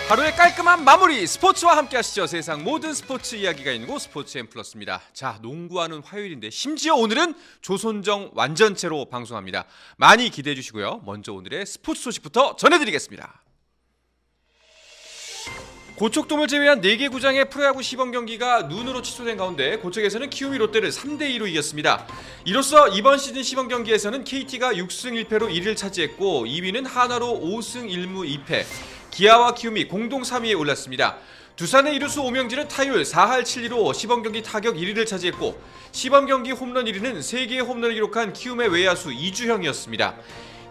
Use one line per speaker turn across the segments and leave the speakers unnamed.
하루의 깔끔한 마무리 스포츠와 함께 하시죠. 세상 모든 스포츠 이야기가 있는 곳 스포츠 엠플러스입니다. 자, 농구하는 화요일인데 심지어 오늘은 조선정 완전체로 방송합니다. 많이 기대해 주시고요. 먼저 오늘의 스포츠 소식부터 전해드리겠습니다. 고척돔을 제외한 4개 구장의 프로야구 시범 경기가 눈으로 취소된 가운데 고척에서는 키움이 롯데를 3대2로 이겼습니다. 이로써 이번 시즌 시범 경기에서는 KT가 6승 1패로 1위를 차지했고 2위는 하나로 5승 1무 2패, 기아와 키움이 공동 3위에 올랐습니다. 두산의 이루수 오명진은 타율 4할 7리로 시범경기 타격 1위를 차지했고 시범경기 홈런 1위는 3개의 홈런을 기록한 키움의 외야수 이주형이었습니다.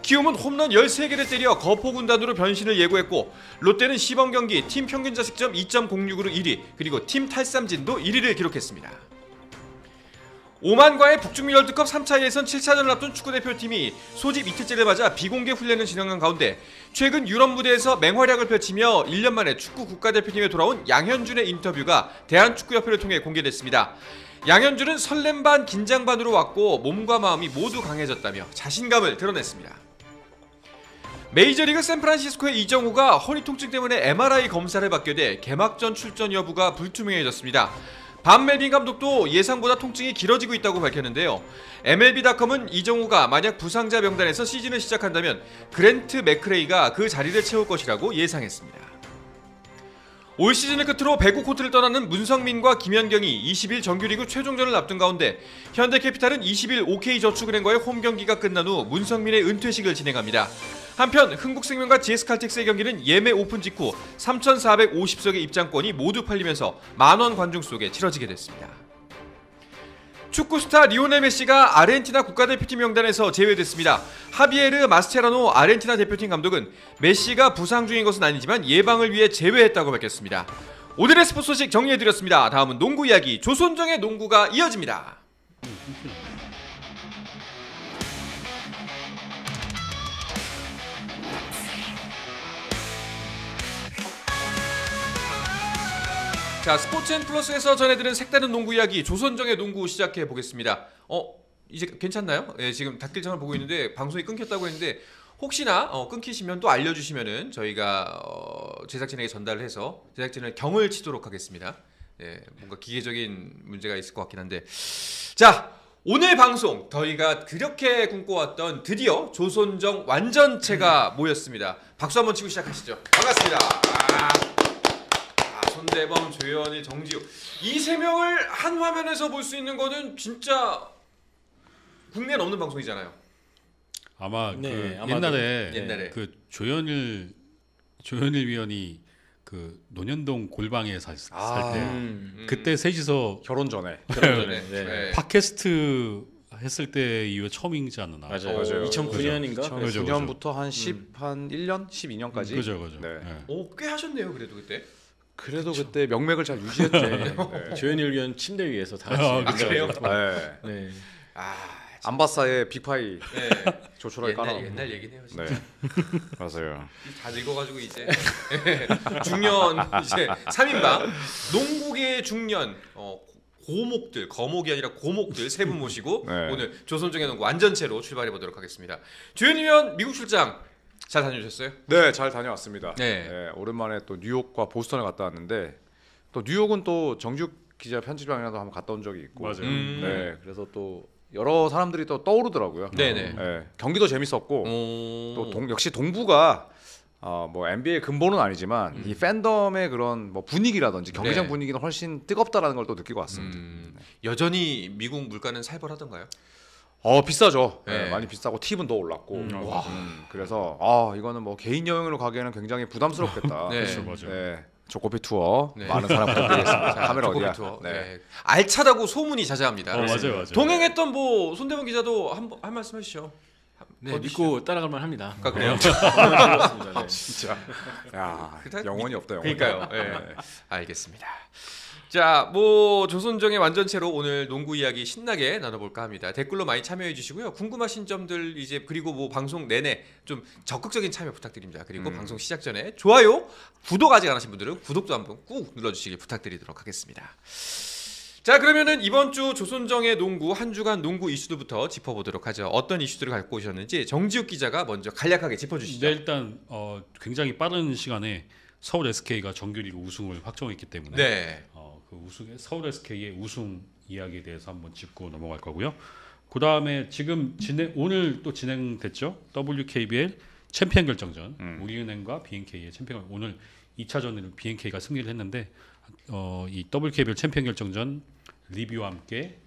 키움은 홈런 13개를 때려 거포군단으로 변신을 예고했고 롯데는 시범경기 팀 평균 자책점 2.06으로 1위, 그리고 팀 탈삼진도 1위를 기록했습니다. 오만과의 북중미 월드컵 3차 예선 7차전을 앞둔 축구대표팀이 소집 이틀째를 맞아 비공개 훈련을 진행한 가운데 최근 유럽 무대에서 맹활약을 펼치며 1년 만에 축구 국가대표팀에 돌아온 양현준의 인터뷰가 대한축구협회를 통해 공개됐습니다. 양현준은 설렘 반 긴장 반으로 왔고 몸과 마음이 모두 강해졌다며 자신감을 드러냈습니다. 메이저리그 샌프란시스코의 이정우가 허리 통증 때문에 MRI 검사를 받게 돼 개막전 출전 여부가 불투명해졌습니다. 반 멜빈 감독도 예상보다 통증이 길어지고 있다고 밝혔는데요. MLB.com은 이정우가 만약 부상자 명단에서 시즌을 시작한다면 그랜트 맥크레이가 그 자리를 채울 것이라고 예상했습니다. 올 시즌을 끝으로 배구 코트를 떠나는 문성민과 김연경이 20일 정규리그 최종전을 앞둔 가운데 현대캐피탈은 20일 OK저축은행과의 홈경기가 끝난 후 문성민의 은퇴식을 진행합니다. 한편 흥국생명과 GS칼텍스의 경기는 예매 오픈 직후 3,450석의 입장권이 모두 팔리면서 만원 관중 속에 치러지게 됐습니다. 축구 스타 리오넬 메시가 아르헨티나 국가대표팀 명단에서 제외됐습니다. 하비에르 마스체라노 아르헨티나 대표팀 감독은 메시가 부상 중인 것은 아니지만 예방을 위해 제외했다고 밝혔습니다. 오늘의 스포츠 소식 정리해드렸습니다. 다음은 농구 이야기, 조선정의 농구가 이어집니다. 자, 스포츠앤 플러스에서 전해드리는 색다른 농구 이야기, 조선정의 농구 시작해 보겠습니다. 이제 괜찮나요? 예, 지금 닭길창을 보고 있는데 방송이 끊겼다고 했는데 혹시나 끊기시면 또 알려주시면은 저희가 제작진에게 전달을 해서 제작진을 경을 치도록 하겠습니다. 예, 뭔가 기계적인 문제가 있을 것 같긴 한데, 자, 오늘 방송 저희가 그렇게 꿈꿔왔던 드디어 조선정 완전체가 모였습니다. 박수 한번 치고 시작하시죠. 반갑습니다. 손대범, 조현일, 정지우, 이 세 명을 한 화면에서 볼 수 있는 거는 진짜 국내엔 없는 방송이잖아요.
아마
그
옛날에 그 조현일 위원이 그 논현동 골방에 살 때 그때 셋이서
결혼 전에
네. 팟캐스트 했을 때 이후에 처음이지 않나.
맞아요.
2009년인가?
2009년부터 한 1년, 12년까지.
그죠.
네.
꽤 하셨네요, 그래도 그때.
그래도 그때 명맥을 잘 유지했죠. 네.
조현일 위원 침대 위에서 다 같이.
그래요?
네. 안바사의 빅파이 조촐하게 깔아.
옛날 얘기네요, 진짜.
네. 맞아요.
다 늙어가지고 이제 중년 이제 3인방 농구계의 중년 고목들, 거목이 아니라 고목들 세 분 모시고 오늘 조선정의 농구 완전체로 출발해 보도록 하겠습니다. 조현일 위원 미국 출장 잘 다녀오셨어요?
네, 잘 다녀왔습니다.
네,
오랜만에 또 뉴욕과 보스턴을 갔다 왔는데 또 뉴욕은 또 정지욱 기자 편집장이랑도 한번 갔다 온 적이 있고,
맞아요.
네, 그래서 또 여러 사람들이 또 떠오르더라고요.
네네.
경기도 재밌었고 또 역시 동부가 뭐 NBA 근본은 아니지만 이 팬덤의 그런 뭐 분위기라든지 경기장 분위기는 훨씬 뜨겁다라는 걸 또 느끼고 왔습니다.
여전히 미국 물가는 살벌하던가요?
비싸죠. 많이 비싸고 팁은 더 올랐고. 그래서 이거는 뭐 개인 여행으로 가기에는 굉장히 부담스럽겠다.
그렇죠, 맞아요.
조코피 투어 많은 사람 부탁드리겠습니다. 카메라 어디야?
투어. 알차다고 소문이 자자합니다.
맞아요.
동행했던 뭐 손대범 기자도 한 말씀 해주시죠.
네, 믿고 따라갈 만합니다.
그래요?
그렇습니다.
진짜. 야, 영혼이 없다. 영혼.
그러니까요. 알겠습니다. 자, 뭐 조선정의 완전체로 오늘 농구 이야기 신나게 나눠볼까 합니다. 댓글로 많이 참여해 주시고요. 궁금하신 점들 이제 그리고 뭐 방송 내내 좀 적극적인 참여 부탁드립니다. 그리고 방송 시작 전에 좋아요, 구독 아직 안 하신 분들은 구독도 한번 꾹 눌러주시길 부탁드리도록 하겠습니다. 자, 그러면은 이번 주 조선정의 농구 한 주간 농구 이슈들부터 짚어보도록 하죠. 어떤 이슈들을 갖고 오셨는지 정지욱 기자가 먼저 간략하게 짚어주시죠.
네, 일단 굉장히 빠른 시간에 서울 SK가 정규리그 우승을 확정했기 때문에
네.
그 서울 SK의 우승 이야기에 대해서 한번 짚고 넘어갈 거고요. 그 다음에 지금 오늘 또 진행됐죠. WKBL 챔피언 결정전 우리은행과 BNK의 챔피언 오늘 2차전에는 BNK가 승리를 했는데 이 WKBL 챔피언 결정전 리뷰와 함께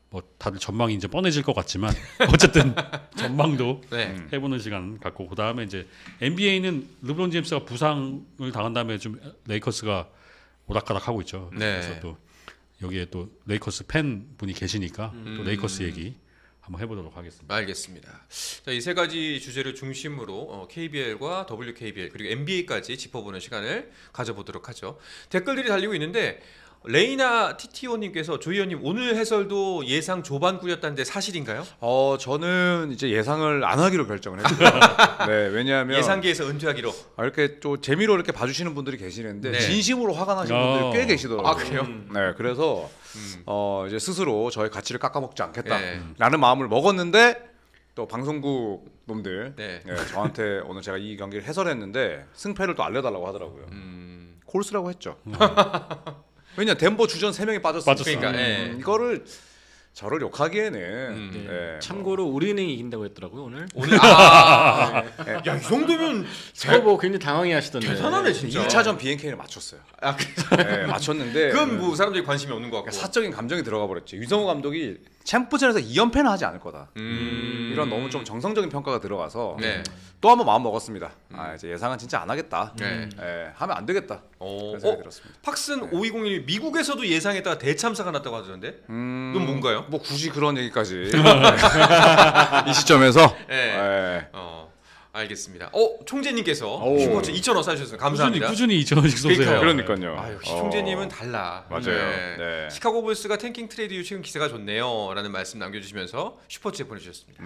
뭐 다들 전망이 이제 뻔해질 것 같지만 어쨌든 전망도
네.
해보는 시간 갖고 그 다음에 이제 NBA는 르브론 제임스가 부상을 당한 다음에 좀 레이커스가 오락가락하고 있죠.
네.
그래서 또 여기에 또 레이커스 팬 분이 계시니까 또 레이커스 얘기 한번 해보도록 하겠습니다.
알겠습니다. 자, 이 세 가지 주제를 중심으로 KBL과 WKBL 그리고 NBA까지 짚어보는 시간을 가져보도록 하죠. 댓글들이 달리고 있는데 레이나 TTO님께서 조 의원님 오늘 해설도 예상 조반구였다는데 사실인가요?
저는 이제 예상을 안 하기로 결정을 했습니다. 네, 왜냐하면
예상계에서 은퇴하기로.
이렇게 또 재미로 이렇게 봐주시는 분들이 계시는데
네.
진심으로 화가 나시는 분들이 꽤 계시더라고요.
아, 그래요?
네, 그래서 이제 스스로 저의 가치를 깎아먹지 않겠다라는
네.
마음을 먹었는데 또 방송국 놈들
네.
저한테 오늘 제가 이 경기를 해설했는데 승패를 또 알려달라고 하더라고요. 콜스라고 했죠. 왜냐 덴버 주전 3명이 빠졌으니까.
그러니까,
이거를 저를 욕하기에는
네. 참고로 우리은행이 이긴다고 했더라고요 오늘.
오늘 야, 이 정도면
저거 뭐 굉장히 당황해하시던데.
대단하네 진짜.
1차전 BNK를 맞췄어요.
아,
네, 맞췄는데
그건 뭐 사람들이 관심이 없는 것 같고.
사적인 감정이 들어가 버렸지. 유성호 감독이 챔프전에서 2연패는 하지 않을 거다. 이런 너무 좀 정성적인 평가가 들어가서
네.
또 한번 마음 먹었습니다. 이제 예상은 진짜 안 하겠다.
네.
하면 안 되겠다. 그런 생각이 들었습니다.
팍슨 5201 미국에서도 예상했다가 대참사가 났다고 하던데. 그건 뭔가요?
뭐 굳이 그런 얘기까지 이 시점에서
네. 알겠습니다. 총재님께서
오.
슈퍼챗 2,000원 사주셨습니다. 감사합니다.
꾸준히 2,000원씩 쏘세요.
그러니까요.
아, 역시 총재님은 달라.
맞아요. 네.
시카고 불스가 탱킹 트레이드 이후 최근 기세가 좋네요. 라는 말씀 남겨주시면서 슈퍼챗 보내주셨습니다.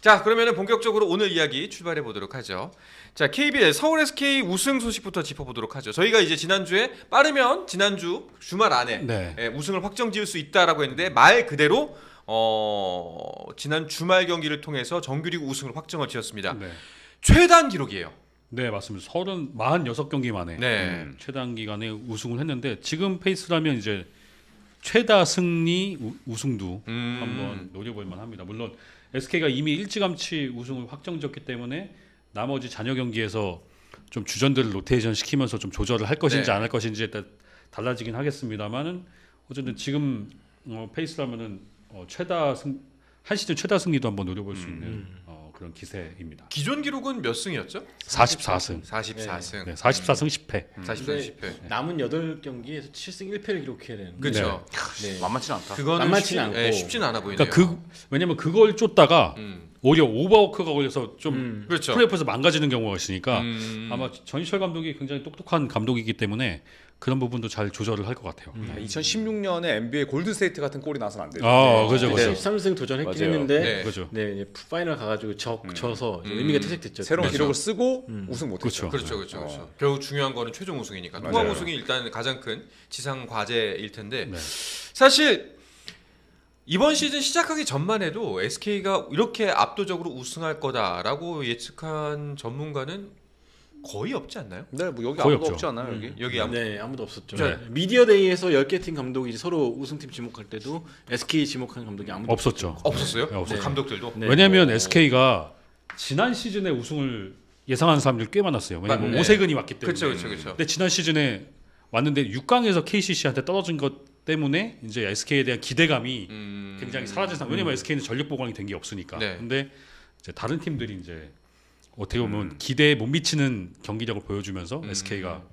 자, 그러면 본격적으로 오늘 이야기 출발해 보도록 하죠. 자, KBL 서울 SK 우승 소식부터 짚어보도록 하죠. 저희가 이제 지난주에 빠르면 지난주 주말 안에
네.
우승을 확정 지을 수 있다라고 했는데 말 그대로 지난 주말 경기를 통해서 정규리그 우승을 확정을 지었습니다.
네.
최단 기록이에요.
네, 맞습니다. 46경기 만에
네.
최단 기간에 우승을 했는데 지금 페이스라면 이제 최다 승리 우승도 한번 노려볼 만합니다. 물론 SK가 이미 일찌감치 우승을 확정지었기 때문에 나머지 잔여 경기에서 좀 주전들을 로테이션 시키면서 좀 조절을 할 것인지
네.
안 할 것인지에 따라 달라지긴 하겠습니다만은 어쨌든 지금 페이스라면은 한 시즌 최다 승리도 한번 노려볼 수 있는 그런 기세입니다.
기존 기록은 몇 승이었죠?
44승.
44승.
네, 44승 10패.
44승 10패.
남은 8경기에서 7승 1패를 기록해야 되는.
그렇죠.
네.
만만치는 않다.
그거는
만만치는 않고.
쉽지는 않아 보이네요.
그러니까 왜냐면 그걸 쫓다가 오히려 오버워크가 걸려서 좀
그렇죠.
플레이오프에서 망가지는 경우가 있으니까
음.
아마 전희철 감독이 굉장히 똑똑한 감독이기 때문에 그런 부분도 잘 조절을 할 것 같아요.
2016년에 NBA 골든스테이트 같은 골이 나서는 안 되죠.
그죠,
네,
그죠.
13승 도전했긴
맞아요.
했는데
네.
그죠.
네, 이제 파이널 가가지고 져서 이제 의미가 퇴색됐죠.
새로운
그렇죠.
기록을 쓰고 우승 못했죠.
그렇죠.
그렇죠. 결국 중요한 거는 최종 우승이니까.
맞아요.
통합 우승이 일단 가장 큰 지상 과제일 텐데
네.
사실 이번 시즌 시작하기 전만 해도 SK가 이렇게 압도적으로 우승할 거다라고 예측한 전문가는 거의 없지 않나요?
네, 뭐 여기
거의
아무도
없죠.
없지 않아요 여기?
여기 아무
네, 아무도 없었죠.
네.
미디어 데이에서 10개 팀 감독이 이제 서로 우승팀 지목할 때도 SK 지목하는 감독이 아무도
없었죠.
없었어요?
네, 없었죠.
감독들도.
네.
왜냐하면 SK가 지난 시즌에 우승을 예상하는 사람들이 꽤 많았어요. 왜냐면
네.
오세근이 왔기 때문에.
그렇죠.
근데 지난 시즌에 왔는데 6강에서 KCC한테 떨어진 것 때문에 이제 SK에 대한 기대감이 굉장히 사라진 상황. 왜냐면 SK는 전력 보강이 된 게 없으니까.
네.
근데 이제 다른 팀들이 이제 어떻게 보면 기대에 못 미치는 경기력을 보여주면서 SK가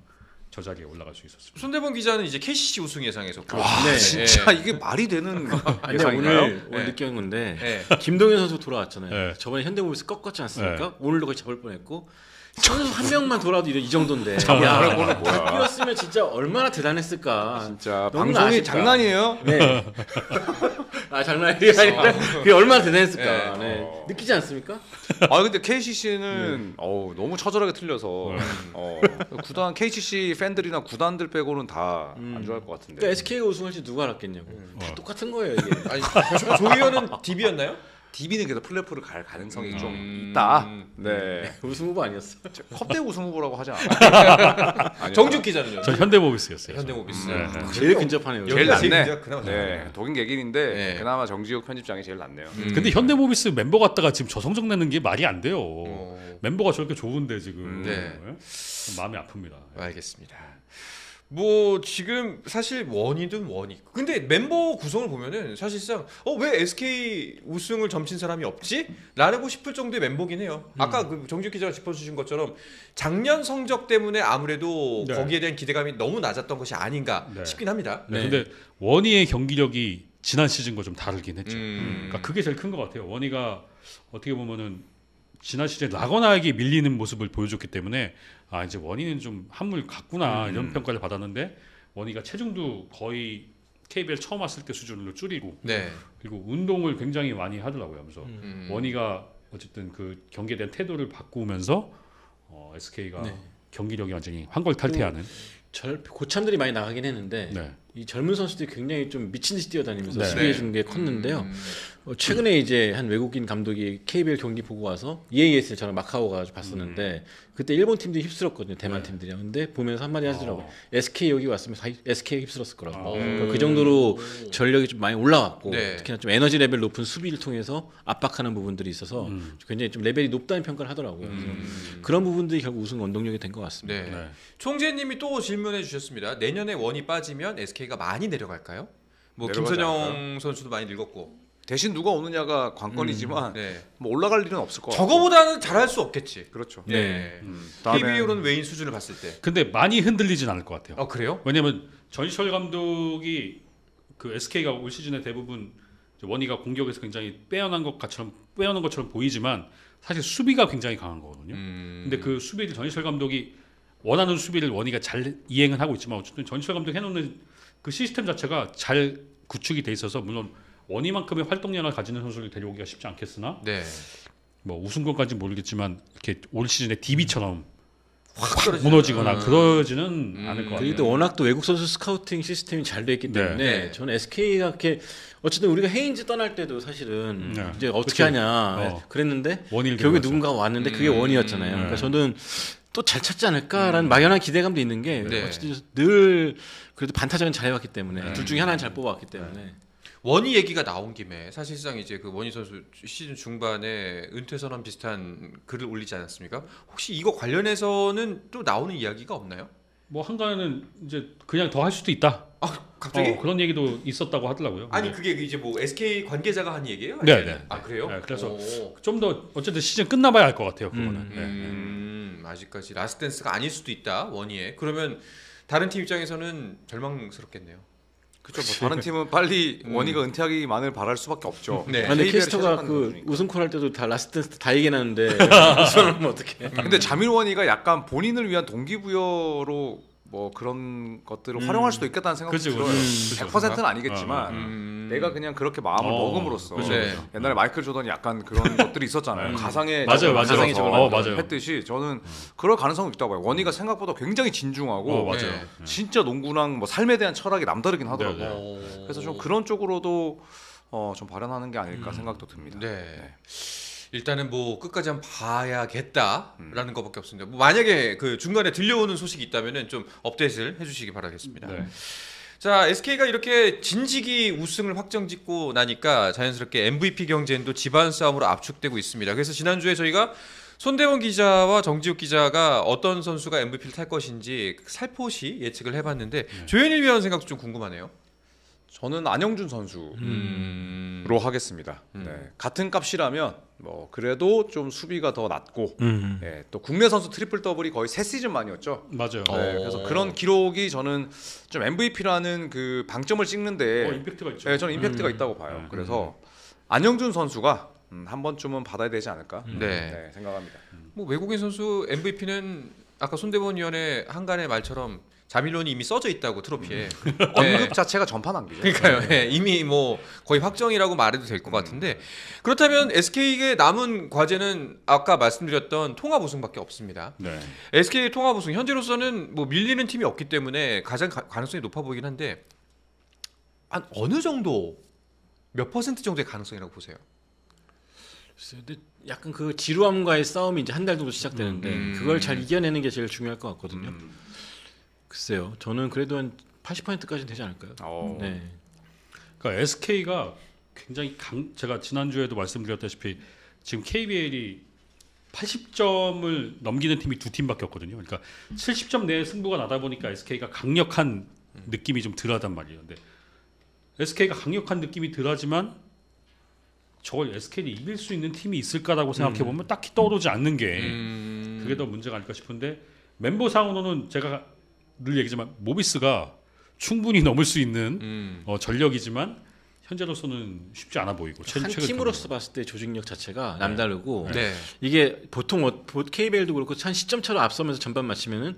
저 자리에 올라갈 수 있었습니다.
손대범 기자는 이제 KCC 우승 예상했었고.
네.
진짜 이게 말이 되는
아니,
예상인가요?
오늘
네.
느낀 건데
네.
김동현 선수 돌아왔잖아요.
네.
저번에 현대모비스 꺾었지 않습니까?
네.
오늘도 거의 잡을 뻔했고 선수 한 명만 돌아도 이 정도인데
뻔할 거는
다
뭐야.
뛰었으면 진짜 얼마나 대단했을까.
진짜
너무나
방송이
아쉽다.
장난이에요?
네. 아니라 그게 얼마나 대단했을까.
네.
네. 느끼지 않습니까?
근데 KCC는 너무 처절하게 틀려서 구단 KCC 팬들이나 구단들 빼고는 다 안 좋아할 것 같은데.
그러니까 SK가 우승할지 누가 알았겠냐고. 다 똑같은 거예요 이게.
아니 조 의원은 DB였나요?
DB는 그래도 플레이오프를 갈 가능성이 좀 있다. 네.
우승 후보 아니었어?
컵대 우승 후보라고 하지 않아요?
정준 기자는요?
저 현대모비스였어요.
현대모비스.
네.
제일 근접하네요.
제일
여기가
낫네.
제일 그나마
네, 독일 개길인데
네.
그나마 정지욱 편집장이 제일 낫네요.
근데 현대모비스 멤버 갖다가 지금 저 성적 내는 게 말이 안 돼요.
어,
멤버가 저렇게 좋은데 지금
네.
마음이 아픕니다.
알겠습니다. 뭐 지금 사실 원이든 원이. 근데 멤버 구성을 보면은 사실상 왜 SK 우승을 점친 사람이 없지? 라고 싶을 정도의 멤버긴 해요. 아까 그 정규 기자가 짚어주신 것처럼 작년 성적 때문에 아무래도
네.
거기에 대한 기대감이 너무 낮았던 것이 아닌가
네.
싶긴 합니다.
네. 근데 원희의 경기력이 지난 시즌과 좀 다르긴 했죠.
음.
그러니까 그게 제일 큰 것 같아요. 원희가 어떻게 보면은 지난 시즌 라거나에게 밀리는 모습을 보여줬기 때문에 이제 원희는 좀 한물 갔구나 이런 평가를 받았는데 원희가 체중도 거의 KBL 처음 왔을 때 수준으로 줄이고
네.
그리고 운동을 굉장히 많이 하더라고요. 하면서 원희가 어쨌든 그 경기에 대한 태도를 바꾸면서 SK가
네.
경기력이 완전히 환골탈태하는
고참들이 많이 나가긴 했는데
네.
이 젊은 선수들이 굉장히 좀 미친 듯이 뛰어다니면서
네.
수비해 주는 게 컸는데요. 최근에 이제 한 외국인 감독이 KBL 경기 보고 와서 EAS를 저는 마카오 가서 봤었는데 그때 일본 팀들이 휩쓸었거든요. 대만 팀들이요. 근데 보면서 한마디 하시더라고요. SK 여기 왔으면 SK가 휩쓸었을 거라고. 그러니까 그 정도로 전력이 좀 많이 올라왔고
네.
특히나 좀 에너지 레벨 높은 수비를 통해서 압박하는 부분들이 있어서 굉장히 좀 레벨이 높다는 평가를 하더라고요. 그래서 그런 부분들이 결국 우승 원동력이 된 것 같습니다.
네.
네.
총재님이 또 질문해 주셨습니다. 내년에 원이 빠지면 SK가 많이 내려갈까요? 뭐
내려가지
김선영 선수도 많이 늙었고.
대신 누가 오느냐가 관건이지만
네.
뭐 올라갈 일은 없을 것 같아요.
저거보다는 잘할 수 없겠지.
그렇죠.
네.
다음에
KBO는 외인 수준을 봤을 때.
근데 많이 흔들리진 않을 것 같아요.
그래요?
왜냐면 전희철 감독이 그 SK가 올 시즌에 대부분 원희가 공격에서 굉장히 빼어난 것처럼 보이지만 사실 수비가 굉장히 강한 거거든요. 근데 그 수비를 전희철 감독이 원하는 수비를 원희가 잘 이행은 하고 있지만 어쨌든 전희철 감독 해놓는 그 시스템 자체가 잘 구축이 돼 있어서 물론 원희만큼의 활동량을 가지는 선수를 데려오기가 쉽지 않겠으나
네.
뭐 우승권까지는 모르겠지만 이렇게 올 시즌에 DB처럼
확
무너지거나 그러지는 않을 것 같아요.
그리고 또 워낙 또 외국 선수 스카우팅 시스템이 잘 돼 있기 때문에
네.
저는 SK가 이렇게 어쨌든 우리가 헤인즈 떠날 때도 사실은
네.
이제 어떻게
그치.
하냐 그랬는데
원희를
결국에
데려왔죠.
누군가가 왔는데 그게 원이었잖아요. 그러니까 저는 또 잘 찾지 않을까라는 막연한 기대감도 있는 게
네.
어쨌든 늘 그래도 반타작은 잘해왔기 때문에 둘 중에 하나는 잘 뽑아왔기 때문에
원희 얘기가 나온 김에 사실상 이제 그 원희 선수 시즌 중반에 은퇴 선언 비슷한 글을 올리지 않았습니까? 혹시 이거 관련해서는 또 나오는 이야기가 없나요?
뭐 한가는 이제 그냥 더 할 수도 있다.
갑자기?
그런 얘기도 있었다고 하더라고요.
아니
근데
그게 이제 뭐 SK 관계자가 한 얘기예요?
네,
아니면-
네.
아 그래요?
네, 그래서
오.
좀 더 어쨌든 시즌 끝나봐야 알 것 같아요. 그거는. 네.
아직까지 라스트 댄스가 아닐 수도 있다 원희에. 그러면 다른 팀 입장에서는 절망스럽겠네요.
그렇죠. 뭐 다른 팀은 빨리 원희가 은퇴하기만을 바랄 수밖에 없죠.
네.
근데
KBL 을
캐스터가
최적화하는
그
선수니까.
우승콜 할 때도 다 라스트 다 얘기하는데 우승하면 어떡해.
근데 자밀 원희가 약간 본인을 위한 동기부여로 뭐 그런 것들을 활용할 수도 있겠다는 생각도
그치,
들어요.
그치.
100%는 아니겠지만 내가 그냥 그렇게 마음을 먹음으로써
그쵸,
네.
그쵸.
옛날에 마이클 조던이 약간 그런 것들이 있었잖아요. 가상의
맞아요,
저걸
맞아요.
만들어서
저걸
맞아요.
했듯이 저는 그럴 가능성이 있다고 봐요. 원희가 생각보다 굉장히 진중하고
맞아요.
네.
진짜 농구랑 뭐 삶에 대한 철학이 남다르긴 하더라고요.
네,
오.
그래서 좀 그런 쪽으로도 좀 발현하는 게 아닐까 생각도 듭니다.
네. 일단은 뭐 끝까지 한번 봐야겠다라는 것밖에 없습니다. 뭐 만약에 그 중간에 들려오는 소식이 있다면은 좀 업데이트를 해주시기 바라겠습니다.
네.
자, SK가 이렇게 진직이 우승을 확정짓고 나니까 자연스럽게 MVP 경쟁도 집안 싸움으로 압축되고 있습니다. 그래서 지난주에 저희가 손대원 기자와 정지욱 기자가 어떤 선수가 MVP를 탈 것인지 살포시 예측을 해봤는데 조현일 위원 생각도 좀 궁금하네요.
저는 안영준 선수로 하겠습니다. 네. 같은 값이라면 뭐 그래도 좀 수비가 더 낮고 네, 또 국내 선수 트리플 더블이 거의 3시즌 만이었죠.
맞아요.
네, 그래서 그런 기록이 저는 좀 MVP라는 그 방점을 찍는데
임팩트가 있죠.
네, 저는 임팩트가 있다고 봐요. 그래서 안영준 선수가 한 번쯤은 받아야 되지 않을까
네.
생각합니다.
뭐 외국인 선수 MVP는 아까 손대원 위원의 한간의 말처럼 자밀론이 이미 써져 있다고 트로피에.
언급 자체가 전파 낭비죠.
그러니까요. 예, 이미 뭐 거의 확정이라고 말해도 될 것 같은데 그렇다면 SK의 남은 과제는 아까 말씀드렸던 통합 우승밖에 없습니다.
네.
SK 통합 우승 현재로서는 뭐 밀리는 팀이 없기 때문에 가장 가능성이 높아 보이긴 한데 한 어느 정도 몇 퍼센트 정도의 가능성이라고 보세요?
근데 약간 그 지루함과의 싸움이 이제 한 달 정도 시작되는데 그걸 잘 이겨내는 게 제일 중요할 것 같거든요. 글쎄요, 저는 그래도 한 80%까지는 되지 않을까요? 네.
그러니까 SK가 굉장히 제가 지난주에도 말씀드렸다시피 지금 KBL이 80점을 넘기는 팀이 두 팀밖에 없거든요. 그러니까 70점 내에 승부가 나다 보니까 SK가 강력한 느낌이 좀 덜하단 말이에요. 근데 SK가 강력한 느낌이 덜하지만 저걸 SK를 이길 수 있는 팀이 있을까라고 생각해 보면 딱히 떠오르지 않는 게 그게 더 문제가 아닐까 싶은데 멤버 상으로는 제가 늘 얘기지만 모비스가 충분히 넘을 수 있는 전력이지만 현재로서는 쉽지 않아 보이고
한 팀으로서 봤을 때 조직력 자체가 남다르고
네.
이게 보통 KBL도 그렇고 한 시점 차로 앞서면서 전반 마치면은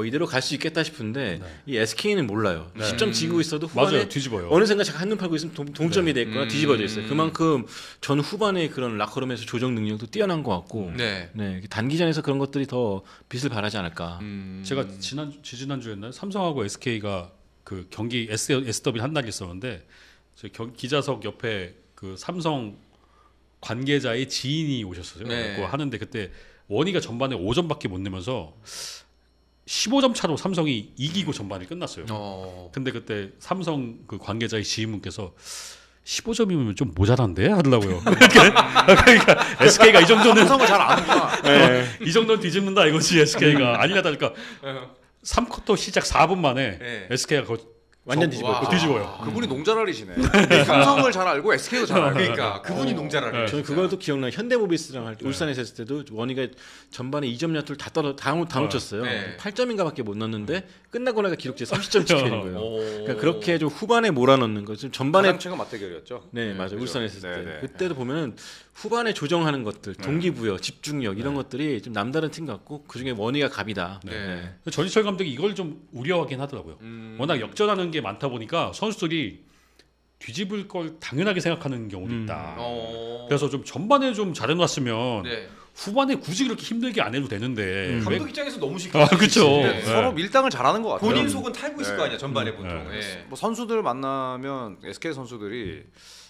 이대로 갈 수 있겠다 싶은데 이 SK는 몰라요. 10점 지고 있어도 후반에
맞아요. 뒤집어요.
어느 순간 잠깐 한눈 팔고 있으면 동점이 돼 있거나 뒤집어져 있어요. 그만큼 전 후반에 그런 라커룸에서 조정 능력도 뛰어난 것 같고
네.
네, 단기전에서 그런 것들이 더 빛을 발하지 않을까.
제가 지난주였나요? 삼성하고 SK가 그 경기 SW 한 날 있었는데 기자석 옆에 그 삼성 관계자의 지인이 오셨어요.
네.
그거 하는데 그때 원희가 전반에 5점밖에 못 내면서 15점 차로 삼성이 이기고 전반이 끝났어요. 근데 그때 삼성 그 관계자의 지인분께서 15점이면 좀 모자란데 하더라고요. 그러니까 SK가 이 정도는
삼성을 잘 아는구나.
이 정도는 뒤집는다 이거지 SK가 아니라 다니까 3쿼터 시작 4분 만에 SK가
완전 뒤집어요.
뒤집어요.
그분이 농자랄이시네. 삼성을 잘 알고 SK도 잘 알고.
그러니까 그분이 농자라네.
저는 그것도 기억나요. 현대모비스랑 할 때 울산에서 했을 때도 원희가 전반에 2점 야투를 다 놓쳤어요.
네.
8점인가밖에 못 넣었는데 끝나고 나니까 기록지에 30점 찍히는 거예요. 그러니까 그렇게 좀 후반에 몰아넣는 거. 지금 전반에
가장 최근 맞대결이었죠.
네, 맞아요.
그죠?
울산에 있을 때.
네, 네.
그때도 보면은 후반에 조정하는 것들, 동기부여, 집중력 이런 것들이 좀 남다른 팀 같고 그중에 원희가 갑이다.
네.
전희철 감독이 이걸 좀 우려하긴 하더라고요. 워낙 역전하는 게 많다 보니까 선수들이 뒤집을 걸 당연하게 생각하는 경우도 있다. 그래서 좀 전반에 좀 잘해놨으면
네.
후반에 굳이 그렇게 힘들게 안 해도 되는데
감독 입장에서 너무 쉽게.
그렇죠.
네.
서로 밀당을 잘하는 것 같아요.
본인 속은 탈고 있을
네.
거 아니야 전반에 보통.
네.
예.
뭐 선수들 만나면 SK 선수들이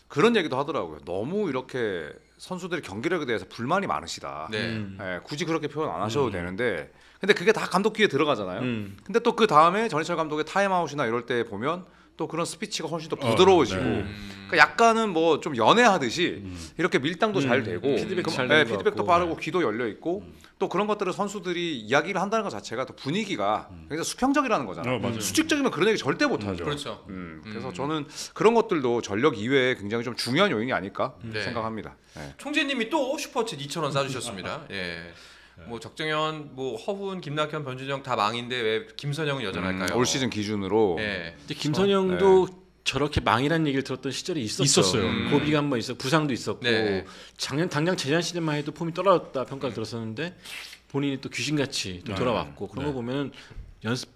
그런 얘기도 하더라고요. 너무 이렇게 선수들의 경기력에 대해서 불만이 많으시다.
네.
예, 굳이 그렇게 표현 안 하셔도 되는데, 근데 그게 다 감독 귀에 들어가잖아요.
음.
근데 또 그 다음에 전희철 감독의 타임아웃이나 이럴 때 보면 또 그런 스피치가 훨씬 더 부드러워지고, 그러니까 약간은 뭐 좀 연애하듯이 이렇게 밀당도 잘 되고,
피드백도 잘 되는 것
피드백도
같고.
빠르고 귀도 열려 있고, 또 그런 것들을 선수들이 이야기를 한다는 것 자체가 또 분위기가 굉장히 수평적이라는 거잖아요.
맞아요.
수직적이면 그런 얘기 절대 못 하죠.
그렇죠.
그래서 저는 그런 것들도 전력 이외에 굉장히 좀 중요한 요인이 아닐까
네.
생각합니다. 네.
총재님이 또 슈퍼챗 2,000원 쏴주셨습니다. 예. 뭐 적정현, 뭐 허훈, 김낙현, 변준영 다 망인데 왜 김선영은 여전할까요?
올 시즌 기준으로
예.
근데 김선영도 저렇게 망이라는 얘기를 들었던 시절이 있었어요. 고비가 한 번 있어, 부상도 있었고
네.
당장 재단 시즌만 해도 폼이 떨어졌다 평가를 들었었는데 본인이 또 귀신같이 또 돌아왔고 그런 거 보면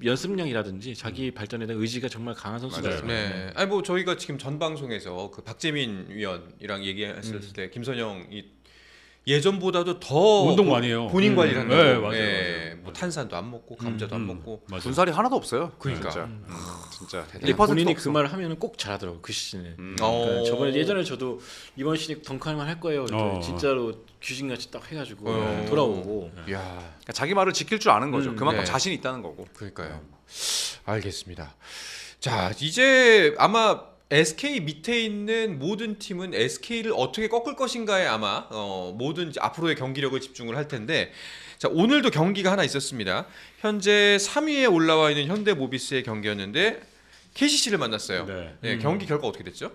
연습량이라든지 자기 발전에 대한 의지가 정말 강한 선수였어요.
네. 아니 뭐 저희가 지금 전 방송에서 그 박재민 위원이랑 얘기했을 때 김선영이 예전보다도 더
운동 많이 해요.
본인 관리를 한다고.
네, 맞아요,
예.
맞아요.
뭐 탄산도 안 먹고 감자도 안 먹고.
맞아요.
군살이 하나도 없어요.
그러니까.
진짜, 진짜.
근데
1%도
본인이
없어.
그 말을 하면은 꼭 잘하더라고 그 시즌에.
어.
그러니까 저번에 예전에 저도 이번 시즌 덩크할만 할 거예요. 그랬더니 진짜로 귀신같이 딱 해가지고 돌아오고.
야,
그러니까 자기 말을 지킬 줄 아는 거죠. 그만큼
네.
자신이 있다는 거고.
그러니까요. 알겠습니다. 자, 이제 아마 SK 밑에 있는 모든 팀은 SK를 어떻게 꺾을 것인가에 아마 모든 이제 앞으로의 경기력을 집중을 할 텐데, 자 오늘도 경기가 하나 있었습니다. 현재 3위에 올라와 있는 현대모비스의 경기였는데 KCC를 만났어요.
네.
네, 경기 결과 어떻게 됐죠?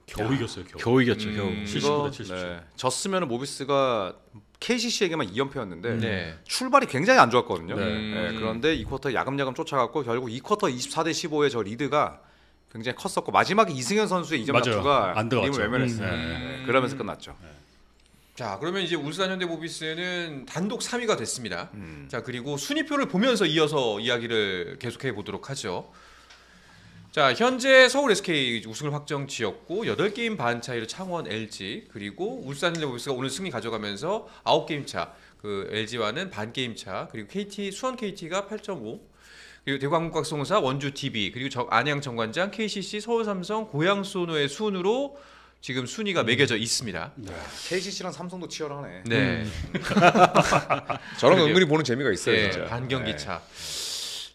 겨우 이겼어요.
겨우 이겼죠. 겨우.
70보다 77.
네. 졌으면 모비스가 KCC에게만 2연패였는데
네.
출발이 굉장히 안 좋았거든요.
네.
네, 그런데 2쿼터 야금야금 쫓아갔고 결국 2쿼터 24대 15의 저 리드가 굉장히 컸었고 마지막에 이승현 선수의 2점
맞아요.
다투가
안 들어갔죠.
힘을 외면했어요. 네, 그러면서 끝났죠.
자 그러면 이제 울산 현대모비스는 단독 3위가 됐습니다. 자 그리고 순위표를 보면서 이어서 이야기를 계속해 보도록 하죠. 자 현재 서울 SK 우승을 확정 지었고 8게임 반 차이로 창원 LG 그리고 울산 현대모비스가 오늘 승리 가져가면서 9게임 차 그 LG와는 반 게임 차 그리고 KT 수원 KT가 8.5 그리고 대구한국각성사 원주 DB 그리고 안양 정관장 KCC 서울 삼성 고양 소노의 순으로 지금 순위가 매겨져 있습니다.
KCC랑 삼성도 치열하네.
네.
저런 거
그러게요.
은근히 보는 재미가 있어요,
네,
진짜.
반경기
네.
차.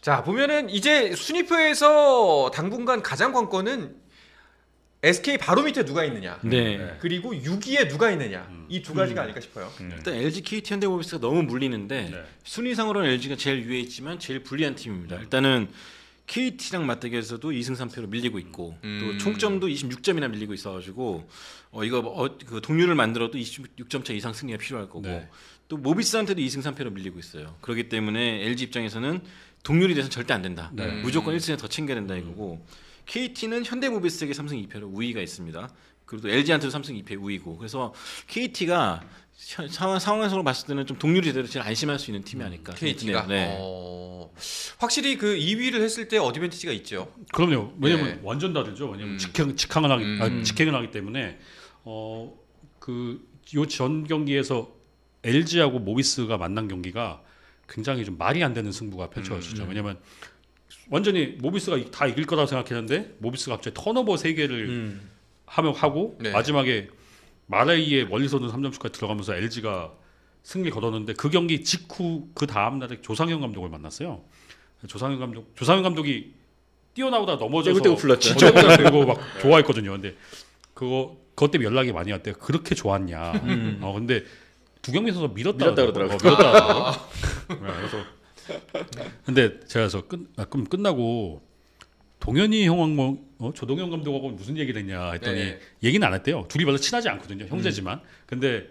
자, 보면은 이제 순위표에서 당분간 가장 관건은 SK 바로 밑에 누가 있느냐.
네.
그리고 6위에 누가 있느냐. 이 두 가지가 아닐까 싶어요.
일단 LG, KT, 현대모비스가 너무 물리는데
네.
순위상으로는 LG가 제일 위에 있지만 제일 불리한 팀입니다. 일단은 KT랑 맞대결에서도 2승 3패로 밀리고 있고 또 총점도 26점이나 밀리고 있어가지고 그 동률을 만들어도 26점 차 이상 승리가 필요할 거고
네.
또 모비스한테도 2승 3패로 밀리고 있어요. 그렇기 때문에 LG 입장에서는 동률이 돼서 절대 안 된다.
네.
무조건 1승에 더 챙겨야 된다 이거고 KT는 현대모비스에게 3승 2패로 우위가 있습니다. 그리고 또 LG한테도 3승 2패 우위고 그래서 KT가 상황에서 봤을 때는 좀 동률이 제대로 제일 안심할 수 있는 팀이 아닐까.
KT가
네.
확실히 그 2위를 했을 때 어드밴티지가 있죠.
그럼요. 왜냐면
네.
완전 다르죠. 왜냐면 직행을 하기 때문에 요 전 경기에서 LG하고 모비스가 만난 경기가 굉장히 좀 말이 안 되는 승부가 펼쳐지죠. 왜냐면 완전히 모비스가 다 이길 거라고 생각했는데 모비스가 갑자기 턴오버 3개를 하고
네.
마지막에 마레이의 멀리서는 3점슛까지 들어가면서 LG가 승리 거뒀는데 그 경기 직후 그 다음 날에 조상현 감독을 만났어요. 조상현 감독이 뛰어나오다 넘어져서
떼굴떼굴 불렀죠.
진짜 그리고 막 좋아했거든요. 근데 그것 때문에 연락이 많이 왔대요. 그렇게 좋았냐. 근데 두경민 선수 밀었다
그러더라고요.
밀었다. 그래서 근데 제가 그래서 끝나고 동현이 형하고 조동현 감독하고 무슨 얘기를 했냐 했더니
네.
얘기는 안 했대요. 둘이 별로 친하지 않거든요. 형제지만. 근데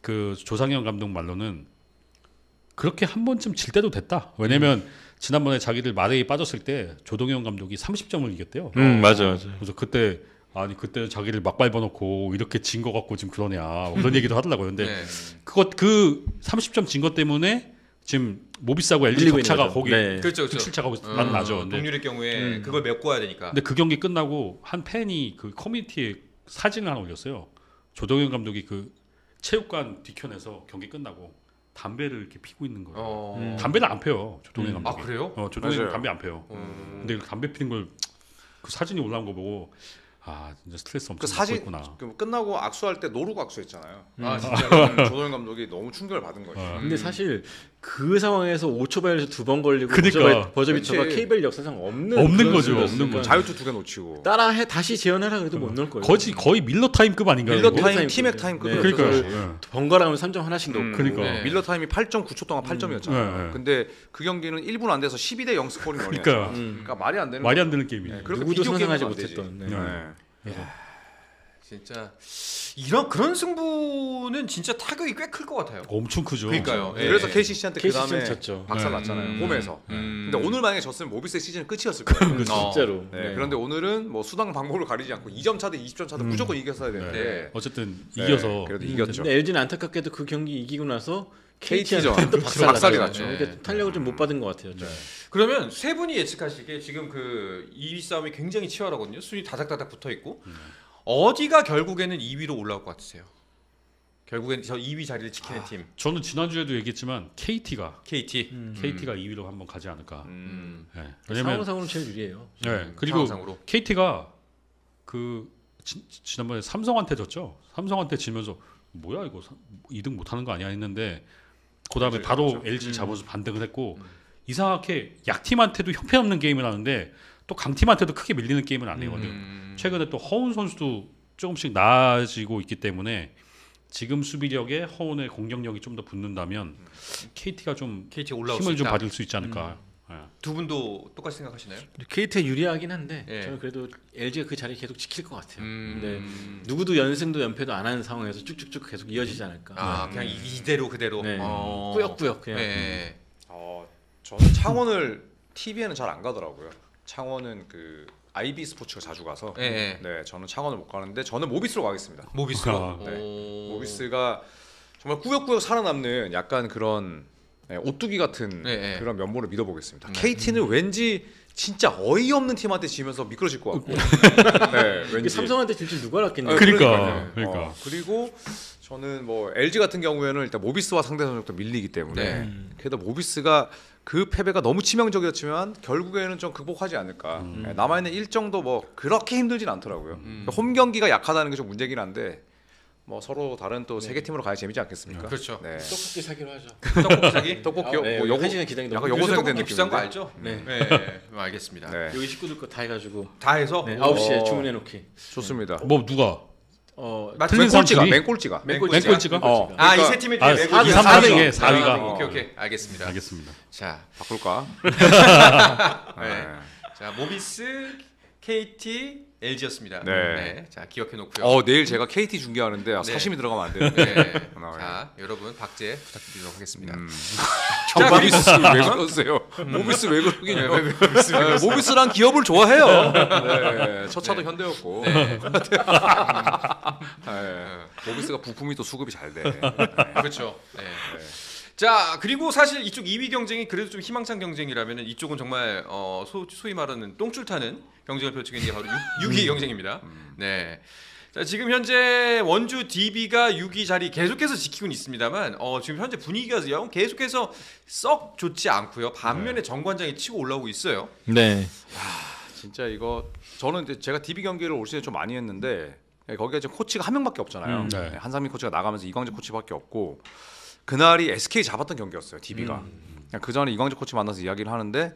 그 조상현 감독 말로는 그렇게 한 번쯤 질 때도 됐다. 왜냐면 지난번에 자기들 마레이 빠졌을 때 조동현 감독이 30점을 이겼대요.
맞아.
그래서 그때 자기를 막 밟아놓고 이렇게 진 거 갖고 지금 그러냐 그런 얘기도 하더라고요. 근데
네.
그 30점 진 것 때문에 지금 모비스하고 LG
밀리고
격차가
있는 거죠.
거기
네.
그렇죠.
실차가 많이 나죠. 근데
동률의 경우에 그걸 메꿔야 되니까.
그 경기 끝나고 한 팬이 그 커뮤니티에 사진을 하나 올렸어요. 조동현 감독이 그 체육관 뒤편에서 경기 끝나고 담배를 이렇게 피고 있는 거예요. 담배를 안 펴요. 조동현 감독이.
아, 그래요?
조동현
맞아요.
담배 안 펴요. 근데 그 담배 피는 걸 그 사진이 올라온 거 보고 진짜 스트레스 엄청
그
받고
사진
있구나.
끝나고 악수할 때 노르고 악수했잖아요.
아, 진짜.
조동현 감독이 너무 충격을 받은 거죠.
근데 사실 그 상황에서 5초 발에서 2번 걸리고
그러니까.
버저비터가
그치.
KBL 역사상 없는
없는
그런
거죠.
수준이었으니까
없는 거죠.
자유투 2개 놓치고.
따라해 다시 재현하라 그래도 못 넣을 거예요.
거의 밀러 타임급 아닌가요?
밀러
이거?
타임, 티맥 타임
네,
급이었어요.
그러니까요.
번갈아 가면 3점 하나씩 넣고.
그러니까.
네.
밀러 타임이 8.9초 동안 8점이었잖아요.
네.
근데 그 경기는 1분 안 돼서 12대 0 스코어링 러닝.
그러니까.
그러니까 말이 안 되는.
말이 안 되는 게임이에요.
네, 그렇게
누구도
비디오
상상하지
게임은 안 되지.
못했던. 네.
네.
진짜 그런 승부는 진짜 타격이 꽤 클 것 같아요.
엄청 크죠.
그러니까요. 예.
그래서 KCC한테 그
KCC 는
다음에
졌죠.
박살
네.
났잖아요. 홈에서.
음.
근데 오늘 만약에 졌으면 모비스의 시즌은 끝이었을 거예요.
진짜로.
네. 그런데 오늘은 뭐 수당 방법을 가리지 않고 2점 차든 20점 차든 무조건 이겼어야 되는데
네.
어쨌든
네,
이겨서
그래도 이겼죠.
근데 LG는 안타깝게도 그 경기 이기고 나서
KT전
KT한테 또
박살이
났죠.
났죠.
그러니까 탄력을 좀 못 받은 것 같아요. 좀.
그러면 세 분이 예측하시기에 지금 그 2위 싸움이 굉장히 치열하거든요. 순위 다닥다닥 붙어 있고 어디가 결국에는 2위로 올라올 것 같으세요? 결국엔 저 2위 자리를 지키는 팀
저는 지난주에도 얘기했지만 KT가
KT.
2위로 한번 가지 않을까. 네.
상황
왜냐면
상으로는 제일 유리해요.
네. 그리고
상황상으로.
KT가 그 지난번에 삼성한테 졌죠. 삼성한테 지면서 뭐야 이거 2등 못 하는 거 아니야 했는데 그다음에 바로 LG를 잡아서 반등을 했고 이상하게 약팀한테도 형편없는 게임을 하는데 또 강팀한테도 크게 밀리는 게임은 안 해거든요. 최근에 또 허운 선수도 조금씩 나아지고 있기 때문에 지금 수비력에 허운의 공격력이 좀 더 붙는다면 KT가 좀
KT 올라올
힘을
수
좀
있다.
받을 수 있지 않을까.
두 분도 똑같이 생각하시나요?
KT가 유리하긴 한데
예.
저는 그래도 LG가 그 자리 계속 지킬 것 같아요.
음.
근데 누구도 연승도 연패도 안 하는 상황에서 쭉쭉쭉 계속 이어지지 않을까.
아 그냥 이대로 그대로.
네.
어.
꾸역꾸역 그냥.
네.
저는 창원을 TV에는 잘 안 가더라고요. 창원은 그 IB 스포츠가 자주 가서
네.
네, 저는 창원을 못 가는데 저는 모비스로 가겠습니다.
모비스로.
아,
네.
오.
모비스가 정말 꾸역꾸역 살아남는 약간 그런 오뚜기 같은
네.
그런 면모를 믿어보겠습니다. KT는 왠지 진짜 어이없는 팀한테 지면서 미끄러질 것 같고 네,
이게
왠지
삼성한테 질 줄 누가 알았겠냐.
그러니까.
그리고 저는 뭐 LG 같은 경우에는 일단 모비스와 상대 전적도 밀리기 때문에
네.
그래도 모비스가 그 패배가 너무 치명적이었지만 결국에는 좀 극복하지 않을까. 네, 남아있는 일정도 뭐 그렇게 힘들진 않더라고요. 홈 경기가 약하다는 게 좀 문제긴 한데 뭐 서로 다른 또 세계 팀으로 가야 재미지 않겠습니까?
그렇죠.
네.
떡볶이 사기로 하죠.
떡볶이 사기?
떡볶이요?
네,
뭐
요거 1시간 기다리는
약간
요새
요거생 된
떡볶이 비싼 거
느낌인데?
알죠?
네.
네. 알겠습니다.
네.
여기 식구들 거 다 해가지고
다 해서
네, 9시에
어.
주문해 놓기.
좋습니다.
뭐 누가
맞죠?
틀린
맨꼴찌가
사람들이?
맨꼴찌가.
맨꼴찌가?
어.
아, 이
그러니까
세 팀의
아,
팀
2, 3위 중에 4위가.
오케이. 알겠습니다.
알겠습니다.
자,
바꿀까?
네. 자, 모비스, KT, LG였습니다.
네.
자, 기억해 놓고요.
내일 제가 KT 중계하는데
네.
사심이 들어가면 안 되는데.
네.
하나,
자, 여러분 박제 부탁드리도록 하겠습니다.
저 모비스 왜 그러세요? 모비스 왜 그러긴요? 모비스란 기업을 좋아해요. 네, 첫 차도 현대였고.
네.
모비스가 부품이 또 수급이 잘 돼.
그렇죠. 네. 자, 그리고 사실 이쪽 2위 경쟁이 그래도 좀 희망찬 경쟁이라면 이쪽은 정말 소위 말하는 똥줄 타는 경쟁을 펼치고 있는 게 바로 6위 경쟁입니다. 네. 자, 지금 현재 원주 DB가 6위 자리 계속해서 지키고 있습니다만 지금 현재 분위기가 계속해서 썩 좋지 않고요. 반면에 정관장이 치고 올라오고 있어요.
네.
진짜 이거 저는 이제 제가 DB 경기를 올 시즌에 좀 많이 했는데 거기가 지금 코치가 한 명밖에 없잖아요.
네.
한상민 코치가 나가면서 이광재 코치밖에 없고 그날이 SK 잡았던 경기였어요. DB가. 그 전에 이광재 코치 만나서 이야기를 하는데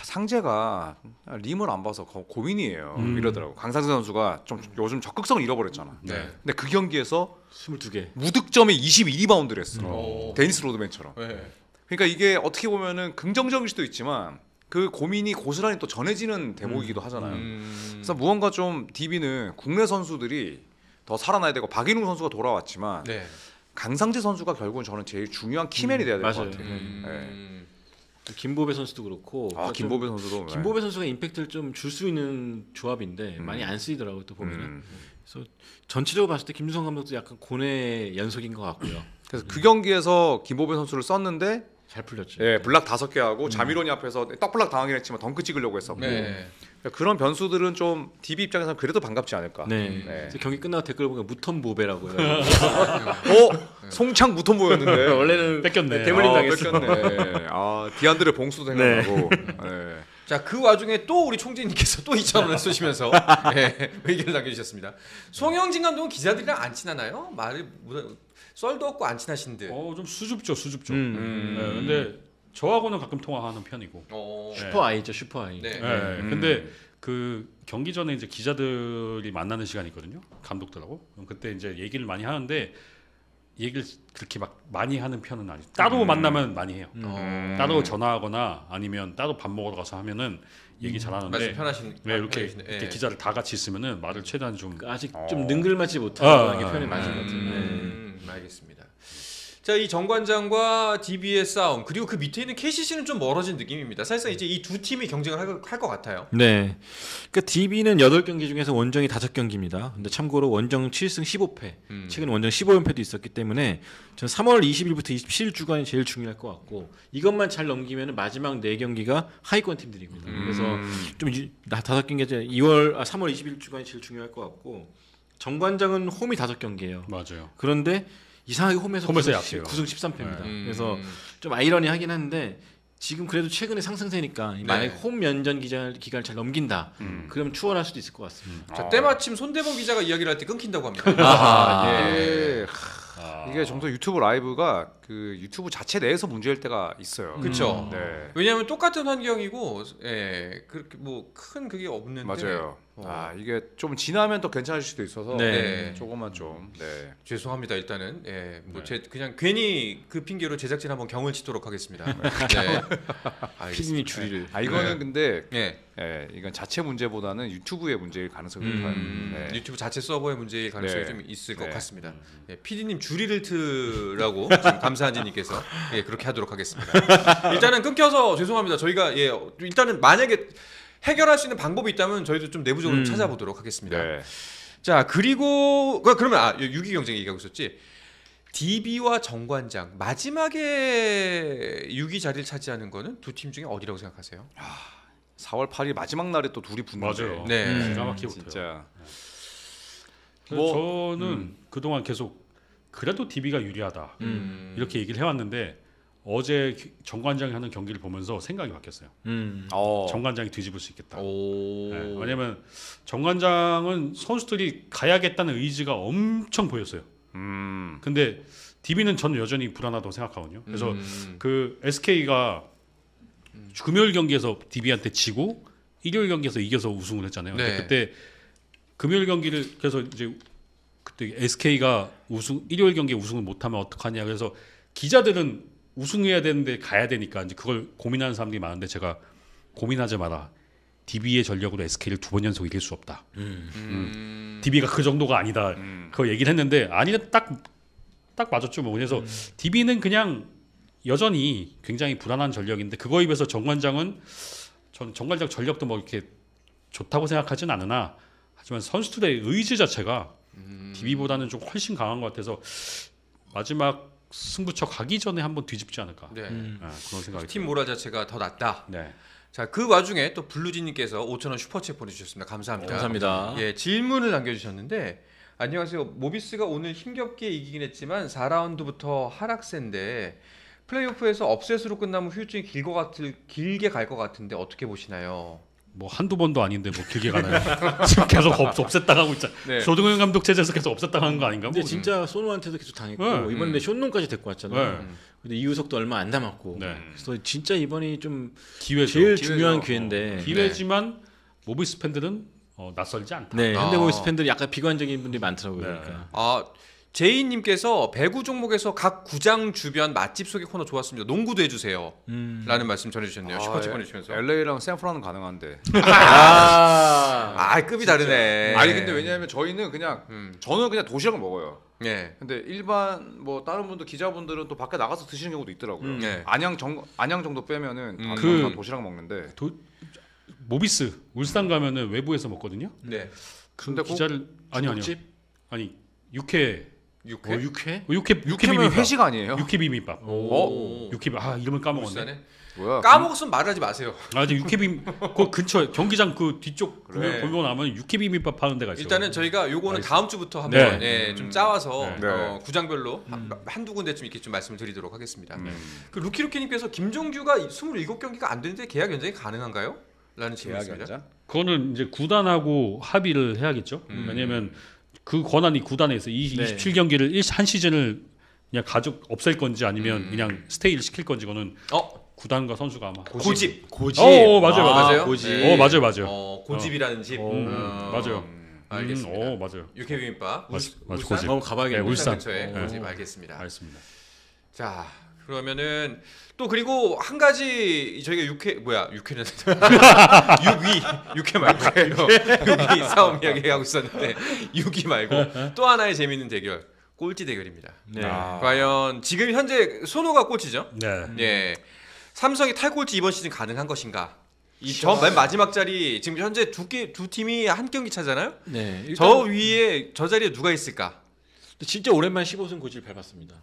상재가 림을 안 봐서 고민이에요. 이러더라고. 강상재 선수가 좀 요즘 적극성을 잃어버렸잖아.
네.
근데 그 경기에서
22개.
무득점에 22리바운드를 했어.
오.
데니스 로드맨처럼.
네.
그러니까 이게 어떻게 보면은 긍정적일 수도 있지만 그 고민이 고스란히 또 전해지는 대목이기도 하잖아요. 그래서 무언가 좀 DB는 국내 선수들이 더 살아나야 되고 박인웅 선수가 돌아왔지만
네.
강상재 선수가 결국은 저는 제일 중요한 키맨이 돼야 될 것
맞아요.
같아요.
김보배 선수도 그렇고.
아, 김보배 선수도. 네.
김보배 선수가 임팩트를 좀 줄 수 있는 조합인데 많이 안 쓰이더라고요. 또 보면은. 그래서 전체적으로 봤을 때 김주성 감독도 약간 고뇌 연속인 것 같고요.
그래서 그 경기에서 김보배 선수를 썼는데
잘 풀렸죠.
블락 5개 하고 자미론이 앞에서 떡블락 당하긴 했지만 덩크 찍으려고 했었고
네.
그런 변수들은 좀 DB 입장에서는 그래도 반갑지 않을까.
네. 그래서 경기 끝나고 댓글 보면 무턴 보배라고요.
송창 무톤보였는데
원래는
뺏겼네.
대물림 당했어.
뺏겼네. 디안드레 봉수도 생각나고. 네.
자, 그 와중에 또 우리 총재님께서 또 2,000원을 쏘시면서 의견을 남겨주셨습니다. 송영진 감독은 기자들이랑 안 친하나요? 말을 썰도 없고 안 친하신 듯.
좀 수줍죠. 네, 근데 저하고는 가끔 통화하는 편이고.
슈퍼 아이죠, 슈퍼 아이.
네.
네. 근데 그 경기 전에 이제 기자들이 만나는 시간이 있거든요. 감독들하고. 그럼 그때 이제 얘기를 많이 하는데 얘기를 그렇게 막 많이 하는 편은 아니죠. 따로 만나면 많이 해요. 따로 전화하거나 아니면 따로 밥 먹으러 가서 하면은 얘기 잘하는데.
말씀 편하신.
네, 이렇게
네.
기자를 다 같이 있으면은 말을 최대한 좀.
아직 좀 능글맞지 못하는 게 표현이
아,
맞은 것 같아요.
알겠습니다. 자, 이 정관장과 DB의 싸움 그리고 그 밑에 있는 KCC는 좀 멀어진 느낌입니다. 사실상 이제 이 두 팀이 경쟁을 할 것 같아요.
네. 그러니까 DB는 8경기 중에서 원정이 5경기입니다. 근데 참고로 원정 7승 15패. 최근 원정 15연패도 있었기 때문에 전 3월 20일부터 27일 주간이 제일 중요할 것 같고 이것만 잘 넘기면 마지막 4경기가 하위권 팀들입니다. 그래서 좀 5경기가 3월 20일 주간이 제일 중요할 것 같고 정관장은 홈이 5경기예요.
맞아요.
그런데 이상하게 홈에서
약해요.
9승 13패입니다. 그래서 좀 아이러니하긴 한데 지금 그래도 최근에 상승세니까 만약에 홈 연전 기간을 잘 넘긴다. 그러면 추월할 수도 있을 것 같습니다.
자, 때마침 손대범 기자가 이야기를 할 때 끊긴다고 합니다.
이게 정말 유튜브 라이브가 그 유튜브 자체 내에서 문제일 때가 있어요.
그렇죠.
네.
왜냐하면 똑같은 환경이고 그렇게 뭐 큰 그게 없는데.
맞아요. 이게 좀 지나면 또 괜찮을 수도 있어서
네.
조금만 좀. 네.
죄송합니다. 일단은 그냥 괜히 그 핑계로 제작진 한번 경을 치도록 하겠습니다. 네.
피디님 줄이를.
이거는 근데
네.
이건 자체 문제보다는 유튜브의 문제일 가능성이 높아요. 네.
유튜브 자체 서버의 문제일 가능성이
네.
좀 있을
네.
것 같습니다. PD님 줄이를 트라고 지금 감사한지님께서 그렇게 하도록 하겠습니다. 일단은 끊겨서 죄송합니다. 저희가 일단은 만약에 해결할 수 있는 방법이 있다면 저희도 좀 내부적으로 좀 찾아보도록 하겠습니다.
네.
자, 그리고 그러면 6위 경쟁 얘기하고 있었지. DB와 정관장 마지막에 6위 자리를 차지하는 거는 두 팀 중에 어디라고 생각하세요?
4월 8일 마지막 날에 또 둘이 붙는데.
맞아요.
네.
기가 막히게 붙어요.
진짜.
저는 그동안 계속 그래도 DB가 유리하다 이렇게 얘기를 해왔는데 어제 정관장이 하는 경기를 보면서 생각이 바뀌었어요. 정관장이 뒤집을 수 있겠다. 네, 왜냐면 정관장은 선수들이 가야겠다는 의지가 엄청 보였어요. 근데 DB는 저는 여전히 불안하다고 생각하거든요. 그래서 그 SK가 금요일 경기에서 DB한테 지고 일요일 경기에서 이겨서 우승을 했잖아요.
네.
근데 그때 금요일 경기를 그래서 이제 그때 SK가 일요일 경기에 우승을 못하면 어떡하냐. 그래서 기자들은 우승해야 되는데 가야 되니까 이제 그걸 고민하는 사람들이 많은데 제가 고민하지 마라. DB의 전력으로 SK를 2번 연속 이길 수 없다. DB가 그 정도가 아니다. 그거 얘기를 했는데 아니다 딱 맞았죠. 뭐 그래서 DB는 그냥 여전히 굉장히 불안한 전력인데 그거에 비해서 정관장은 전 정관장 전력도 뭐 이렇게 좋다고 생각하진 않으나 하지만 선수들의 의지 자체가 DB보다는 좀 훨씬 강한 것 같아서 마지막 승부처 가기 전에 한번 뒤집지 않을까.
네.
그런 생각이
팀 모랄 자체가 더 낫다.
네.
자, 그 와중에 또 블루진님께서 5,000원 슈퍼챗 보내주셨습니다. 감사합니다.
감사합니다.
예, 질문을 남겨주셨는데 안녕하세요. 모비스가 오늘 힘겹게 이기긴 했지만 4라운드부터 하락세인데 플레이오프에서 업셋으로 끝나면 후유증이 길게 갈 것 같은데 어떻게 보시나요?
뭐 한두 번도 아닌데 뭐 길게 가나요? 지금 계속 없앴당하고 있잖아.
네.
조동현 감독 체제에서 계속 없앴당하는 거 아닌가?
근데
뭐.
진짜 소노한테도 계속 당했고
네.
이번에 쇼농까지 데리고 왔잖아요.
네.
근데 이우석도 얼마 안 남았고.
네.
그래서 진짜 이번이 좀
기회죠.
제일 중요한 기회인데.
기회지만 모비스 팬들은 낯설지 않다.
네,
아.
현대모비스 팬들이 약간 비관적인 분들이 많더라고요.
네.
그러니까.
아, 제이님께서 배구 종목에서 각 구장 주변 맛집 소개 코너 좋았습니다. 농구도 해주세요. 라는 말씀 전해주셨네요. 슈퍼챗 보내주시면서.
LA랑 샌프란은 가능한데.
아, 급이 다르네.
아니 근데 왜냐하면 저희는 그냥 저는 그냥 도시락을 먹어요.
예.
근데 일반 뭐 다른 분들 기자분들은 또 밖에 나가서 드시는 경우도 있더라고요.
네.
안양 정도 빼면은 다
그-
도시락 먹는데.
모비스 울산 가면은 외부에서 먹거든요.
네.
근데
기자를 아니요. 아니 육회
육회?
육회?
육회
육회면
비빔밥.
회식 아니에요?
육회 비빔밥.
오.
육회 이름을 까먹었네.
울산에?
뭐야?
까먹었으면 말하지 마세요.
저 육회 비빔 그 근처에 경기장 그 뒤쪽
그래.
보고 나면 육회 비빔밥 하는 데가 있어요.
일단은 저희가 요거는 다음 주부터 한번
네.
예, 좀 짜와서
네.
구장별로 한두 군데쯤 이렇게 좀 말씀을 드리도록 하겠습니다.
네.
그 루키루키님께서 김종규가 27경기가 안 되는데 계약 연장이 가능한가요? 라는
계약
질문입니다.
연장?
그거는 이제 구단하고 합의를 해야겠죠. 왜냐면 그 권한이 구단에 있어요. 이
네.
27경기를 한 시즌을 그냥 없앨 건지 아니면 그냥 스테이를 시킬 건지 그거는 구단과 선수가 아마
고집.
맞아요.
맞아요?
고집.
네.
맞아요.
고집이라는 집.
맞아요.
알겠습니다.
맞아요.
육회비빔밥.
맞아,
울산
고집.
가봐야겠네.
네, 울산.
근처에
네.
고집 알겠습니다.
알겠습니다.
자, 그러면은 또 그리고 한 가지 저희가 육회는 육회 말고 육위 싸움 이야기하고 있었는데 육위 말고 또 하나의 재밌는 대결 꼴찌 대결입니다.
네.
과연 지금 현재 손호가 꼴찌죠?
네.
예. 삼성이 탈꼴찌 이번 시즌 가능한 것인가? 맨 마지막 자리 지금 현재 두 팀이 한 경기 차잖아요.
네. 일단
저 위에 저 자리에 누가 있을까?
진짜 오랜만에 15승 고지를 밟았습니다.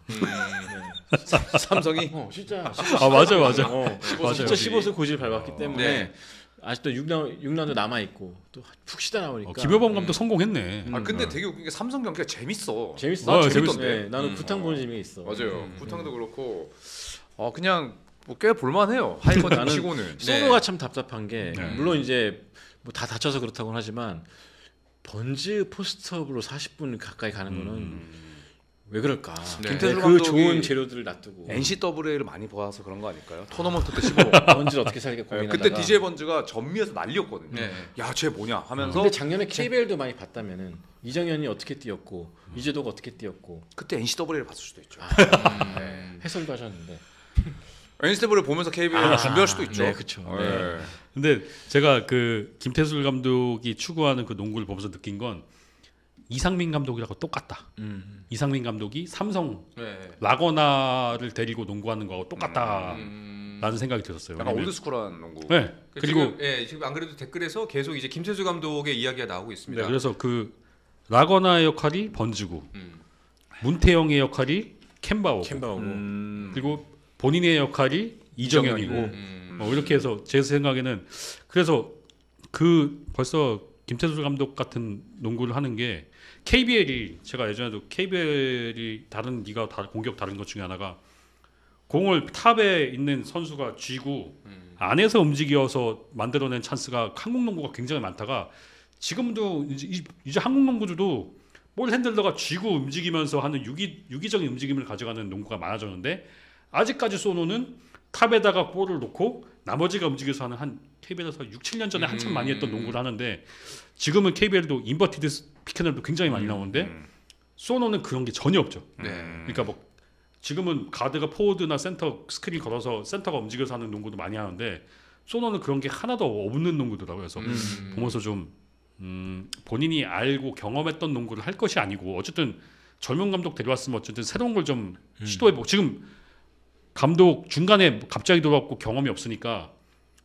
삼성이
진짜.
맞아요.
맞아요.
맞아요.
진짜 15승 고지를 밟았기 때문에
네.
아직도 6라운드 남아 있고 또 푹 쉬다 나오니까.
김효범 감독 성공했네.
근데 되게 웃긴 게 삼성 경기가 재밌어.
재밌어.
재밌던데.
네, 나는 구탕 보는 재미가 있어.
맞아요. 구탕도 그렇고 그냥 뭐 꽤 볼만해요. 하이컨
나는
치고는.
소노가 참 답답한 게
네.
물론 이제 뭐 다 다쳐서 그렇다고는 하지만 번즈 포스트업으로 40분 가까이 가는 거는 왜 그럴까?
네.
김태수 그
감독이
좋은 재료들을 놔두고
NCAA를 많이 봐서 그런 거 아닐까요? 토너먼트 때 15.
번즈를 어떻게 살게 고민하다가
그때 DJ 번즈가 전미에서 난리였거든요.
네.
야, 쟤 뭐냐 하면서
근데 작년에 KBL도 많이 봤다면은 이정현이 어떻게 뛰었고 이재도가 어떻게 뛰었고
그때 NCAA를 봤을 수도 있죠.
해설도 하셨는데
NCAA를 보면서 KBL 준비할 수도 있죠.
네, 그렇죠.
네.
근데 제가 그 김태술 감독이 추구하는 그 농구를 보면서 느낀 건 이상민 감독이라고 똑같다. 이상민 감독이 삼성
네.
라거나를 데리고 농구하는 거하고 똑같다라는 생각이 들었어요.
약간
왜냐면-
올드스쿨한 농구.
네. 그리고
지금 안 그래도 댓글에서 계속 이제 김태수 감독의 이야기가 나오고 있습니다.
네, 그래서 그 라거나의 역할이 번지고
음.
문태영의 역할이 캔바오고
캠바오고
그리고 본인의 역할이 이정현이고 뭐 이렇게 해서 제 생각에는 그래서 그 벌써 김태술 감독 같은 농구를 하는 게 KBL이 제가 예전에도 KBL이 다른 리가 공격 다른 것 중에 하나가 공을 탑에 있는 선수가 쥐고 안에서 움직여서 만들어낸 찬스가 한국 농구가 굉장히 많다가 지금도 이제 한국 농구들도 볼 핸들러가 쥐고 움직이면서 하는 유기적인 움직임을 가져가는 농구가 많아졌는데 아직까지 소노는 탑에다가 볼을 놓고 나머지가 움직여서 하는 한 KBL에서 6, 7년 전에 한참 많이 했던 농구를 하는데 지금은 KBL도 인버티드 피켓널도 굉장히 많이 나오는데 소노는 그런 게 전혀 없죠.
네.
그러니까 뭐 지금은 가드가 포워드나 센터 스크린 걸어서 센터가 움직여서 하는 농구도 많이 하는데 소노는 그런 게 하나도 없는 농구더라고요. 그래서 보면서 좀 본인이 알고 경험했던 농구를 할 것이 아니고 어쨌든 젊은 감독 데려왔으면 어쨌든 새로운 걸 좀 시도해보고 지금 감독 중간에 갑자기 들어왔고 경험이 없으니까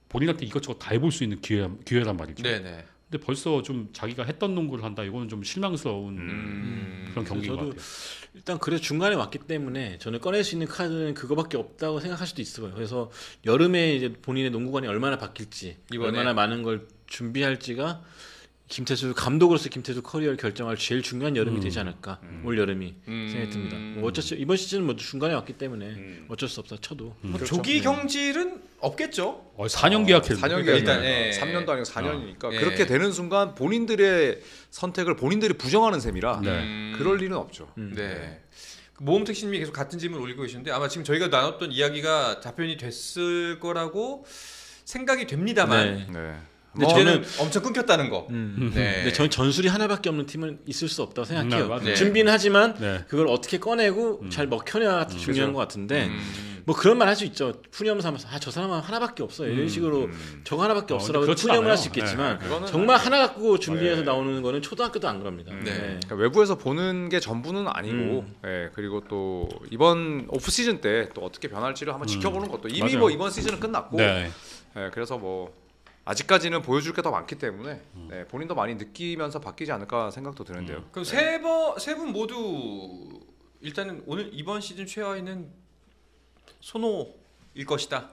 본인한테 이것저것 다 해볼 수 있는 기회란 말이죠.
네네.
근데 벌써 좀 자기가 했던 농구를 한다 이거는 좀 실망스러운 그런 경기인 것
저도
같아요.
일단 그래 중간에 왔기 때문에 저는 꺼낼 수 있는 카드는 그거밖에 없다고 생각할 수도 있어요. 그래서 여름에 이제 본인의 농구관이 얼마나 바뀔지,
이번에.
얼마나 많은 걸 준비할지가 김태수 감독으로서 김태수 커리어를 결정할 제일 중요한 여름이 되지 않을까 올 여름이 생각이 듭니다. 뭐 어차피 이번 시즌은 뭐 중간에 왔기 때문에 어쩔 수 없다 쳐도
뭐 조기 경질은 없겠죠.
4년 계약했는데
4년
일단,
계약
예.
3년도 아니고 4년이니까
예.
그렇게 되는 순간 본인들의 선택을 본인들이 부정하는 셈이라 그럴 일은 없죠.
네. 모험택 씨님이 계속 같은 질문을 올리고 계시는데 아마 지금 저희가 나눴던 이야기가 답변이 됐을 거라고 생각이 됩니다만
네.
네.
근데
저는 엄청 끊겼다는 거. 네.
근데 저는 전술이 하나밖에 없는 팀은 있을 수 없다고 생각해요.
맞아요.
네.
준비는 하지만
네.
그걸 어떻게 꺼내고 잘 먹혀내야 중요한 것 같은데
음.
뭐 그런 말 할 수 있죠. 푸념 삼아서 저 사람은 하나밖에 없어요. 이런 식으로 저거 하나밖에 없어라고
그렇진
푸념을 할
않아요.
수 있겠지만
네, 그거는
정말 하나 갖고 준비해서
네.
나오는 거는 초등학교도 안 그럽니다.
네.
그러니까 외부에서 보는 게 전부는 아니고, 예, 그리고 또 이번 오프 시즌 때 또 어떻게 변할지를 한번 지켜보는 것도 이미
맞아요.
뭐 이번 시즌은 끝났고,
네.
예, 그래서 뭐 아직까지는 보여줄 게 더 많기 때문에 네, 본인도 많이 느끼면서 바뀌지 않을까 생각도 드는데요.
그럼 세 분 모두 일단은 오늘 이번 시즌 최하위는 손호일 것이다.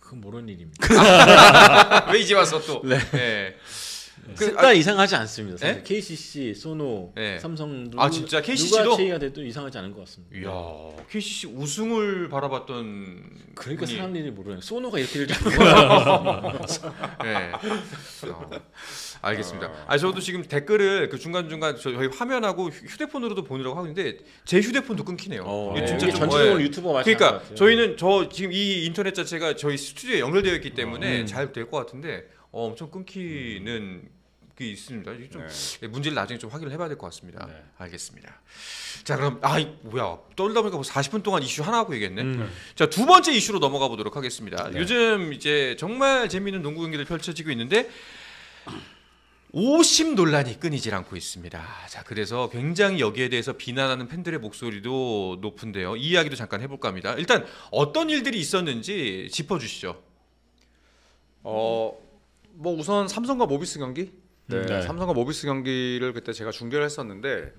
그건 모르는 일입니다.
왜 이제 와서 또?
네.
네.
셋다 이상하지 않습니다. 사실
네?
KCC, 소노,
네.
삼성
아, 진짜 KCC 도?
누가 제의가 돼도 이상하지 않은 것 같습니다.
이야, KCC 우승을 바라봤던
그러니까
분이-
사람들이 모르는 소노가 이렇게 될 줄 몰라요.
네. 알겠습니다. 아 저도 지금 댓글을 그 중간 저희 화면하고 휴대폰으로도 보느라고 하고 있는데 제 휴대폰도 끊기네요. 이게 진짜
이게
좀
전체적으로
예.
유튜버 맛이
그러니까 저희는 저 지금 이 인터넷 자체가 저희 스튜디오에 연결되어 있기 때문에 잘 될 것 같은데 엄청 끊기는 게 있습니다. 이게 좀 문제를 나중에 좀 확인을 해봐야 될 것 같습니다.
네.
알겠습니다. 자 그럼 뭐야 떨다 보니까 뭐 40분 동안 이슈 하나 하고 얘기했네. 자 두 번째 이슈로 넘어가 보도록 하겠습니다. 요즘 이제 정말 재미있는 농구 경기들 펼쳐지고 있는데 오심 논란이 끊이질 않고 있습니다. 자, 그래서 굉장히 여기에 대해서 비난하는 팬들의 목소리도 높은데요. 이 이야기도 잠깐 해볼까 합니다. 일단 어떤 일들이 있었는지 짚어주시죠.
뭐 우선 삼성과 모비스 경기,
네.
삼성과 모비스 경기를 그때 제가 중계를 했었는데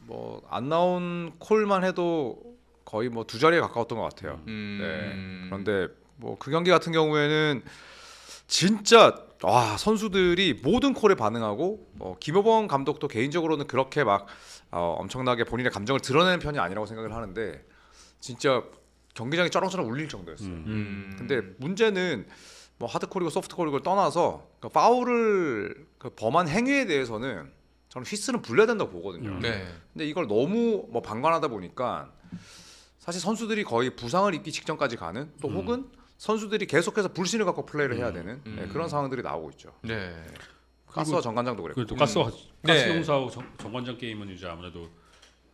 뭐 안 나온 콜만 해도 거의 뭐 두 자리에 가까웠던 것 같아요. 네. 그런데 뭐 그 경기 같은 경우에는 진짜 선수들이 모든 콜에 반응하고 김효범 감독도 개인적으로는 그렇게 막 엄청나게 본인의 감정을 드러내는 편이 아니라고 생각을 하는데 진짜 경기장이 쩌렁쩌렁 울릴 정도였어요. 근데 문제는 뭐 하드콜이고 소프트콜이고 를 떠나서 그 파울을 그 범한 행위에 대해서는 저는 휘스는 불려야 된다고 보거든요.
네.
근데 이걸 너무 뭐 방관하다 보니까 사실 선수들이 거의 부상을 입기 직전까지 가는 또 혹은 선수들이 계속해서 불신을 갖고 플레이를 해야 되는 그런 상황들이 나오고 있죠.
네.
가스와 정관장도 그랬고.
그리고 또
네.
가스공사하고 정관장 게임은 이제 아무래도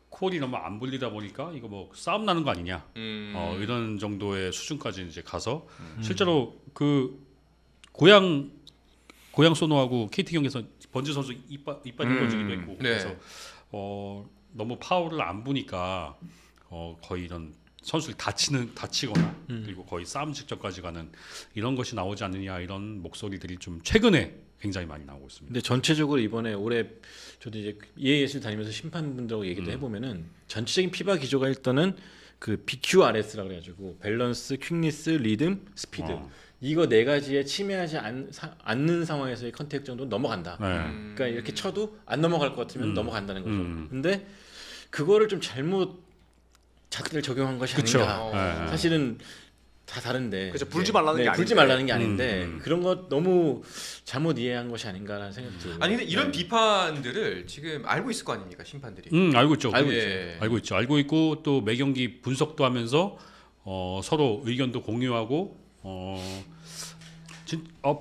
콜이 너무 안 불리다 보니까 이거 뭐 싸움 나는 거 아니냐 이런 정도의 수준까지 이제 가서 실제로 그 고양 소노하고 KT 경기에서 번지 선수 이빨 벌어지기도 했고
네.
그래서 너무 파울을 안 부니까 거의 이런 선수를 다치거나 그리고 거의 싸움 직전까지 가는 이런 것이 나오지 않느냐 이런 목소리들이 좀 최근에 굉장히 많이 나오고 있습니다.
근데 전체적으로 이번에 올해 저도 이제 예예실 다니면서 심판분들하고 얘기도 해보면은 전체적인 피바 기조가 일단은 그 BQRS라고 그래가지고 밸런스, 퀵니스, 리듬, 스피드 이거 네 가지에 침해하지 않는 상황에서의 컨택 정도는 넘어간다. 그러니까 이렇게 쳐도 안 넘어갈 것 같으면 넘어간다는 거죠. 근데 그거를 좀 잘못 잣대를 적용한 것이
그쵸.
아닌가.
네.
사실은 다 다른데.
그렇죠. 불지 말라는 게
불지
아닌데.
말라는 게 아닌데 그런 것 너무 잘못 이해한 것이 아닌가라는 생각이 들어요.
아니 근데 이런
네.
비판들을 지금 알고 있을 거 아닙니까 심판들이.
알고 있죠.
알고
예.
알고 있죠. 알고 있고 또 매 경기 분석도 하면서 서로 의견도 공유하고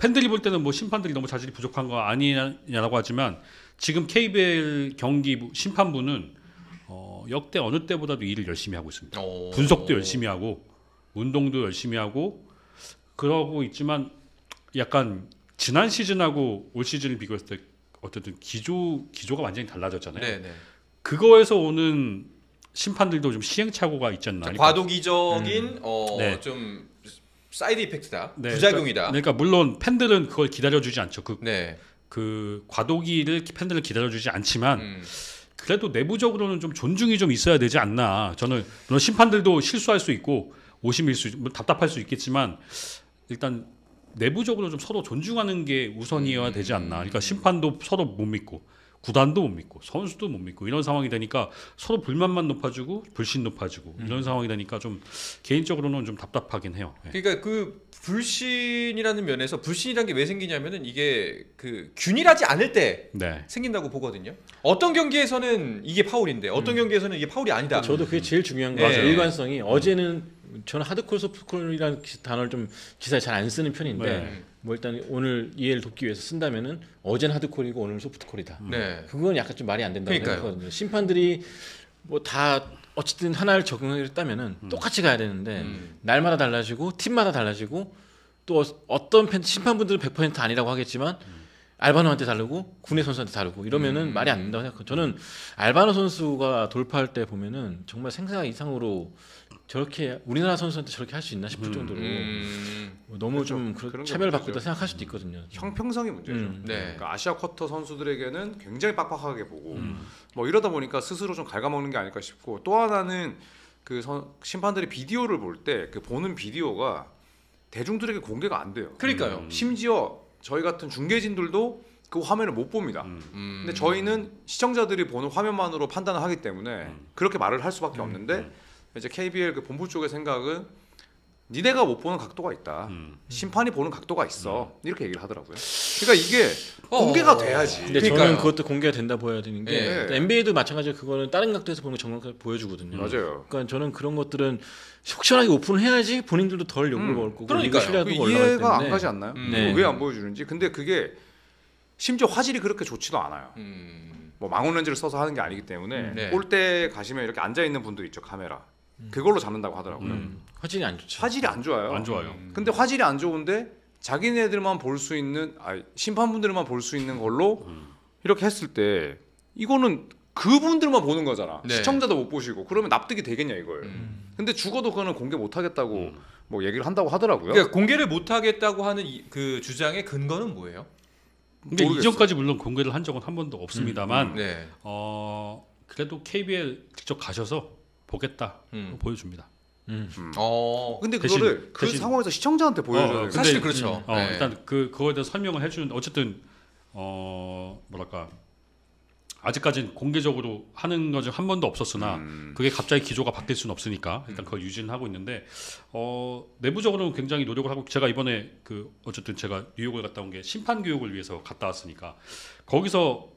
팬들이 볼 때는 뭐 심판들이 너무 자질이 부족한 거 아니냐라고 하지만 지금 KBL 경기 심판부는 역대 어느 때보다도 일을 열심히 하고 있습니다. 분석도 열심히 하고 운동도 열심히 하고 그러고 있지만 약간 지난 시즌하고 올 시즌을 비교했을 때 어쨌든 기조가 완전히 달라졌잖아요.
네네.
그거에서 오는 심판들도 좀 시행착오가 있지 않나.
과도기적인
네.
좀 사이드 이펙트다.
네,
부작용이다.
그러니까 물론 팬들은 그걸 기다려주지 않죠.
네.
그 과도기를 팬들을 기다려주지 않지만
음.
그래도 내부적으로는 좀 존중이 좀 있어야 되지 않나. 저는 물론 심판들도 실수할 수 있고 오심일 수 답답할 수 있겠지만 일단 내부적으로 좀 서로 존중하는 게 우선이어야 되지 않나. 그러니까 심판도 서로 못 믿고 구단도 못 믿고 선수도 못 믿고 이런 상황이 되니까 서로 불만만 높아지고 불신 높아지고 이런 상황이 되니까 좀 개인적으로는 좀 답답하긴 해요. 예.
그러니까 그 불신이라는 면에서 불신이라는 게 왜 생기냐면은 이게 그 균일하지 않을 때
네.
생긴다고 보거든요. 어떤 경기에서는 이게 파울인데 어떤 경기에서는 이게 파울이 아니다.
저도 그게 제일 중요한
네.
거예요. 일관성이 어제는 저는 하드콜 소프트콜이라는 단어를 좀 기사에 잘 안 쓰는 편인데
네.
뭐 일단 오늘 이해를 돕기 위해서 쓴다면은 어제는 하드콜이고 오늘은 소프트콜이다.
네.
그건 약간 좀 말이 안 된다고
그러니까요.
생각하거든요. 심판들이 뭐 다 어쨌든 하나를 적용했다면은 똑같이 가야 되는데 날마다 달라지고 팀마다 달라지고 또 어떤 심판분들은 100% 아니라고 하겠지만 알바노한테 다르고 국내 선수한테 다르고 이러면은 말이 안 된다고 생각해요. 저는 알바노 선수가 돌파할 때 보면은 정말 생각 이상으로 저렇게 우리나라 선수한테 저렇게 할 수 있나 싶을 정도로 뭐 너무 좀
그런 게
차별받고
문제죠.
있다 생각할 수도 있거든요.
형평성이 문제죠.
네.
그러니까 아시아 쿼터 선수들에게는 굉장히 빡빡하게 보고 뭐 이러다 보니까 스스로 좀 갉아먹는 게 아닐까 싶고 또 하나는 그 심판들이 비디오를 볼 때 그 보는 비디오가 대중들에게 공개가 안 돼요.
그러니까요.
심지어 저희 같은 중계진들도 그 화면을 못 봅니다. 근데 저희는 시청자들이 보는 화면만으로 판단을 하기 때문에 그렇게 말을 할 수밖에 없는데 이제 KBL 그 본부 쪽의 생각은 니네가 못 보는 각도가 있다. 심판이 보는 각도가 있어. 이렇게 얘기를 하더라고요. 그러니까 이게 공개가 돼야지.
근데
그러니까요.
저는 그것도 공개가 된다 보여야 되는 게
네.
NBA도 마찬가지로 그거는 다른 각도에서 보는 거 정확하게 보여주거든요.
맞아요.
그러니까 저는 그런 것들은 속 시원하게 오픈을 해야지 본인들도 덜 욕을 먹을 거고
그러니까요.
리그 신뢰도가
그
올라가기
이해가
때문에
안 가지 않나요?
네.
왜 안 보여주는지. 근데 그게 심지어 화질이 그렇게 좋지도 않아요. 뭐 망원 렌즈를 써서 하는 게 아니기 때문에
네.
골대 가시면 이렇게 앉아 있는 분들 있죠, 카메라. 그걸로 잡는다고 하더라고요.
화질이 안 좋죠.
화질이 안 좋아요.
안 좋아요.
근데 화질이 안 좋은데 자기네들만 볼 수 있는 심판분들만 볼 수 있는 걸로 이렇게 했을 때 이거는 그분들만 보는 거잖아.
네.
시청자도 못 보시고 그러면 납득이 되겠냐 이거예요. 근데 죽어도 그거는 공개 못 하겠다고 뭐 얘기를 한다고 하더라고요.
그러니까 공개를 못 하겠다고 하는 그 주장의 근거는 뭐예요?
근데
모르겠어요.
이전까지 물론 공개를 한 적은 한 번도 없습니다만
네.
그래도 KBL 직접 가셔서 보겠다 보여줍니다.
근데
대신-
그거를 그
대신-
상황에서 시청자한테 보여줘야 돼요.
근데-
사실 그렇죠. 네.
일단 그거에 대해서 설명을 해주는 어쨌든 뭐랄까 아직까지는 공개적으로 하는 것이 한 번도 없었으나 그게 갑자기 기조가 바뀔 수는 없으니까 일단 그걸 유지는 하고 있는데 내부적으로는 굉장히 노력을 하고 제가 이번에 어쨌든 제가 뉴욕을 갔다 온 게 심판 교육을 위해서 갔다 왔으니까 거기서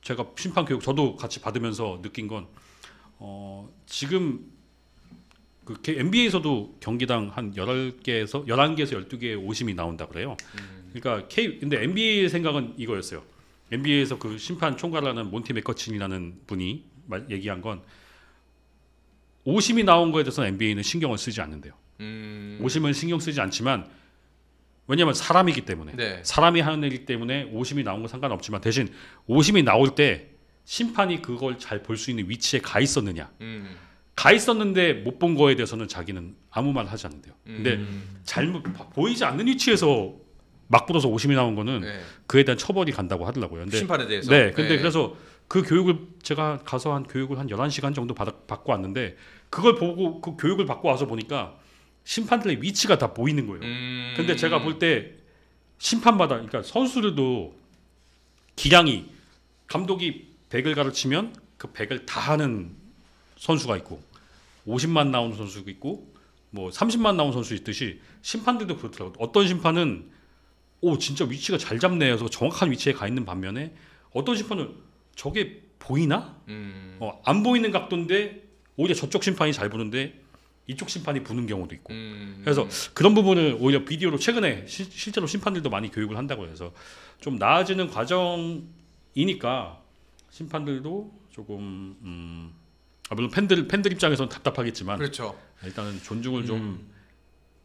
제가 심판 교육 저도 같이 받으면서 느낀 건 지금 그 NBA에서도 경기당 한 11개에서 12개의 오심이 나온다 그래요. 그러니까 근데 NBA의 생각은 이거였어요. NBA에서 그 심판 총괄하는 몬티 맥커친이라는 분이 얘기한 건 오심이 나온 거에 대해서는 NBA는 신경을 쓰지 않는데요. 오심은 신경 쓰지 않지만 왜냐하면 사람이기 때문에
네.
사람이 하는 일이기 때문에 오심이 나온 건 상관없지만 대신 오심이 나올 때 심판이 그걸 잘 볼 수 있는 위치에 가 있었느냐 가 있었는데 못 본 거에 대해서는 자기는 아무 말 하지 않는데요. 근데 잘못 보이지 않는 위치에서 막 불어서 오심이 나온 거는
네.
그에 대한 처벌이 간다고 하더라고요. 근데
심판에 대해서.
네, 근데 그래서 그 교육을 제가 가서 한 교육을 한 11시간 정도 받고 왔는데 그걸 보고 그 교육을 받고 와서 보니까 심판들의 위치가 다 보이는 거예요. 근데 제가 볼 때 심판마다 그러니까 선수들도 기량이 감독이 100을 가르치면 그 100을 다 하는 선수가 있고 50만 나오는 선수도 있고 뭐 30만 나오는 선수 있듯이 심판들도 그렇더라고요. 어떤 심판은 진짜 위치가 잘 잡네 해서 정확한 위치에 가 있는 반면에 어떤 심판은 저게 보이나? 안 보이는 각도인데 오히려 저쪽 심판이 잘 보는데 이쪽 심판이 부는 경우도 있고 그래서 그런 부분을 오히려 비디오로 최근에 실제로 심판들도 많이 교육을 한다고 해서 좀 나아지는 과정이니까 심판들도 조금 물론 팬들 입장에서는 답답하겠지만
그렇죠.
일단은 존중을 좀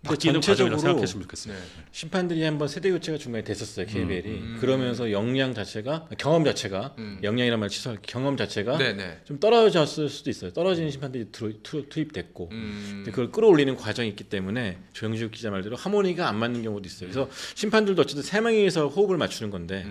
근데
바뀌는 과정이라
전체적으로
생각했으면 좋겠어요.
네.
심판들이 한번 세대 교체가 중간에 됐었어요. KBL이. 그러면서 역량 자체가 경험 자체가 역량이란 말 취소할 경험 자체가
네네.
좀 떨어졌을 수도 있어요. 떨어지는 심판들이 투입됐고 근데 그걸 끌어올리는 과정이 있기 때문에 조영식 기자 말대로 하모니가 안 맞는 경우도 있어요. 그래서 심판들도 어쨌든 세 명이서 호흡을 맞추는 건데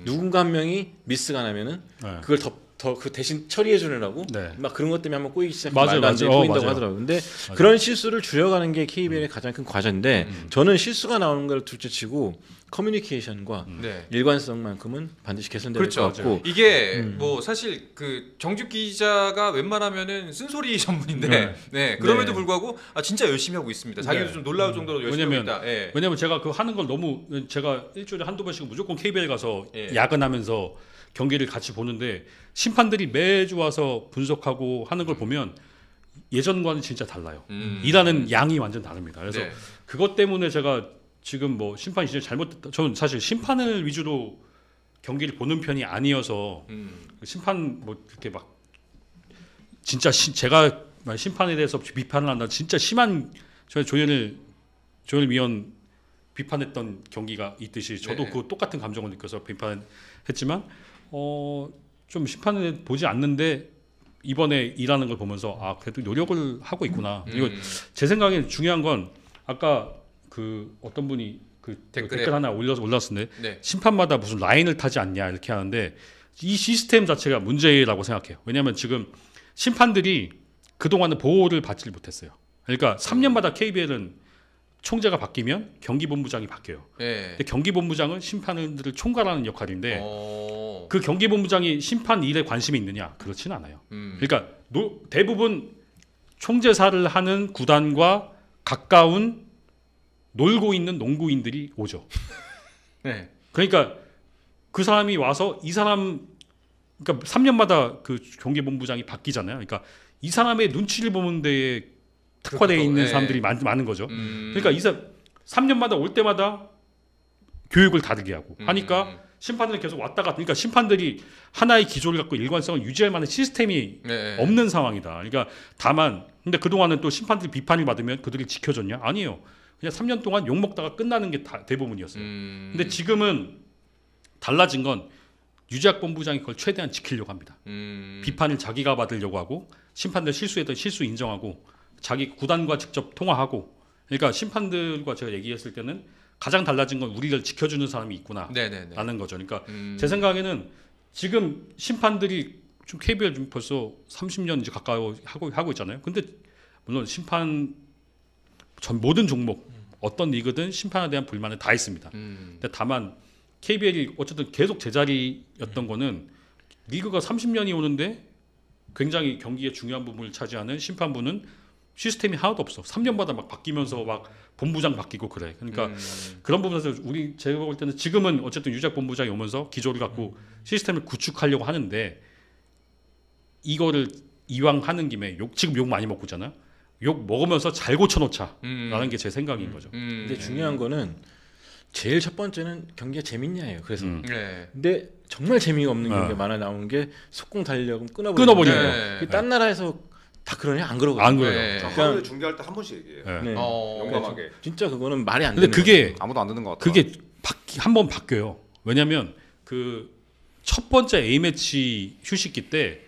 누군가 한 명이 미스가 나면은
네.
그걸 더 그 대신 처리해 주느라고
네.
막 그런 것 때문에 한번 꼬이기 시작하면
맞아요,
말도 안 되게
맞아요.
꼬인다고
맞아요.
하더라고요. 근데
맞아요.
그런 실수를 줄여가는 게 KBL의 가장 큰 과제인데 저는 실수가 나오는 걸 둘째치고 커뮤니케이션과
네.
일관성만큼은 반드시 개선될
그렇죠.
것 같고
이게 뭐 사실 그 정juk 기자가 웬만하면은 쓴소리 전문인데
네.
네. 그럼에도
네.
불구하고 진짜 열심히 하고 있습니다. 자기도
네.
좀 놀라울 정도로 열심히 하고
왜냐면
있다. 예.
왜냐면 제가 그 하는 걸 너무 제가 일주일에 한두 번씩 무조건 KBL 가서
예.
야근하면서 경기를 같이 보는데 심판들이 매주 와서 분석하고 하는 걸 보면 예전과는 진짜 달라요. 일하는 양이 완전 다릅니다. 그래서
네.
그것 때문에 제가 지금 뭐 심판이 진짜 잘못됐다. 저는 사실 심판을 위주로 경기를 보는 편이 아니어서 심판 뭐 그렇게 막 진짜 제가 심판에 대해서 비판을 한다. 진짜 심한 조현일 위원 비판했던 경기가 있듯이 저도
네.
그 똑같은 감정을 느껴서 비판했지만 좀 심판을 보지 않는데 이번에 일하는 걸 보면서 그래도 노력을 하고 있구나. 이거 제 생각에 중요한 건 아까 그 어떤 분이 그 댓글 하나 올렸었는데
네.
심판마다 무슨 라인을 타지 않냐 이렇게 하는데 이 시스템 자체가 문제라고 생각해요. 왜냐하면 지금 심판들이 그동안은 보호를 받지 못했어요. 그러니까 3년마다 KBL은 총재가 바뀌면 경기본부장이 바뀌어요.
예.
근데 경기본부장은 심판들을 총괄하는 역할인데
어.
그 경기본부장이 심판 일에 관심이 있느냐? 그렇지는 않아요. 그러니까 대부분 총재사를 하는 구단과 가까운 놀고 있는 농구인들이 오죠.
네.
그러니까 그 사람이 와서 이 사람 그러니까 3년마다 그 경기본부장이 바뀌잖아요. 그러니까 이 사람의 눈치를 보는 데에 특화되어
그렇죠.
있는
예.
사람들이 많은 거죠. 그러니까 3년마다 올 때마다 교육을 다르게 하고 하니까 심판들이 계속 왔다 갔다. 그러니까 심판들이 하나의 기조를 갖고 일관성을 유지할 만한 시스템이
네.
없는 상황이다. 그러니까 다만 근데 그동안은 또 심판들이 비판을 받으면 그들이 지켜줬냐? 아니에요. 그냥 3년 동안 욕 먹다가 끝나는 게 대부분이었어요. 근데 지금은 달라진 건 유재학 본부장이 그걸 최대한 지키려고 합니다. 비판을 자기가 받으려고 하고 심판들 실수했던 실수 인정하고 자기 구단과 직접 통화하고 그러니까 심판들과 제가 얘기했을 때는 가장 달라진 건 우리를 지켜주는 사람이 있구나라는
네네네.
거죠. 그러니까 제 생각에는 지금 심판들이 좀 KBL 좀 벌써 30년 이제 가까이 하고 있잖아요. 근데 물론 심판 전 모든 종목 어떤 리그든 심판에 대한 불만은 다 있습니다. 근데 다만 KBL이 어쨌든 계속 제자리였던 거는 리그가 30년이 오는데 굉장히 경기의 중요한 부분을 차지하는 심판부는 시스템이 하나도 없어. 3년마다 막 바뀌면서 막 본부장 바뀌고 그래. 그러니까 그런 부분에서 제가 볼 때는 지금은 어쨌든 유작 본부장이 오면서 기조를 갖고 시스템을 구축하려고 하는데 이거를 이왕 하는 김에 지금 욕 많이 먹고 있잖아요. 욕 먹으면서 잘 고쳐놓자라는 게 제 생각인 거죠.
근데 중요한 거는 제일 첫 번째는 경기가 재밌냐예요. 그래서
네.
근데 정말 재미가 없는 경기가 많아 나오는 게 속공 달리려고
끊어버리는
네.
거. 딴 나라에서 다 그러냐 안 그러거든요.
안 그래요.
네.
하루에 중계할 때 한 번씩 얘기해요.
네.
네.
용감하게.
진짜 그거는 말이 안
근데
되는
그게
아무도 안 듣는 것 같아.
그게 한번 바뀌어요. 왜냐하면 그 첫 번째 A 매치 휴식기 때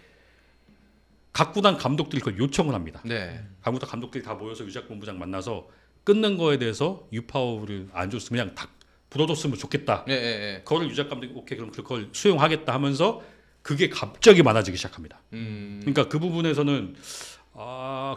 각 구단 감독들이 그걸 요청을 합니다.
네.
각 구단 감독들이 다 모여서 유작 본부장 만나서 끊는 거에 대해서 유파울을 안 줬으면 그냥 다 불어줬으면 좋겠다.
네. 네.
그거를 유작 감독이 오케이 그럼 그걸 수용하겠다 하면서 그게 갑자기 많아지기 시작합니다. 그러니까 그 부분에서는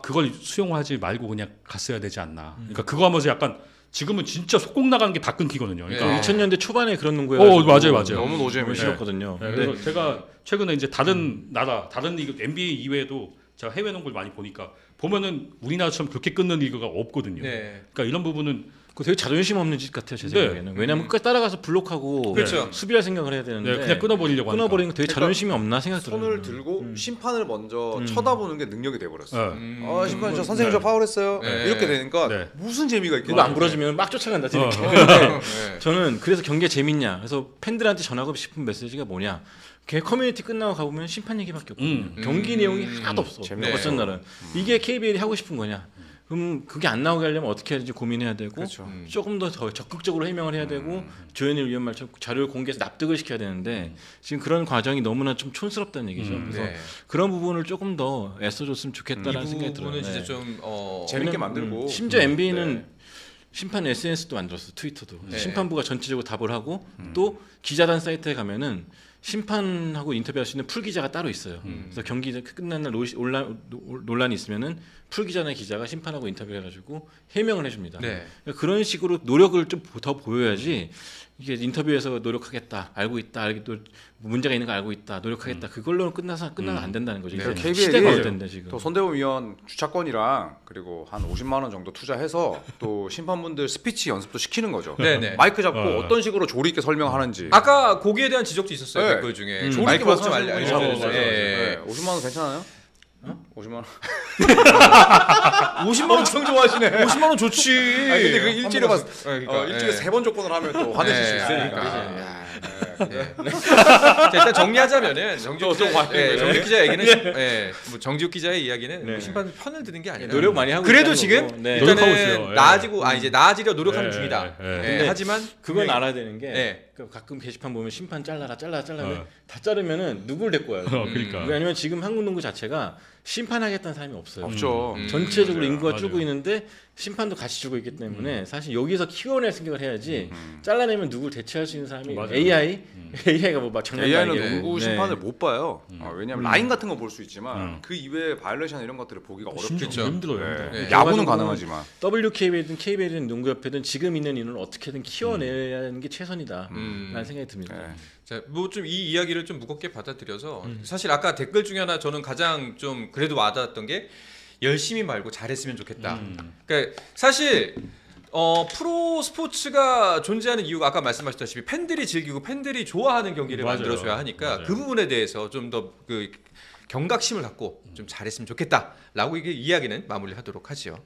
그걸 수용하지 말고 그냥 갔어야 되지 않나. 그러니까 그거 하면서 약간 지금은 진짜 속공 나가는 게 다 끊기거든요. 그러니까
2000년대 초반에 그런 농구여가지고
맞아요.
너무 노잼이
싫었거든요.
네, 그래서 제가 최근에 이제 다른 나라, 다른 리그 NBA 이외에도 제가 해외 농구를 많이 보니까 보면은 우리나라처럼 그렇게 끊는 리그가 없거든요.
네.
그러니까 이런 부분은
그 되게 자존심 없는 짓 같아요 제
네.
생각에는. 왜냐면 끝까지 따라가서 블록하고
그렇죠.
수비할 생각을 해야 되는데
네, 그냥 끊어버리려고 하니까.
끊어버리는 거 되게 자존심이 없나 생각 들어요.
손을 들고 심판을 먼저 쳐다보는 게 능력이 돼버렸어요.
네.
심판 저 선생님 저 파울했어요.
네.
이렇게 되니까
네.
무슨 재미가 있겠냐.
그거 안 부러지면 막 쫓아간다.
어.
근데
네.
저는 그래서 경기가 재밌냐. 그래서 팬들한테 전하고 싶은 메시지가 뭐냐. 걔 커뮤니티 끝나고 가보면 심판 얘기밖에 없거든요. 경기 내용이 하나도 없어.
재미없어.
어떤 날은 이게 KBL이 하고 싶은 거냐. 그럼 그게 안 나오게 하려면 어떻게 해야 될지 고민해야 되고
그렇죠.
조금 더 적극적으로 해명을 해야 되고 조현일 위원 말처럼 자료를 공개해서 납득을 시켜야 되는데 지금 그런 과정이 너무나 좀 촌스럽다는 얘기죠. 그래서
네.
그런 부분을 조금 더 애써줬으면
이
좋겠다라는 생각이 들어요.
부분은 진짜
네.
좀
재밌게 만들고
심지어 NBA는
네.
심판 SNS도 만들었어. 트위터도.
네.
심판부가 전체적으로 답을 하고 또 기자단 사이트에 가면은 심판하고 인터뷰할 수 있는 풀 기자가 따로 있어요. 그래서 경기 끝난 날 논란이 있으면은 풀 기자나 기자가 심판하고 인터뷰해가지고 해명을 해줍니다.
네.
그러니까 그런 식으로 노력을 좀 더 보여야지 이게 인터뷰에서 노력하겠다, 알고 있다, 또 문제가 있는 거 알고 있다, 노력하겠다. 그걸로는 끝나면 안 된다는 거죠.
네.
이제 시대가 어땠는데 지금.
또 손대범 위원 주차권이랑 그리고 한 50만 원 정도 투자해서 또 심판분들 스피치 연습도 시키는 거죠.
네네.
마이크 잡고 어떤 식으로 조리 있게 설명하는지.
아까 거기에 대한 지적도 있었어요.
네.
댓글 중에.
조리
마이크
있게
좀 알려주세요.
맞아요.
예.
50만 원 괜찮아요? 50만 원.
50만 원
엄청 좋아하시네.
50만 원 좋지.
아니, 근데 그 일주일에
한번
봤-
그러니까,
일주일에
예.
3번 조건을 하면 또 화내실 수
네,
있으니까.
네. 자, 일단 정리하자면은 정지욱
좀
기자,
화내네.
정지욱 기자 얘기는 뭐 정지욱 기자의 이야기는 뭐 심판 편을 드는 게 아니라
노력 많이 하고
그래도
있다는
지금
거고. 네.
노력하고
일단은
있어요. 예.
나아지고 이제 나아지려 노력하는
예,
중이다.
예,
예,
근데
하지만
그건
분명히-
알아야 되는 게
네.
그 가끔 게시판 보면 심판 잘라라 다 자르면은 누굴 데리고 와요.
그러니까.
왜냐면 지금 한국 농구 자체가 심판하겠다는 사람이 없어요.
없죠.
전체적으로
맞아요.
인구가
맞아요.
줄고 있는데 심판도 같이 줄고 있기 때문에 사실 여기서 키워낼 생각을 해야지 잘라내면 누굴 대체할 수 있는 사람이
맞아요.
AI가 뭐 막 장난이
AI는
아니고
농구
네.
심판을 못 봐요. 왜냐면 라인 같은 거 볼 수 있지만 그 이외에 바이올레이션 이런 것들을 보기가 어렵죠.
그쵸.
힘들어요.
네.
힘들어요.
네.
야구는
결과적으로
가능하지만.
WKBL이든 KBL이든 농구협회든 지금 있는 인원을 어떻게든 키워내야 하는 게 최선이다라는 생각이 듭니다.
네.
자, 뭐 좀 이 이야기를 좀 무겁게 받아들여서 사실 아까 댓글 중에 하나 저는 가장 좀 그래도 와닿았던 게 열심히 말고 잘했으면 좋겠다. 그러니까 사실 프로 스포츠가 존재하는 이유가 아까 말씀하셨다시피 팬들이 즐기고 팬들이 좋아하는 경기를
맞아요.
만들어줘야 하니까
맞아요.
그 부분에 대해서 좀 더 그 경각심을 갖고 좀 잘했으면 좋겠다라고 이게 이야기는 마무리하도록 하죠.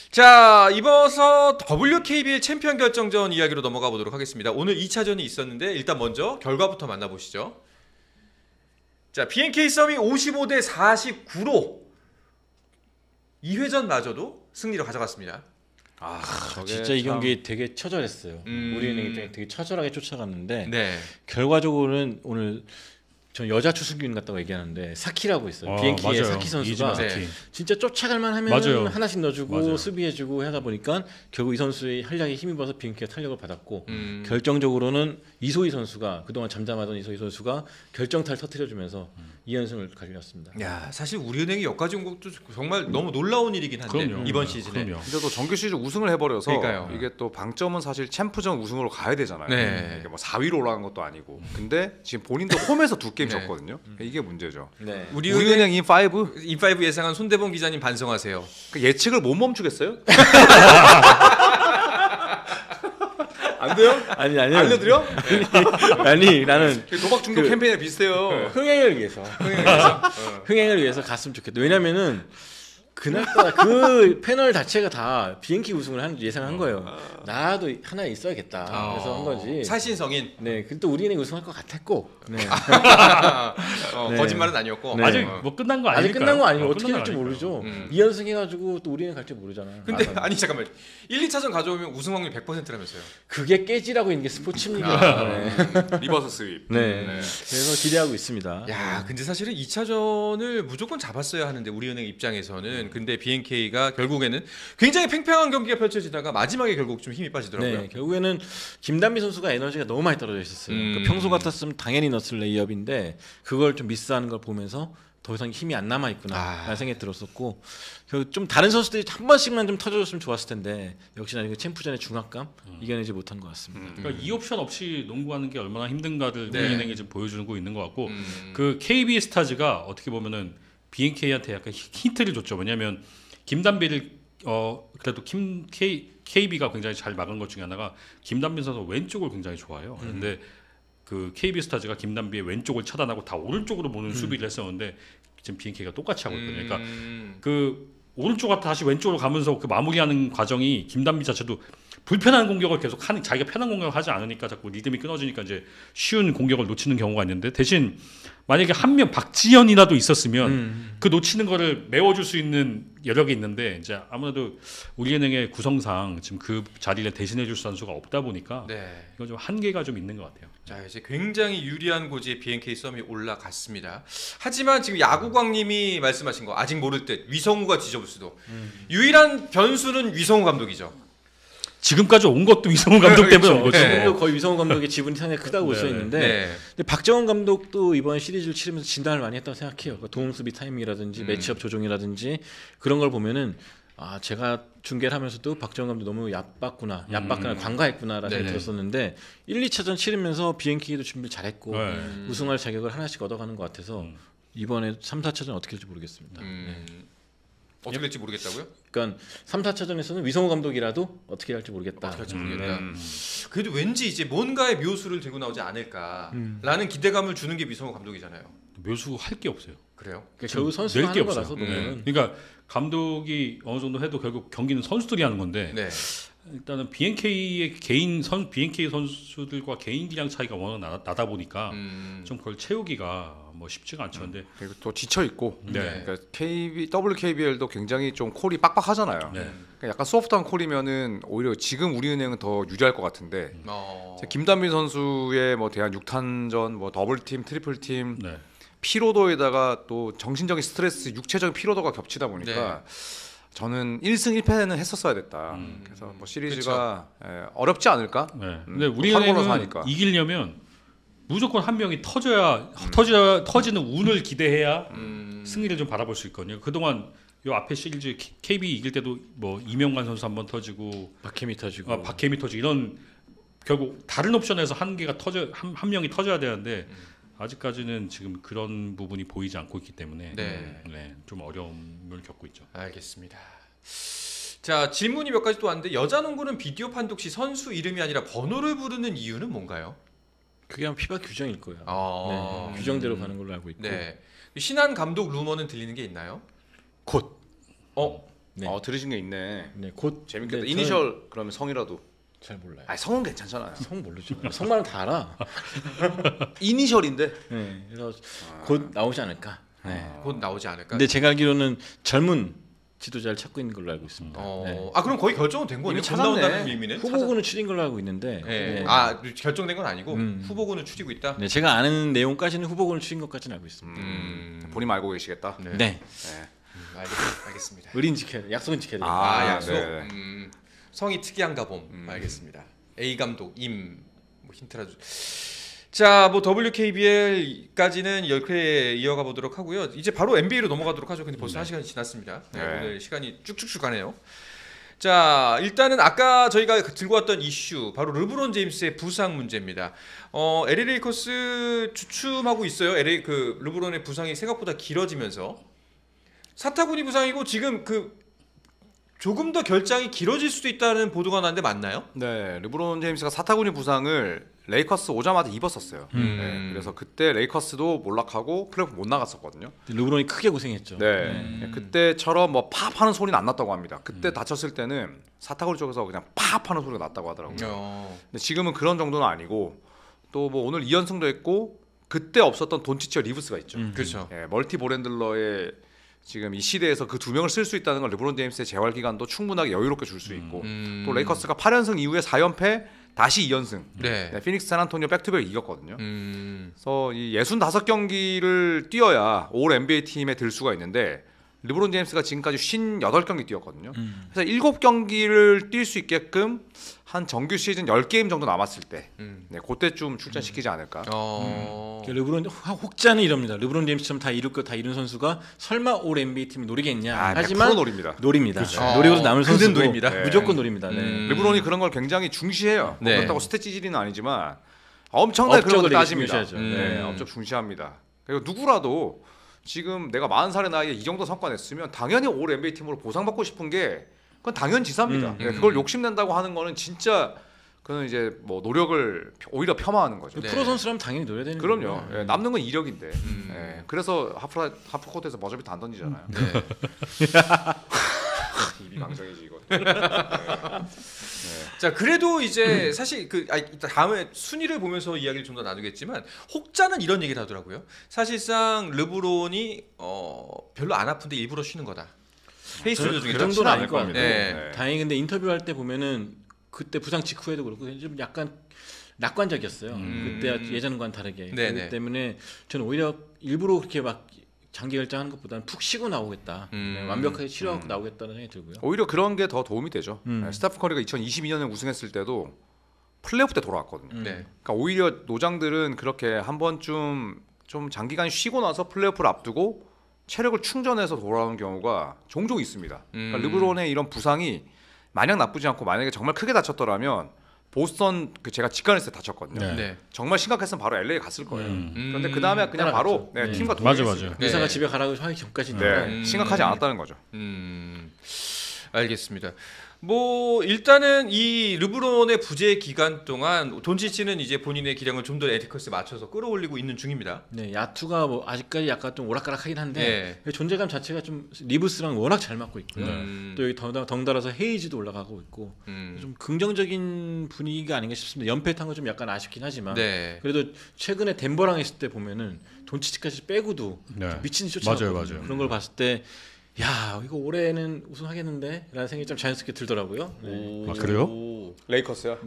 자, 이번서 WKBL 챔피언 결정전 이야기로 넘어가 보도록 하겠습니다. 오늘 2차전이 있었는데 일단 먼저 결과부터 만나보시죠. 자, BNK 썸이 55대 49로 2회전마저도 승리를 가져갔습니다.
저게
진짜 이
참-
경기 되게 처절했어요.
음.
우리은행이 되게 처절하게 쫓아갔는데
네.
결과적으로는 오늘 전 여자 추승균 같다고 얘기하는데 사키라고 있어요. 비엔키의
맞아요.
사키 선수가
이지마 사키.
네.
진짜 쫓아갈만 하면
맞아요.
하나씩 넣어주고
맞아요.
수비해주고 하다 보니까 결국 이 선수의 활약에 힘입어서 비엔키가 탄력을 받았고
음.
결정적으로는 이소희 선수가 그동안 잠잠하던 이소희 선수가 결정타를 터뜨려주면서 2연승을 가져갔습니다.
야, 사실 우리은행이 여기까지 온 것도 정말 너무 놀라운 일이긴 한데
그럼요.
이번 시즌에.
그럼요.
근데 또 정규 시즌 우승을 해버려서
그러니까요.
이게 또 방점은 사실 챔프전 우승으로 가야 되잖아요.
네.
이게 뭐 4위로 올라간 것도 아니고. 근데 지금 본인도 홈에서 2게임
네.
졌거든요. 이게 문제죠.
네.
우리은행 인5
인파이브 예상한 손대범 기자님 반성하세요.
그 예측을 못 멈추겠어요? 안 돼요?
아니
알려드려?
아니 나는
도박 중독
그-
캠페인에 비슷해요.
흥행을 위해서 흥행을 위해서 갔으면 좋겠다. 왜냐면은 그날따라 그 패널 자체가 다 비행기 우승을 예상한 거예요. 나도 하나 있어야겠다. 그래서 한 거지.
살신성인.
네, 근데 또 우리은행 우승할 것 같았고. 네. 네.
거짓말은 아니었고.
네.
아직 뭐 끝난 거 아니니까.
아직 끝난 거 아니고 어떻게
끝난 거
될지
아니니까요.
모르죠.
음.
2연승 해가지고 또 우리은행 갈지 모르잖아.
근데 아니 잠깐만. 1, 2차전 가져오면 우승 확률 100%라면서요.
그게 깨지라고 있는 게 스포츠입니다. 네.
리버스 스윕.
네. 그래서 기대하고 있습니다.
야, 근데 사실은 2차전을 무조건 잡았어야 하는데 우리은행 입장에서는 근데 BNK가 결국에는 굉장히 팽팽한 경기가 펼쳐지다가 마지막에 결국 좀 힘이 빠지더라고요.
네, 결국에는 김단비 선수가 에너지가 너무 많이 떨어져 있었어요. 그러니까 평소 같았으면 당연히 넣었을 레이업인데 그걸 좀 미스하는 걸 보면서 더 이상 힘이 안 남아 있구나라는 생각이 들었었고 좀 다른 선수들이 한 번씩만 좀 터져줬으면 좋았을 텐데 역시나 그 챔프전의 중압감 이겨내지 못한 것 같습니다.
그러니까 이 옵션 없이 농구하는 게 얼마나 힘든가를
네.
우리은행이 지금 보여주는 거 있는 것 같고 그 KB 스타즈가 어떻게 보면은 BNK한테 약간 힌트를 줬죠. 왜냐하면 김단비를 그래도 KB가 굉장히 잘 막은 것 중에 하나가 김단비 선수 왼쪽을 굉장히 좋아해요. 근데 그 KB 스타즈가 김단비의 왼쪽을 차단하고 다 오른쪽으로 보는 수비를 했었는데 지금 BNK가 똑같이 하고 있거든요. 그러니까 그 오른쪽과 다시 왼쪽으로 가면서 그 마무리하는 과정이 김단비 자체도 불편한 공격을 계속 하는, 자기가 편한 공격을 하지 않으니까 자꾸 리듬이 끊어지니까 이제 쉬운 공격을 놓치는 경우가 있는데, 대신 만약에 한 명 박지현이라도 있었으면 그 놓치는 거를 메워줄 수 있는 여력이 있는데, 이제 아무래도 우리은행의 구성상 지금 그 자리를 대신해줄 선수가 없다 보니까
네.
이건 좀 한계가 좀 있는 것 같아요.
자, 이제 굉장히 유리한 고지에 BNK 썸이 올라갔습니다. 하지만 지금 야구광님이 말씀하신 거 아직 모를 듯 위성우가 뒤져볼 수도. 유일한 변수는 위성우 감독이죠.
지금까지 온 것도 이성훈 감독 때문에 온 거죠.
네.
지금도 거의 위성호 감독의 지분이 상당히 크다고 볼 수 있는데,
네.
근데 박정원 감독도 이번 시리즈를 치르면서 진단을 많이 했다고 생각해요. 그러니까 도움 수비 타이밍이라든지 매치업 조정이라든지 그런 걸 보면은 제가 중계를 하면서도 박정원 감독 너무 얕봤구나, 관과했구나라는 생각이
네네.
들었었는데 1, 2차전 치르면서 BNK도 준비를 잘했고
네.
우승할 자격을 하나씩 얻어가는 것 같아서 이번에 3, 4차전 어떻게 될지 모르겠습니다.
어떻게 될지 모르겠다고요?
그러니까 3, 4차전에서는 위성호 감독이라도 어떻게 할지 모르겠다.
어떻게 할지 모르겠다. 그래도 왠지 이제 뭔가의 묘수를 들고 나오지 않을까라는 기대감을 주는 게 위성우 감독이잖아요.
묘수 할 게 없어요.
그래요?
그러니까 결국 선수가
낼게
하는
없어요.
거라서 농구는.
그러니까 감독이 어느 정도 해도 결국 경기는 선수들이 하는 건데,
네.
일단은 BNK 선수들과 개인 기량 차이가 워낙 나다 보니까 좀 그걸 채우기가 뭐 쉽지가 않죠. 근데
그리고 또 지쳐 있고,
네.
그러니까 WKBL도 굉장히 좀 콜이 빡빡하잖아요.
네.
그러니까 약간 소프트한 콜이면은 오히려 지금 우리은행은 더 유리할 것 같은데, 김단빈 선수의 뭐 대한 6탄전, 뭐 더블팀, 트리플팀
네.
피로도에다가 또 정신적인 스트레스, 육체적인 피로도가 겹치다 보니까 저는 1승 1패는 했었어야 됐다. 그래서 뭐 시리즈가 어렵지 않을까?
네. 근데
서로
우리은행은
하니까.
이기려면 무조건 한 명이 터지는 운을 기대해야 승리를 좀 바라볼 수 있거든요. 그동안 요 앞에 시리즈 KB 이길 때도 뭐 이명관 선수 한번 터지고
박혜미 터지고
박혜미 터지고 이런, 결국 다른 옵션에서 한 명이 터져야 되는데 아직까지는 지금 그런 부분이 보이지 않고 있기 때문에 좀 어려움을 겪고 있죠.
알겠습니다. 자, 질문이 몇 가지 또 왔는데, 여자 농구는 비디오 판독 시 선수 이름이 아니라 번호를 부르는 이유는 뭔가요?
그게 아마 피바 규정일 거예요.
아.
네, 규정대로 가는 걸로 알고 있고.
네. 신한 감독 루머는 들리는 게 있나요?
곧. 네.
들으신 게 있네.
네, 곧.
재밌겠다.
근데
이니셜 그러면 성이라도.
잘 몰라요.
성은 괜찮잖아요.
성 모르죠. 성만은 다 알아.
이니셜인데.
네, 그래서 곧 나오지 않을까. 네.
곧 나오지 않을까?
근데 제가 알기로는 젊은 지도자를 찾고 있는 걸로 알고 있습니다. 네.
그럼 거의 결정은 된 거네요.
이미
곧
찾았네.
나온다는 의미는?
후보군을 추린 걸로 알고 있는데.
네.
네.
결정된 건 아니고 후보군을 추리고 있다.
네, 제가 아는 내용까지는 후보군을 추린 것까지는 알고 있습니다.
본인 알고 계시겠다.
네.
알겠습니다.
의리는 지켜야 돼. 약속은 지켜야 돼.
약속.
네.
성이 특이한가 봄. 알겠습니다. A 감독 뭐 힌트라도. 자, 뭐 WKBL까지는 10회 이어가 보도록 하고요. 이제 바로 NBA로 넘어가도록 하죠. 근데 벌써 1시간이 지났습니다. 네,
네.
오늘 시간이 쭉쭉쭉 가네요. 자, 일단은 아까 저희가 들고 왔던 이슈, 바로 르브론 제임스의 부상 문제입니다. LA 레이커스 주춤하고 있어요. 르브론의 부상이 생각보다 길어지면서 사타구니 부상이고, 지금 조금 더 결장이 길어질 수도 있다는 보도가 나는데 맞나요?
네, 르브론 제임스가 사타구니 부상을 레이커스 오자마자 입었었어요. 네, 그래서 그때 레이커스도 몰락하고 플레이오프 못 나갔었거든요.
르브론이 크게 고생했죠.
네, 그때처럼 뭐 팝하는 소리는 안 났다고 합니다. 그때 다쳤을 때는 사타구니 쪽에서 그냥 팝하는 소리가 났다고 하더라고요. 근데 지금은 그런 정도는 아니고, 또 뭐 오늘 2연승도 했고, 그때 없었던 돈치치와 리브스가 있죠.
그렇죠.
네, 멀티 볼핸들러의 지금 이 시대에서 그 두 명을 쓸 수 있다는 건 르브론 제임스의 재활 기간도 충분하게 여유롭게 줄 수 있고, 또 레이커스가 8연승 이후에 4연패 다시 2연승.
네.
피닉스 샌안토니오 백투백을 이겼거든요. 그래서 이 65경기를 뛰어야 올 NBA 팀에 들 수가 있는데, 르브론 제임스가 지금까지 58경기 뛰었거든요. 그래서 7경기를 뛸 수 있게끔 한 정규 시즌 10게임 정도 남았을 때, 그때쯤 출전시키지 않을까.
르브론 혹자는 이럽니다. 르브론 제임스처럼 다 이룰 거 다 이룬 선수가 설마 올 NBA 팀 노리겠냐? 하지만
100% 노립니다.
노립니다. 노리고도 남을
그는
선수고
노립니다.
무조건 노립니다. 네.
르브론이 그런 걸 굉장히 중시해요.
네.
그렇다고 스탯 찌질이는 아니지만 엄청나게 그런 걸
업적을
따집니다.
중시하죠.
네, 업적 중시합니다. 그리고 누구라도 지금 내가 40살의 나이에 이 정도 성과 냈으면 당연히 올 NBA 팀으로 보상받고 싶은 게 그건 당연지사입니다. 그걸 욕심낸다고 하는 거는 진짜 그는 이제 뭐 노력을 오히려 폄하하는 거죠.
네.
프로 선수라면 당연히 노려야 되는
그럼요.
거고요.
예, 남는 건 이력인데. 예, 그래서 하프코트에서 머저비트 안 던지잖아요.
네.
입이 망정이지 이거.
자 그래도 이제 사실 다음에 순위를 보면서 이야기를 좀 더 나누겠지만 혹자는 이런 얘기를 하더라고요. 사실상 르브론이 별로 안 아픈데 일부러 쉬는 거다. 페이스 조절
그
중이다.
정도는 아닐 것
겁니다.
같고
네.
다행히 근데 인터뷰할 때 보면은 그때 부상 직후에도 그렇고 좀 약간 낙관적이었어요. 그때 예전과는 다르게.
네네.
그렇기 때문에 저는 오히려 일부러 그렇게 막 장기 결정하는 것보다는 푹 쉬고 나오겠다. 네, 완벽하게 치료하고 나오겠다는 생각이 들고요.
오히려 그런 게 더 도움이 되죠. 스테프 커리가 2022년에 우승했을 때도 플레이오프 때 돌아왔거든요.
네.
그러니까 오히려 노장들은 그렇게 한 번쯤 좀 장기간 쉬고 나서 플레이오프를 앞두고 체력을 충전해서 돌아오는 경우가 종종 있습니다. 그러니까 르브론의 이런 부상이 마냥 나쁘지 않고 만약에 정말 크게 다쳤더라면 보스턴 제가 직관했을 때 다쳤거든요.
네.
네.
정말 심각했으면 바로 LA 갔을 거예요. 그런데 그 다음에 그냥 바로
따라갔죠.
팀과
맞아,
동행했습니다.
맞아.
네.
의사가 집에 가라고 하기 전까지.
네, 심각하지 않았다는 거죠.
알겠습니다. 뭐 일단은 이 르브론의 부재 기간 동안 돈치치는 이제 본인의 기량을 좀 더 에디커스에 맞춰서 끌어올리고 있는 중입니다.
네, 야투가 뭐 아직까지 약간 좀 오락가락하긴 한데
네.
존재감 자체가 좀 리브스랑 워낙 잘 맞고 있고요.
음.
또 여기 덩달아서 헤이즈도 올라가고 있고 좀 긍정적인 분위기가 아닌가 싶습니다. 연패 탄 거 좀 약간 아쉽긴 하지만
네.
그래도 최근에 덴버랑 했을 때 보면은 돈치치까지 빼고도
네.
미친 듯이
맞아요,
쫓아갔거든요.
맞아요.
그런 걸 봤을 때 야 이거 올해는 우승하겠는데? 라는 생각이 좀 자연스럽게 들더라고요. 네.
아, 그래요?
레이커스요?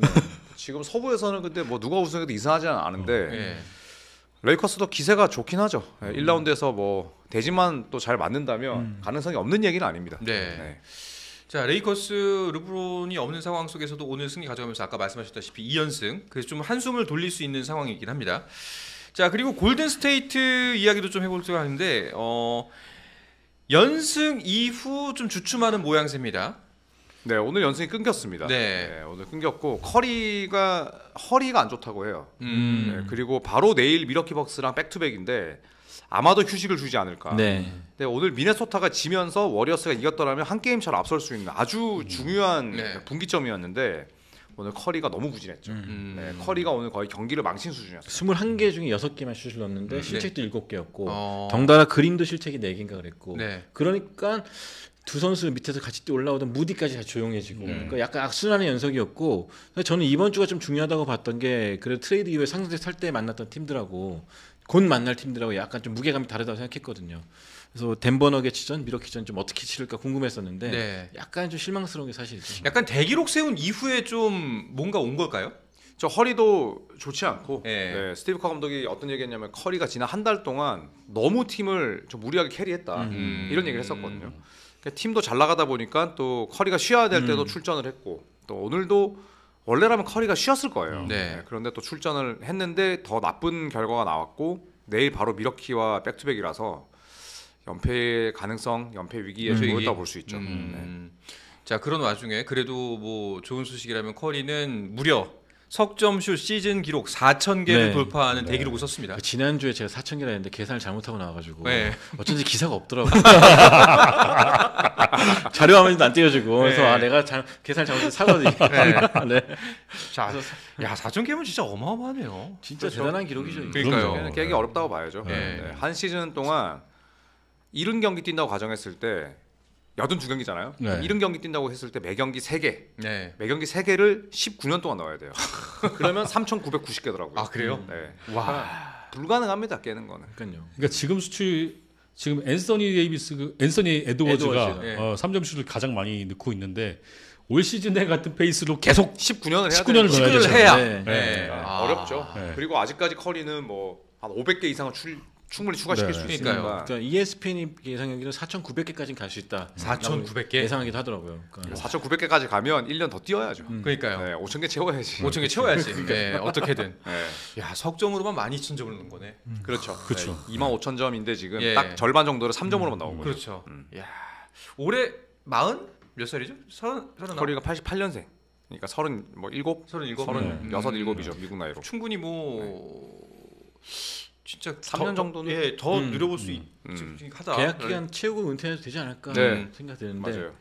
지금 서부에서는 근데 뭐 누가 우승해도 이상하지 않은데
네.
레이커스도 기세가 좋긴 하죠. 1라운드에서 뭐 대진만 또 잘 맞는다면 가능성이 없는 얘기는 아닙니다.
네. 자 레이커스 르브론이 없는 상황 속에서도 오늘 승리 가져가면서 아까 말씀하셨다시피 2연승 그래서 좀 한숨을 돌릴 수 있는 상황이긴 합니다. 자 그리고 골든 스테이트 이야기도 좀 해볼까 하는데 연승 이후 좀 주춤하는 모양새입니다.
네, 오늘 연승이 끊겼습니다.
네.
오늘 끊겼고 커리가 허리가 안 좋다고 해요.
음.
네, 그리고 바로 내일 미러키 벅스랑 백투백인데 아마도 휴식을 주지 않을까.
네.
네, 오늘 미네소타가 지면서 워리어스가 이겼더라면 한 게임 차로 앞설 수 있는 아주 중요한
네.
분기점이었는데 오늘 커리가 너무 부진했죠. 네, 커리가 오늘 거의 경기를 망친 수준이었어요.
21개 중에 6개만 슛을 넣었는데 실책도 7개였고
어.
덩달아 그린도 실책이 4개인가 그랬고
네.
그러니까 두 선수 밑에서 같이 올라오던 무디까지 다 조용해지고 그러니까 약간 악순환의 연속이었고 저는 이번 주가 좀 중요하다고 봤던 게 그래도 트레이드 이후에 상승세 살 때 만났던 팀들하고 곧 만날 팀들하고 약간 좀 무게감이 다르다고 생각했거든요. 그래서 덴버 너게츠전, 미러키전 좀 어떻게 치를까 궁금했었는데
네.
약간 좀 실망스러운 게 사실이죠.
약간 대기록 세운 이후에 좀 뭔가 온 걸까요?
저 허리도 좋지 않고
네.
네, 스티브 커 감독이 어떤 얘기했냐면 커리가 지난 한 달 동안 너무 팀을 좀 무리하게 캐리했다 이런 얘기를 했었거든요. 그러니까 팀도 잘 나가다 보니까 또 커리가 쉬어야 될 때도 출전을 했고 또 오늘도 원래라면 커리가 쉬었을 거예요.
네.
그런데 또 출전을 했는데 더 나쁜 결과가 나왔고 내일 바로 미러키와 백투백이라서 연패 가능성, 연패 위기에 놓였다고 볼 수 있죠.
자 그런 와중에 그래도 뭐 좋은 소식이라면 커리는 무려 석점슛 시즌 기록 4,000개를
네.
돌파하는 대기록을 썼습니다.
지난주에 제가 4,000개라 했는데 계산을 잘못하고 나와가지고
네.
어쩐지 기사가 없더라고요. 자료 화면도 안 띄워주고 그래서
네.
내가 계산을 잘못해서 사거든요. 네.
자, 야 4,000개면 진짜 어마어마하네요.
진짜 대단한 기록이죠. 이거.
그러니까요.
깨기 어렵다고 봐야죠.
네.
네. 한 시즌 동안 70경기 뛴다고 가정했을 때 82경기잖아요.
네.
70경기 뛴다고 했을 때 매경기 3개.
네.
매경기 3개를 19년 동안 넣어야 돼요. 그러면 3,990개더라고요.
아 그래요?
네.
와.
불가능합니다. 깨는 거는.
그러니까요.
그러니까 지금 수치 지금 앤서니 에드워즈가
네.
3점 슛을 가장 많이 넣고 있는데 올 시즌에 같은 페이스로 계속
19년을 해야
19년을
되는
넣어야
거죠.
되죠.
해야.
네.
네.
아, 어렵죠.
네.
그리고 아직까지 커리는 뭐 한 500개 이상은 충분히 추가시킬
네.
수
그러니까요.
있으니까
그러니까 ESPN이 예상하기로 4,900개까지는 갈 수 있다.
4,900개?
예상하기도 하더라고요. 그러니까
4,900개까지 가면 1년 더 뛰어야죠.
그러니까요.
네, 5,000개 채워야지.
5,000개 채워야지. 네, 어떻게든.
네.
야 석점으로만 12,000점을 넣는 거네.
그렇죠.
그렇죠.
네, 25,000점인데 지금
예.
딱 절반 정도를 3점으로만 나오고 거죠.
그렇죠. 야 올해 40 몇 살이죠? 30
커리가 88년생. 그러니까 37,
37.
36, 7이죠. 미국 나이로.
충분히 뭐 진짜 진짜
3년 정도는
더 늘려볼 수 하다.
계약 기간 채우고 은퇴해도 되지 않을까
네.
생각 드는데.
맞아요.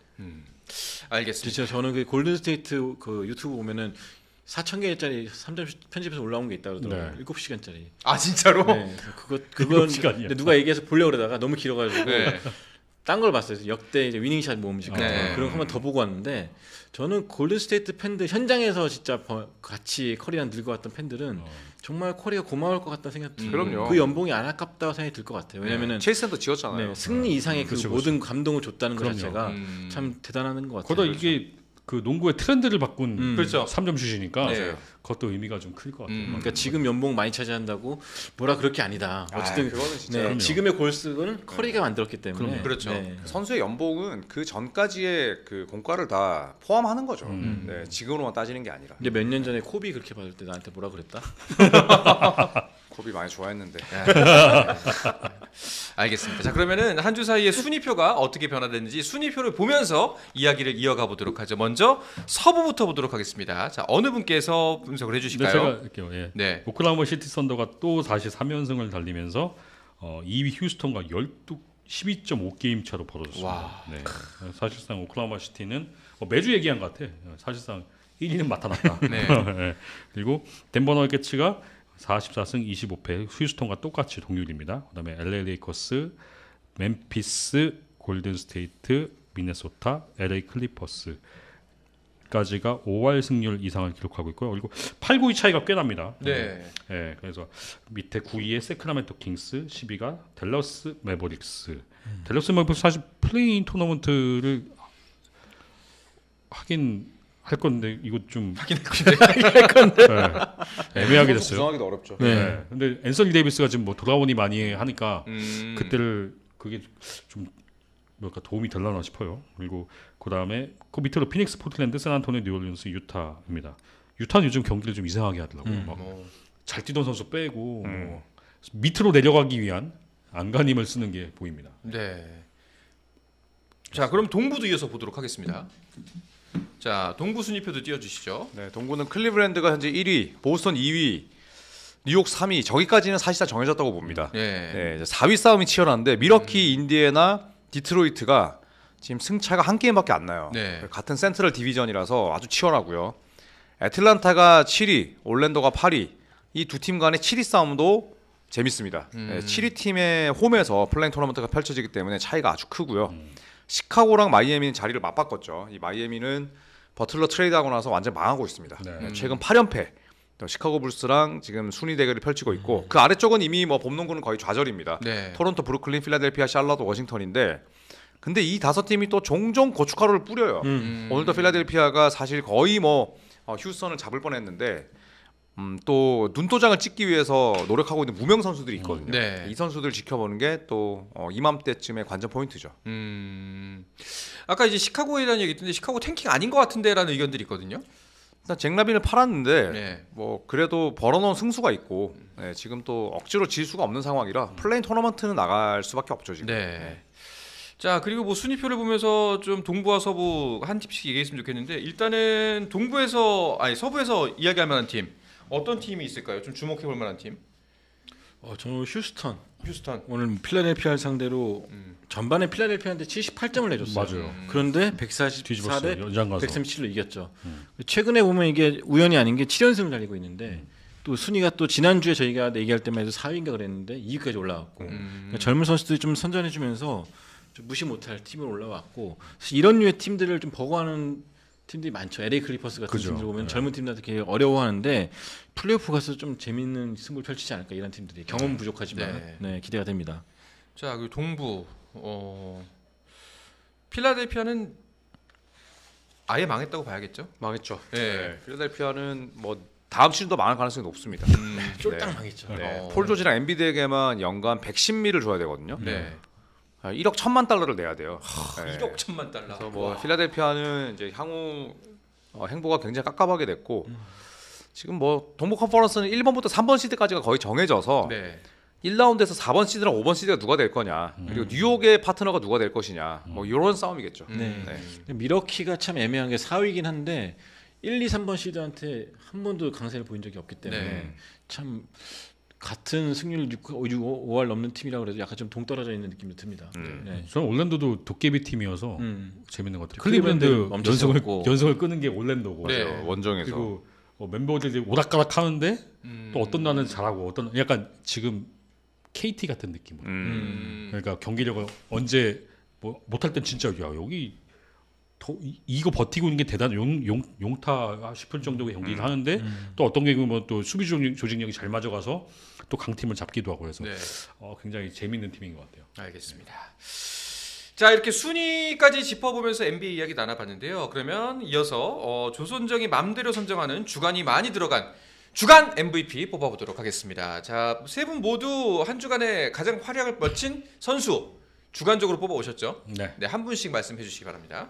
알겠습니다.
진짜 저는 그 골든 스테이트 그 유튜브 보면은 4,000개짜리 3점 편집해서 올라온 게 있다 그러더라고요.
네.
7시간짜리.
아 진짜로?
네. 그건
7시간이야.
근데 누가 얘기해서 보려고 그러다가 너무 길어가지고
네.
딴 걸 봤어요. 역대 이제 위닝샷 모음식 같은
네.
거. 그런 거 한번 더 보고 왔는데 저는 골든 스테이트 팬들 현장에서 진짜 같이 커리랑 늙어왔던 팬들은 정말 커리가 고마울 것 같다는 생각이 들어요.
그럼요.
그 연봉이 안 아깝다고 생각이 들 것 같아요. 왜냐면은
체이스도 지었잖아요.
네, 승리 이상의 그
그렇죠,
모든 감동을 줬다는 것
그럼요.
자체가 참 대단한 것 같아요.
거기다 이게 그 농구의 트렌드를 바꾼
그렇죠.
3점 슛이니까
네.
그것도 의미가 좀 클 것 같아요.
그러니까 지금 연봉 많이 차지한다고 뭐라 그럴 게 아니다. 어쨌든
그거는 진짜
네,
그럼요.
지금의 골스는 커리가 만들었기 때문에
그럼요.
그렇죠.
네.
선수의 연봉은 그 전까지의 그 공과를 다 포함하는 거죠. 네, 지금으로만 따지는 게 아니라.
근데 몇 년 전에 코비 그렇게 받을 때 나한테 뭐라 그랬다?
코비 많이 좋아했는데.
알겠습니다. 자 그러면은 한 주 사이에 순위표가 어떻게 변화됐는지 순위표를 보면서 이야기를 이어가 보도록 하죠. 먼저 서부부터 보도록 하겠습니다. 자 어느 분께서 분석을
근데
해주실까요?
제가 이렇게요. 예.
네.
오클라호마 시티 선더가 또 다시 3연승을 달리면서 2위 휴스턴과 12.5게임 차로 벌어졌습니다.
와.
네. 사실상 오클라호마 시티는 매주 얘기한 것 같아. 사실상 1위는 맡아놨다.
네.
네. 그리고 덴버 너게츠가 44승 25패 휴스턴과 똑같이 동률입니다. 그다음에 LA 레이커스, 멤피스, 골든 스테이트, 미네소타, LA 클리퍼스 까지가 5할 승률 이상을 기록하고 있고요. 그리고 8, 9위 차이가 꽤 납니다.
네.
네, 그래서 밑에 9위에 세크라멘토 킹스, 10위가 댈러스 매버릭스. 댈러스 매버릭스 사실 플레이인 토너먼트를 하긴 할 건데 이거 좀 애매하게 됐어요.
구성하기도 어렵죠.
네. 근데 앤서니 데이비스가 지금 뭐 돌아오니 많이 하니까 그때를 그게 좀 뭐랄까 도움이 될라나 싶어요. 그리고 그 다음에 그 밑으로 피닉스, 포틀랜드, 샌안토니오, 뉴올리언스, 유타입니다. 유타는 요즘 경기를 좀 이상하게 하더라고요. 막 잘 뛰던 선수 빼고 뭐 밑으로 내려가기 위한 안간힘을 쓰는 게 보입니다.
네. 자 그럼 동부도 이어서 보도록 하겠습니다. 자 동부 순위표도 띄워주시죠.
네, 동부는 클리브랜드가 현재 1위, 보스턴 2위, 뉴욕 3위. 저기까지는 사실상 정해졌다고 봅니다.
네.
네, 이제 4위 싸움이 치열한데 미러키, 인디애나, 디트로이트가 지금 승차가 한 게임밖에 안 나요.
네.
같은 센트럴 디비전이라서 아주 치열하고요. 애틀란타가 7위, 올랜도가 8위. 이 두 팀 간의 7위 싸움도 재밌습니다. 네, 7위 팀의 홈에서 플레잉 토너먼트가 펼쳐지기 때문에 차이가 아주 크고요. 시카고랑 마이애미는 자리를 맞바꿨죠. 이 마이애미는 버틀러 트레이드하고 나서 완전 망하고 있습니다.
네.
최근 8연패. 또 시카고 불스랑 지금 순위 대결을 펼치고 있고 그 아래쪽은 이미 뭐 봄농구는 거의 좌절입니다.
네.
토론토, 브루클린, 필라델피아, 샬럿, 워싱턴인데 근데 이 다섯 팀이 또 종종 고춧가루를 뿌려요. 오늘도 필라델피아가 사실 거의 뭐 휴스턴을 잡을 뻔했는데 또 눈도장을 찍기 위해서 노력하고 있는 무명 선수들이 있거든요.
네.
이 선수들 지켜보는 게 또 이맘때쯤의 관전 포인트죠.
아까 이제 시카고에 대한 얘기 했는데 시카고 탱킹 아닌 것 같은데라는 의견들이 있거든요.
일단 잭 라빈을 팔았는데
네.
뭐 그래도 벌어놓은 승수가 있고 네, 지금 또 억지로 질 수가 없는 상황이라 플레인 토너먼트는 나갈 수밖에 없죠 지금.
네. 자 그리고 뭐 순위표를 보면서 좀 동부와 서부 한 팀씩 얘기했으면 좋겠는데 일단은 서부에서 이야기할 만한 팀 어떤 팀이 있을까요? 좀 주목해볼 만한 팀.
저는 휴스턴 오늘 필라델피아를 상대로 전반에 필라델피아한테 78점을 내줬어요.
맞아요.
그런데
뒤집었어요.
144대
연장 가서.
137로 이겼죠. 최근에 보면 이게 우연이 아닌 게 7연승을 달리고 있는데 또 순위가 또 지난주에 저희가 얘기할 때만 해도 4위인가 그랬는데 2위까지 올라왔고 그러니까 젊은 선수들이 좀 선전해주면서 좀 무시 못할 팀으로 올라왔고 이런 류의 팀들을 좀 버거워하는 팀들이 많죠. LA 클리퍼스 같은
그죠.
팀들 보면
네.
젊은 팀들한테 되게 어려워하는데 플레이오프 가서 좀 재밌는 승부를 펼치지 않을까 이런 팀들이 경험 부족하지만 네, 기대가 됩니다.
자 그리고 동부 필라델피아는 아예 망했다고 봐야겠죠.
망했죠.
네.
필라델피아는 뭐 다음 시즌도 망할 가능성이 높습니다.
쫄딱
네.
망했죠.
네. 폴 조지랑 엔비드에게만 연간 110미를 줘야 되거든요.
네.
1억 1천만 달러를 내야 돼요. 네.
1억 1천만 달러.
그래서 뭐 필라델피아는 이제 향후 행보가 굉장히 깝깝하게 됐고 지금 뭐 동부 컨퍼런스는 1번부터 3번 시드까지가 거의 정해져서
네.
1라운드에서 4번 시드랑 5번 시드가 누가 될 거냐 그리고 뉴욕의 파트너가 누가 될 것이냐 뭐 이런 싸움이겠죠.
네.
네.
미러키가 참 애매한 게 4위긴 한데 1, 2, 3번 시드한테 한 번도 강세를 보인 적이 없기 때문에
네.
참 같은 승률 5할 넘는 팀이라고 그래도 약간 좀 동떨어져 있는 느낌도 듭니다. 네.
저는 올랜도도 도깨비 팀이어서 재밌는 것 같아요.
클리블랜드
클리블랜드
멈췄었고.
연승을 끄는 게 올랜도고.
네.
원정에서.
그리고 멤버들이 오락가락 하는데 또 어떤 날은 잘하고 어떤 약간 지금 KT 같은 느낌으로. 그러니까 경기력을 언제 뭐 못할 땐 진짜 야 여기 이거 버티고 있는 게 대단 용타 싶을 정도의 경기를 하는데 또 어떤 경우 뭐또 수비 조직력이 잘 맞아가서 또 강팀을 잡기도 하고 그래서
네.
굉장히 재밌는 팀인 것 같아요.
알겠습니다. 자 이렇게 순위까지 짚어보면서 NBA 이야기 나눠봤는데요. 그러면 이어서 조선정이 맘대로 선정하는 주간이 많이 들어간 주간 MVP 뽑아보도록 하겠습니다. 자 세 분 모두 한 주간에 가장 활약을 펼친 선수 주간적으로 뽑아오셨죠?
네.
네, 한 분씩 말씀해 주시기 바랍니다.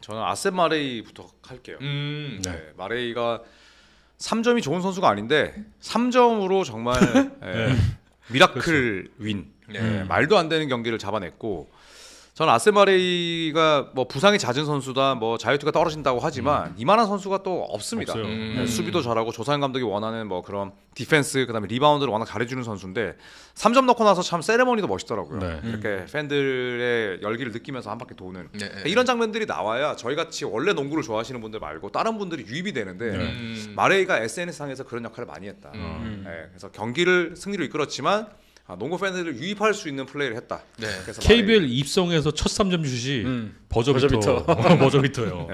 저는 아셈 마레이부터 할게요.
네.
네, 마레이가 3점이 좋은 선수가 아닌데 3점으로 정말 미라클 윈.
네.
말도 안 되는 경기를 잡아냈고 저는 아셈 마레이가 뭐 부상이 잦은 선수다, 뭐 자유투가 떨어진다고 하지만 이만한 선수가 또 없습니다.
없어요.
네, 수비도 잘하고 조사영 감독이 원하는 뭐 그런 디펜스, 그다음에 리바운드를 워낙 잘해주는 선수인데 3점 넣고 나서 참 세레머니도 멋있더라고요.
네.
이렇게 팬들의 열기를 느끼면서 한 바퀴 도는
네.
이런 장면들이 나와야 저희 같이 원래 농구를 좋아하시는 분들 말고 다른 분들이 유입이 되는데
네.
마레이가 SNS상에서 그런 역할을 많이 했다. 그래서 경기를 승리로 이끌었지만 농구 팬들을 유입할 수 있는 플레이를 했다.
네.
그래서
KBL 입성에서 첫 3점 슛이 버저비터. 버저비터요.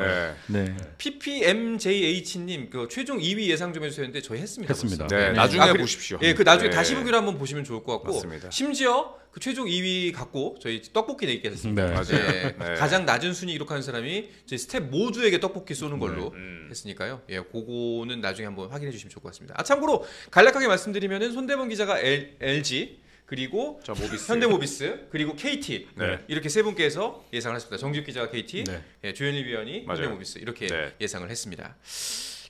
네.
PPMJH님 그 최종 2위 예상 좀 해주셨는데 저희 했습니다.
했습니다.
네,
벌써.
나중에
그리고-
보십시오.
예, 그 나중에
네.
다시 보기로 한번 보시면 좋을 것 같고
맞습니다.
심지어 그 최종 2위 갖고 저희 떡볶이 내기가 됐습니다.
네.
맞아요.
네.
네.
가장 낮은 순위 기록하는 사람이 저희 스텝 모두에게 떡볶이 쏘는 걸로 했으니까요. 예, 그거는 나중에 한번 확인해 주시면 좋을 것 같습니다. 아 참고로 간략하게 말씀드리면은 손대범 기자가 LG 그리고
저 모비스.
현대모비스 그리고 KT
네.
이렇게 세 분께서 예상을 했습니다. 정규 기자가 KT,
네.
예, 조현일 위원이
맞아요.
현대모비스 이렇게
네.
예상을 했습니다.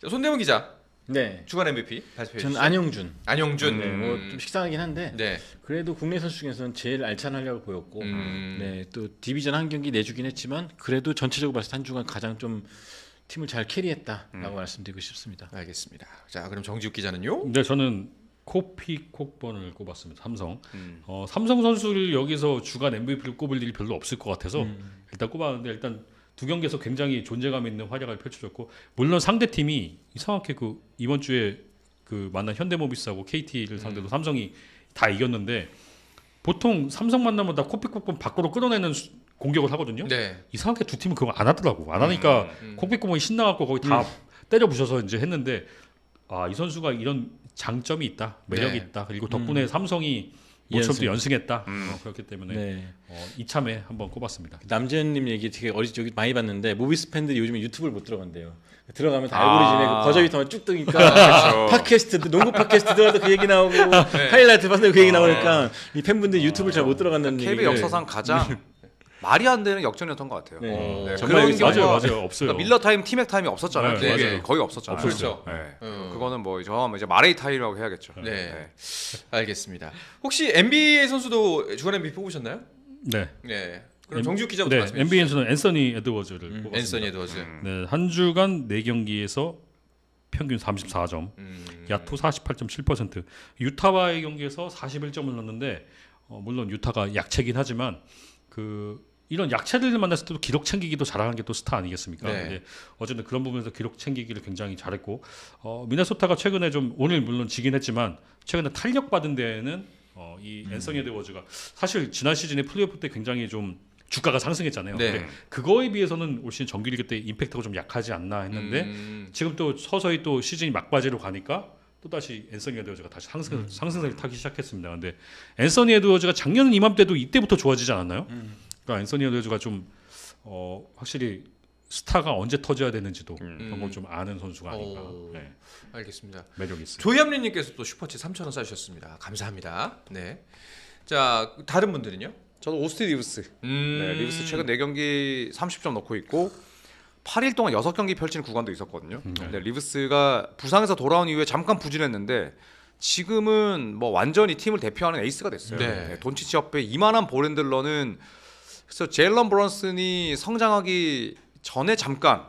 자, 손대범 기자
네.
주간 MVP 발표해
저는
주시죠.
안영준.
안영준.
네, 뭐 좀 식상하긴 한데
네.
그래도 국내 선수 중에서는 제일 알찬 활약을 보였고,
음.
네, 또 디비전 한 경기 내주긴 했지만 그래도 전체적으로 봤을 때 한 주간 가장 좀 팀을 잘 캐리했다라고 말씀드리고 싶습니다.
알겠습니다. 자, 그럼 정지욱 기자는요?
근데 저는 코픽콕번을 꼽았습니다. 삼성. 삼성 선수를 여기서 주간 MVP를 꼽을 일이 별로 없을 것 같아서 일단 꼽았는데 일단 두 경기에서 굉장히 존재감 있는 활약을 펼쳐줬고 물론 상대 팀이 이상하게 그 이번 주에 그 만난 현대모비스하고 KT를 상대로 삼성이 다 이겼는데 보통 삼성 만나면 다 코픽콕번 밖으로 끌어내는 공격을 하거든요.
네.
이상하게 두 팀은 그거 안 하더라고. 안 하니까 콕픽콕번이 신나갖고 거기 다 때려 부셔서 이제 했는데 이 선수가 이런 장점이 있다, 매력이
네.
있다. 그리고 덕분에 삼성이 모처럼도 연승했다. 그렇기 때문에
네.
이참에 한번 꼽았습니다.
남재현님 얘기 되게 어리적이 많이 봤는데 모비스 팬들이 요즘에 유튜브를 못 들어간대요. 들어가면 다 알고리즘에 그 버저비터만 쭉 뜨니까 팟캐스트도 농구 팟캐스트 들어가도 그 얘기 나오고 하이라이트 봤는데 그 얘기 나오니까 이 팬분들이 유튜브를 잘 못 들어간다는
KBL
얘기를
역사상 가장 말이 안 되는 역전이었던 것 같아요.
네.
그런
정말
경우가
맞아요, 없어요.
그러니까 밀러 타임, 티맥 타임이 없었잖아요.
네,
KBL
맞아요.
거의 없었잖아요.
없었죠.
네.
음.
그거는 뭐 저하면 이제 마레이 타임이라고 해야겠죠.
네. 알겠습니다. 혹시 NBA 선수도 주간 MVP 뽑으셨나요?
네.
네. 그럼 정지욱 기자부터
네,
말씀해 주시죠.
NBA에서는 앤서니 에드워즈를 뽑았습니다.
앤서니 에드워즈.
네, 한 주간 4경기에서 평균 34점, 야투 48.7%. 유타와의 경기에서 41점을 넣었는데 물론 유타가 약체긴 하지만 이런 약체들을 만났을 때도 기록 챙기기도 잘하는 게 또 스타 아니겠습니까?
네.
근데 어쨌든 그런 부분에서 기록 챙기기를 굉장히 잘했고 미네소타가 최근에 좀 오늘 물론 지긴 했지만 최근에 탄력 받은 데에는 이 앤서니 에드워즈가 사실 지난 시즌에 플레이오프 때 굉장히 좀 주가가 상승했잖아요.
네.
근데 그거에 비해서는 올 시즌 정규리그 때 임팩트가 좀 약하지 않나 했는데 지금 또 서서히 또 시즌이 막바지로 가니까 또 다시 앤서니 에드워즈가 다시 상승세를 타기 시작했습니다. 근데 앤서니 에드워즈가 작년 이맘때도 이때부터 좋아지지 않았나요? 그러니까 앤서니 에드워즈가 좀 확실히 스타가 언제 터져야 되는지도 그런 걸 좀 아는 선수가 아닌가. 네,
알겠습니다.
매력이 있어요.
조희암님께서 또 슈퍼챗 3,000원 쏴주셨습니다. 감사합니다. 네. 자, 다른 분들은요?
저도 오스틴 리브스. 네, 리브스 최근 4경기 30점 넣고 있고 8일 동안 6경기 펼치는 구간도 있었거든요. 근데 리브스가 부상에서 돌아온 이후에 잠깐 부진했는데 지금은 뭐 완전히 팀을 대표하는 에이스가 됐어요.
네.
네, 돈치치 옆에 이만한 볼핸들러는 그래서 제일런 브런슨이 성장하기 전에 잠깐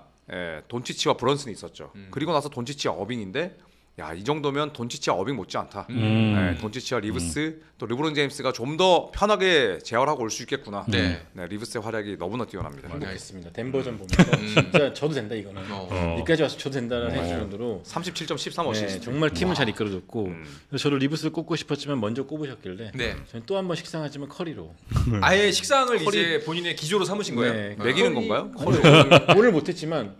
돈치치와 브런슨이 있었죠. 그리고 나서 돈치치와 어빙인데 야, 이 정도면 돈치치와 어빙 못지 않다. 네, 돈치치와 리브스 또 르브론 제임스가 좀 더 편하게 제어하고 올 수 있겠구나.
네.
네, 리브스의 활약이 너무나 뛰어납니다.
행복했습니다. 덴버전 보면서 진짜 저도 된다 이거는. 여기까지 와서 저도 된다는 해줄 정도로
37점 13
네,
어시스트.
정말 팀을 잘 이끌어줬고 그래서 저도 리브스를 꼽고 싶었지만 먼저 꼽으셨길래
네.
저는 또 한 번 식상하지만 커리로
아예 식상을 이제 본인의 기조로 삼으신 거예요.
네,
매기는 건가요?
오늘 못했지만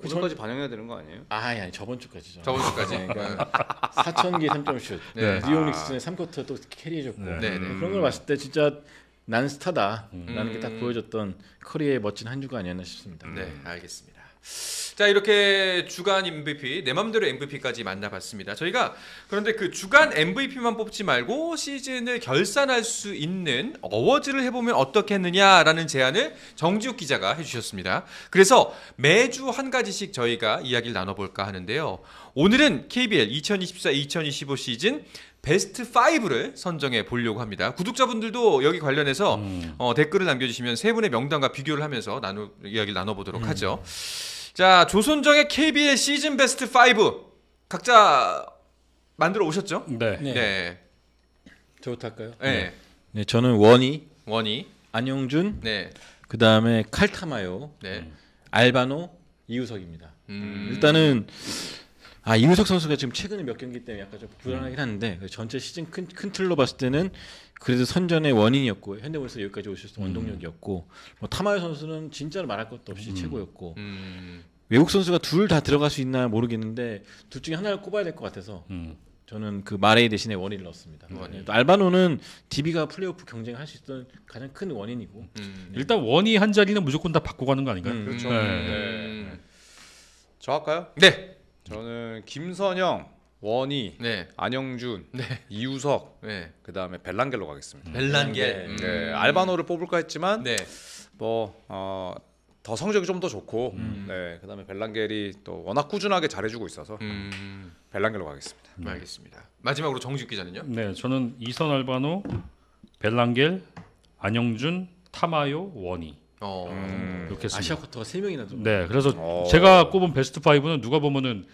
오늘까지 반영해야 되는 거 아니에요?
아니 저번 주까지죠.
저번 주까지.
네, 그러니까 4,000개 3점슛.
네.
뉴욕 닉스는 3쿼터 또 캐리해줬고
네, 네.
그런 걸 봤을 때 진짜 난 스타다라는 게 딱 보여줬던 커리의 멋진 한 주가 아니었나 싶습니다.
네, 알겠습니다. 자, 이렇게 주간 MVP, 내 맘대로 MVP까지 만나봤습니다. 저희가 그런데 그 주간 MVP만 뽑지 말고 시즌을 결산할 수 있는 어워즈를 해보면 어떻겠느냐라는 제안을 정지욱 기자가 해주셨습니다. 그래서 매주 한 가지씩 저희가 이야기를 나눠볼까 하는데요. 오늘은 KBL 2024-2025 시즌 베스트 5를 선정해 보려고 합니다. 구독자분들도 여기 관련해서 댓글을 남겨주시면 세 분의 명단과 비교를 하면서 이야기를 나눠보도록 하죠. 자, 조선정의 KBL 시즌 베스트 5 각자 만들어 오셨죠?
네.
네.
네.
저부터 할까요?
네.
네, 저는 원희,
원희.
안용준,
네.
그 다음에 칼타마요,
네.
알바노, 이우석입니다.
음.
일단은 이우석 선수가 지금 최근에 몇 경기 때문에 약간 좀 불안하긴 한데 전체 시즌 큰 틀로 봤을 때는 그래도 선전의 원인이었고 현대모비스 여기까지 오실 수 있는 원동력이었고 뭐 타마요 선수는 진짜로 말할 것도 없이 최고였고 외국 선수가 둘 다 들어갈 수 있나 모르겠는데 둘 중에 하나를 꼽아야 될 것 같아서 저는 그 마레이 대신에 원인을 넣었습니다.
원인.
또 알바노는 DB가 플레이오프 경쟁할 수 있던 가장 큰 원인이고
일단 원이 한 자리는 무조건 다 바꾸고 가는 거 아닌가요?
그렇죠.
네.
저 할까요?
네.
저는 김선영, 원희,
네.
안영준,
네.
이우석,
네.
그 다음에 벨란겔로 가겠습니다.
벨란겔.
네, 알바노를 뽑을까 했지만
네.
더 성적이 좀 더 좋고, 네, 그 다음에 벨란겔이 또 워낙 꾸준하게 잘해주고 있어서 벨란겔로 가겠습니다.
알겠습니다. 마지막으로 정지욱 기자는요?
네, 저는 이선 알바노, 벨란겔, 안영준, 타마요, 원이 이렇게 했습니다.
아시아 쿼터가 3명이나 좀.
네, 그래서 제가 꼽은 베스트 5는 누가 보면은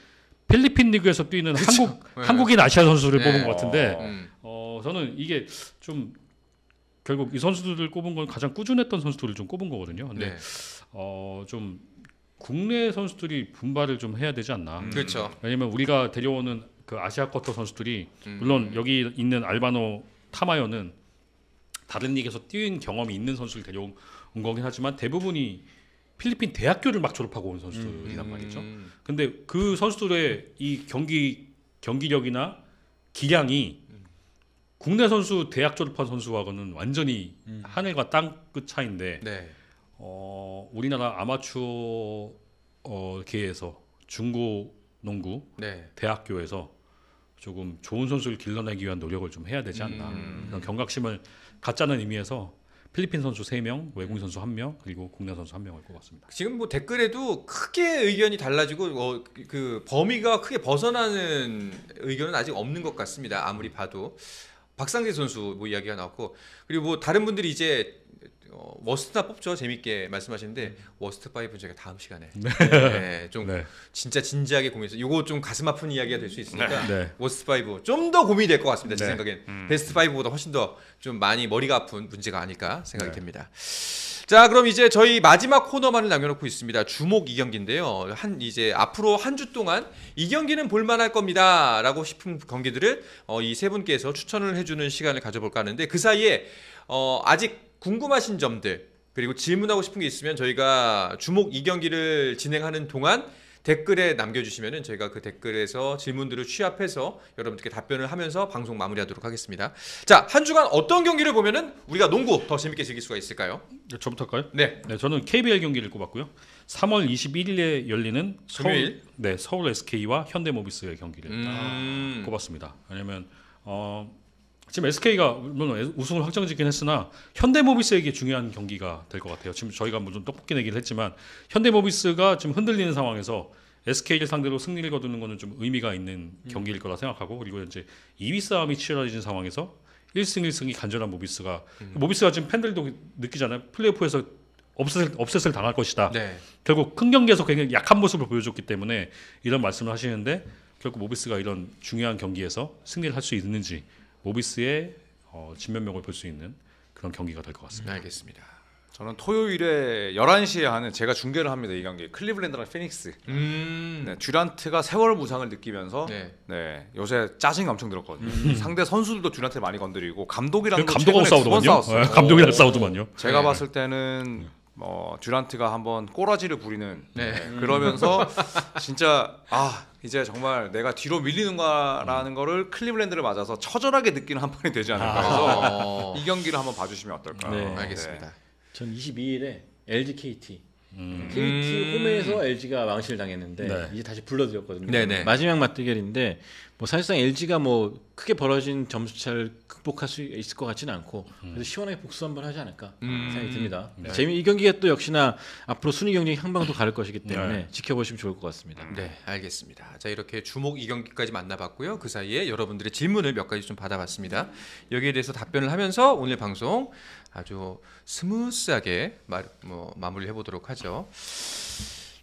필리핀 리그에서 뛰는 한국인 아시아 선수를
네.
뽑은 것 같은데
음.
저는 이게 좀 결국 이 선수들을 꼽은 건 가장 꾸준했던 선수들을 좀 꼽은 거거든요. 근데
네.
좀 국내 선수들이 분발을 좀 해야 되지 않나.
그렇죠.
왜냐면 우리가 데려오는 그 아시아 쿼터 선수들이 물론 여기 있는 알바노 타마요는 다른 리그에서 뛴 경험이 있는 선수를 데려온 거긴 하지만 대부분이 필리핀 대학교를 막 졸업하고 온 선수들이란 말이죠. 근데 그 선수들의 이 경기력이나 기량이 국내 선수 대학 졸업한 선수하고는 완전히 하늘과 땅 끝 차이인데
네.
우리나라 아마추어 계에서 중고 농구
네.
대학교에서 조금 좋은 선수를 길러내기 위한 노력을 좀 해야 되지 않나. 그런 경각심을 갖자는 의미에서 필리핀 선수 3명, 외국인 선수 1명, 그리고 국내 선수 1명을 꼽았습니다.
지금 뭐 댓글에도 크게 의견이 달라지고 그 범위가 크게 벗어나는 의견은 아직 없는 것 같습니다. 아무리 봐도 박상재 선수 뭐 이야기가 나왔고 그리고 뭐 다른 분들이 이제 워스트나 뽑죠. 재밌게 말씀하시는데 워스트 5는 저희가 다음 시간에 네, 좀
네.
진짜 진지하게 고민해서 이거 좀 가슴 아픈 이야기가 될 수 있으니까
네.
워스트 5 좀 더 고민이 될 것 같습니다. 제
네.
생각엔 베스트 5보다 훨씬 더 좀 많이 머리가 아픈 문제가 아닐까 생각이 됩니다. 자, 그럼 이제 저희 마지막 코너만을 남겨놓고 있습니다. 주목 2경기인데요. 이제 앞으로 한 주 동안 이 경기는 볼만할 겁니다라고 싶은 경기들을 이 세 분께서 추천을 해주는 시간을 가져볼까 하는데 그 사이에 아직 궁금하신 점들 그리고 질문하고 싶은 게 있으면 저희가 주목 2경기를 진행하는 동안 댓글에 남겨주시면은 저희가 그 댓글에서 질문들을 취합해서 여러분들께 답변을 하면서 방송 마무리하도록 하겠습니다. 자, 한 주간 어떤 경기를 보면은 우리가 농구 더 재밌게 즐길 수가 있을까요?
저부터 할까요?
네.
네, 저는 KBL 경기를 꼽았고요. 3월 21일에 열리는
금요일?
서울 SK와 현대모비스의 경기를 꼽았습니다. 왜냐면 지금 SK가 물론 우승을 확정짓긴 했으나 현대모비스에게 중요한 경기가 될 것 같아요. 지금 저희가 물론 떡볶이 내기를 했지만 현대모비스가 지금 흔들리는 상황에서 SK를 상대로 승리를 거두는 것은 좀 의미가 있는 경기일 거라 생각하고 그리고 이제 2위 싸움이 치열해진 상황에서 1승 1승이 간절한 모비스가 모비스가 지금 팬들도 느끼잖아요. 플레이오프에서 업셋을 당할 것이다.
네.
결국 큰 경기에서 굉장히 약한 모습을 보여줬기 때문에 이런 말씀을 하시는데 결국 모비스가 이런 중요한 경기에서 승리를 할 수 있는지 모비스의 진면목을 볼 수 있는 그런 경기가 될 것 같습니다.
알겠습니다.
저는 토요일에 11시에 하는 제가 중계를 합니다. 이 경기 클리블랜드랑 피닉스. 네, 듀란트가 세월 부상을 느끼면서
네.
네, 요새 짜증이 엄청 들었거든요. 상대 선수들도 듀란트를 많이 건드리고 감독이랑도
감독하고
최근에 두번
싸우더만요.
싸웠어요.
네, 감독이랑 싸우더만요.
제가
네.
봤을 때는 듀란트가 한번 꼬라지를 부리는
네.
그러면서 진짜 이제 정말 내가 뒤로 밀리는가라는 거를 클리블랜드를 맞아서 처절하게 느끼는 한 판이 되지 않을까 해서 이 경기를 한번 봐주시면 어떨까.
네.
알겠습니다.
전 22일에 LG KT
음.
KT 홈에서 LG가 망신을 당했는데
네.
이제 다시 불러들였거든요.
네네.
마지막 맞대결인데 뭐 사실상 LG가 뭐 크게 벌어진 점수차를 극복할 수 있을 것 같지는 않고 그래서 시원하게 복수 한번 하지 않을까 생각이 듭니다.
네.
이 경기가 또 역시나 앞으로 순위 경쟁 향방도 가를 것이기 때문에
네.
지켜보시면 좋을 것 같습니다.
네, 알겠습니다. 자, 이렇게 주목 2경기까지 만나봤고요. 그 사이에 여러분들의 질문을 몇 가지 좀 받아봤습니다. 여기에 대해서 답변을 하면서 오늘 방송 아주 스무스하게 마무리를 해보도록 하죠.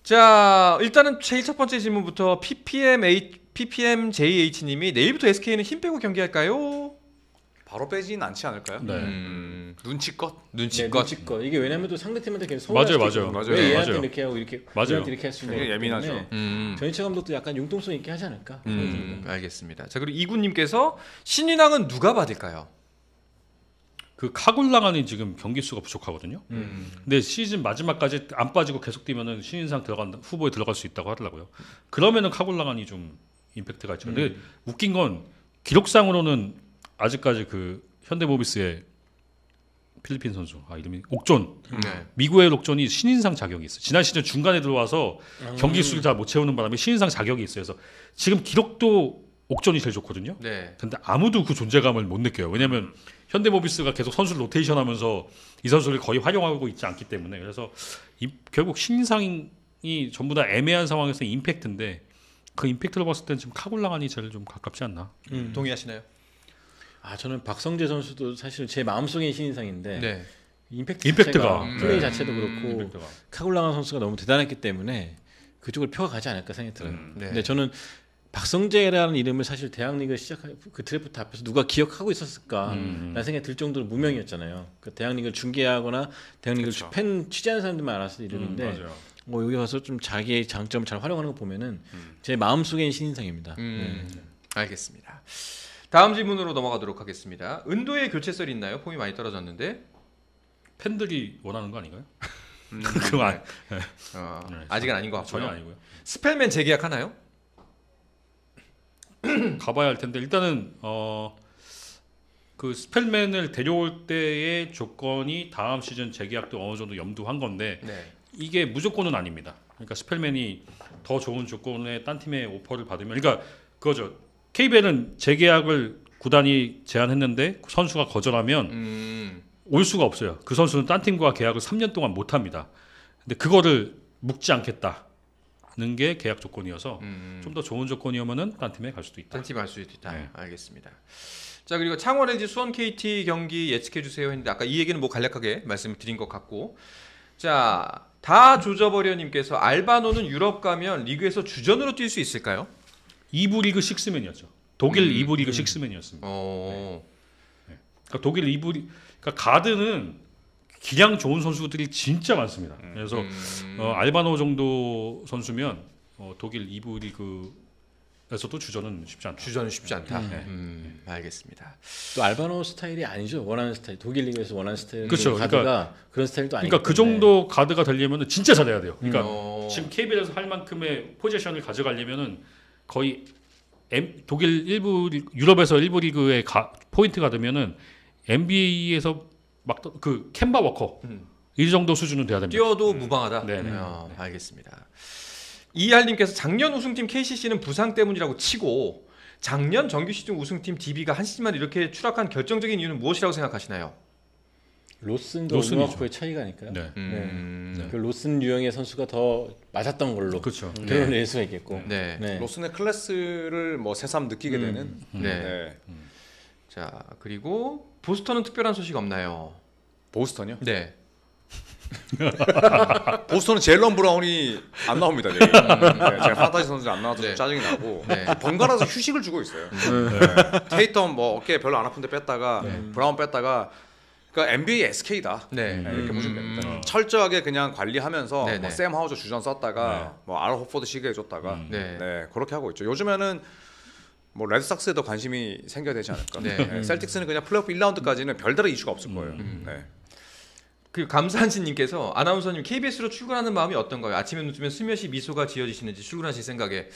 자, 일단은 제일 첫 번째 질문부터 PPMJH님이 내일부터 SK는 힘 빼고 경기할까요?
바로 빼진 않지 않을까요?
네.
눈치껏.
눈치껏.
이게 왜냐하면 또 상대팀한테 계속
맞아요,
서운할 수도
맞아요.
있거든요. 왜 얘한테
맞아요.
이렇게 하고 이렇게
맞아요.
우리한테 이렇게 할 수 있는
되게 예민하죠.
전희철 감독도 약간 융통성 있게 하지 않을까?
알겠습니다. 자, 그리고 이군님께서 신인왕은 누가 받을까요?
그 카굴랑안이 지금 경기 수가 부족하거든요. 근데 시즌 마지막까지 안 빠지고 계속 뛰면은 신인상 후보에 들어갈 수 있다고 하더라고요. 그러면은 카굴랑안이 좀 임팩트가 있죠. 근데 웃긴 건 기록상으로는 아직까지 그 현대모비스의 필리핀 선수 이름이 옥존
네.
미구엘 옥존이 신인상 자격이 있어요. 지난 시즌 중간에 들어와서 경기 수를 잘 못 채우는 바람에 신인상 자격이 있어요. 그래서 지금 기록도 옥존이 제일 좋거든요.
네.
근데 아무도 그 존재감을 못 느껴요. 왜냐하면 현대모비스가 계속 선수를 로테이션하면서 이 선수를 거의 활용하고 있지 않기 때문에 그래서 결국 신인상이 전부 다 애매한 상황에서 임팩트인데 그 임팩트를 봤을 때는 지금 카굴랑안이 제일 좀 가깝지 않나.
동의하시나요?
저는 박성재 선수도 사실 제 마음속의 신인상인데
네.
임팩트가
임팩트가,
플레이
네.
자체도 그렇고
임팩트가.
카굴랑한 선수가 너무 대단했기 때문에 그쪽을 펴가지 않을까 생각이 들어요.
네.
근데 저는 박성재라는 이름을 사실 대학리그 시작할 그 드래프트 앞에서 누가 기억하고 있었을까라는 생각이 들 정도로 무명이었잖아요. 그 대학리그를 중계하거나 대학리그를
그렇죠.
팬 취재하는 사람들만 알았을 이름인데
맞아요.
여기 와서 좀 자기의 장점을 잘 활용하는 거 보면은 제 마음속엔 신인상입니다.
알겠습니다. 다음 질문으로 넘어가도록 하겠습니다. 은도에 교체설이 있나요? 폼이 많이 떨어졌는데
팬들이 원하는 거 아닌가요? 그건
네.
네.
아직은 아닌 것
전혀
같고요.
아니고요.
스펠맨 재계약하나요?
가봐야 할 텐데 일단은 그 스펠맨을 데려올 때의 조건이 다음 시즌 재계약도 어느 정도 염두한 건데
네.
이게 무조건은 아닙니다. 그러니까 스펠맨이 더 좋은 조건의 딴 팀의 오퍼를 받으면 그러니까 그거죠. KBL은 재계약을 구단이 제안했는데 선수가 거절하면 올 수가 없어요. 그 선수는 딴 팀과 계약을 3년 동안 못 합니다. 근데 그거를 묵지 않겠다는 게 계약 조건이어서 좀 더 좋은 조건이면은 딴 팀에 갈 수도 있다.
딴 팀 할 수 있다.
네.
알겠습니다. 자, 그리고 창원 LG 수원 KT 경기 예측해 주세요 했는데 아까 이 얘기는 뭐 간략하게 말씀을 드린 것 같고, 자, 다 조져버려님께서 알바노는 유럽 가면 리그에서 주전으로 뛸 수 있을까요?
2부 리그 6맨이었죠. 독일 2부 리그 6맨이었습니다. 그러니까 독일 2부 그러니까 가드는 기량 좋은 선수들이 진짜 많습니다. 그래서 알바노 정도 선수면 독일 2부 리그에서도 주전은 쉽지 않다.
주전은 쉽지 않다.
네.
알겠습니다.
또 알바노 스타일이 아니죠. 원하는 스타일. 독일 리그에서 원하는 스타일.
그렇죠.
가드가 그런 스타일도 아니고.
그러니까 그 정도 가드가 되려면 진짜 잘해야 돼요. 그러니까
어.
지금 KBL에서 할 만큼의 포지션을 가져가려면은 거의 독일 유럽에서 1부 리그의 포인트가 되면은 NBA에서 막 그 캔바 워커 이 정도 수준은 돼야 됩니다.
뛰어도 무방하다.
네네.
알겠습니다. 이할님께서 작년 우승팀 KCC는 부상 때문이라고 치고 작년 정규 시즌 우승팀 DB가 한 시즌만 이렇게 추락한 결정적인 이유는 무엇이라고 생각하시나요?
로슨과
로슨이죠.
우누아코의 차이가니까요.
네.
그 로슨 유형의 선수가 더 맞았던 걸로
그렇죠.
결론을 낼 수가 있겠고.
네.
네.
로슨의 클래스를 뭐 새삼 느끼게 되는.
네. 자, 그리고 보스턴은 특별한 소식 없나요?
보스턴이요?
네.
보스턴은 제일런 브라운이 안 나옵니다. 내일. 제가 판타지 선수 안 나와서 좀
네.
짜증이 나고
네.
번갈아서 휴식을 주고 있어요. 네. 테이텀 뭐 어깨 별로 안 아픈데 뺐다가 브라운 뺐다가 그러니까 NBA SK다.
네.
이렇게 보시면 됩니다. 철저하게 그냥 관리하면서
네,
뭐
네.
샘 하우저 주전 썼다가 뭐 알 호포드 시계 해줬다가
네.
네. 그렇게 하고 있죠. 요즘에는 뭐 레드삭스에 더 관심이 생겨야 되지 않을까.
네.
네. 셀틱스는 그냥 플레이오프 1라운드까지는 별다른 이슈가 없을 거예요. 네.
그 감사한신님께서 아나운서님 KBS로 출근하는 마음이 어떤가요? 아침에 눈뜨면 스며시 미소가 지어지시는지 출근하실 생각에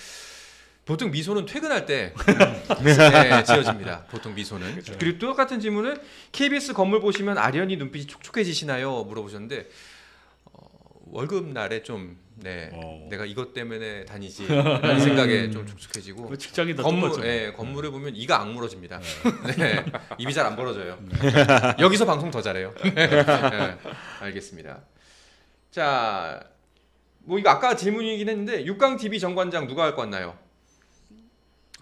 보통 미소는 퇴근할 때 네, 지어집니다. 보통 미소는.
그렇죠.
그리고 또 똑같은 질문을 KBS 건물 보시면 아련히 눈빛이 촉촉해지시나요? 물어보셨는데 월급 날에 좀 네, 내가 이것 때문에 다니지 라는 생각에 좀 촉촉해지고
직장이 다
건물,
똑같죠.
예, 건물을 보면 이가 악물어집니다. 네, 입이 잘 안 벌어져요. 여기서 방송 더 잘해요. 네, 알겠습니다. 자, 뭐 이거 아까 질문이긴 했는데 6강 DB 정관장 누가 할 것 같나요?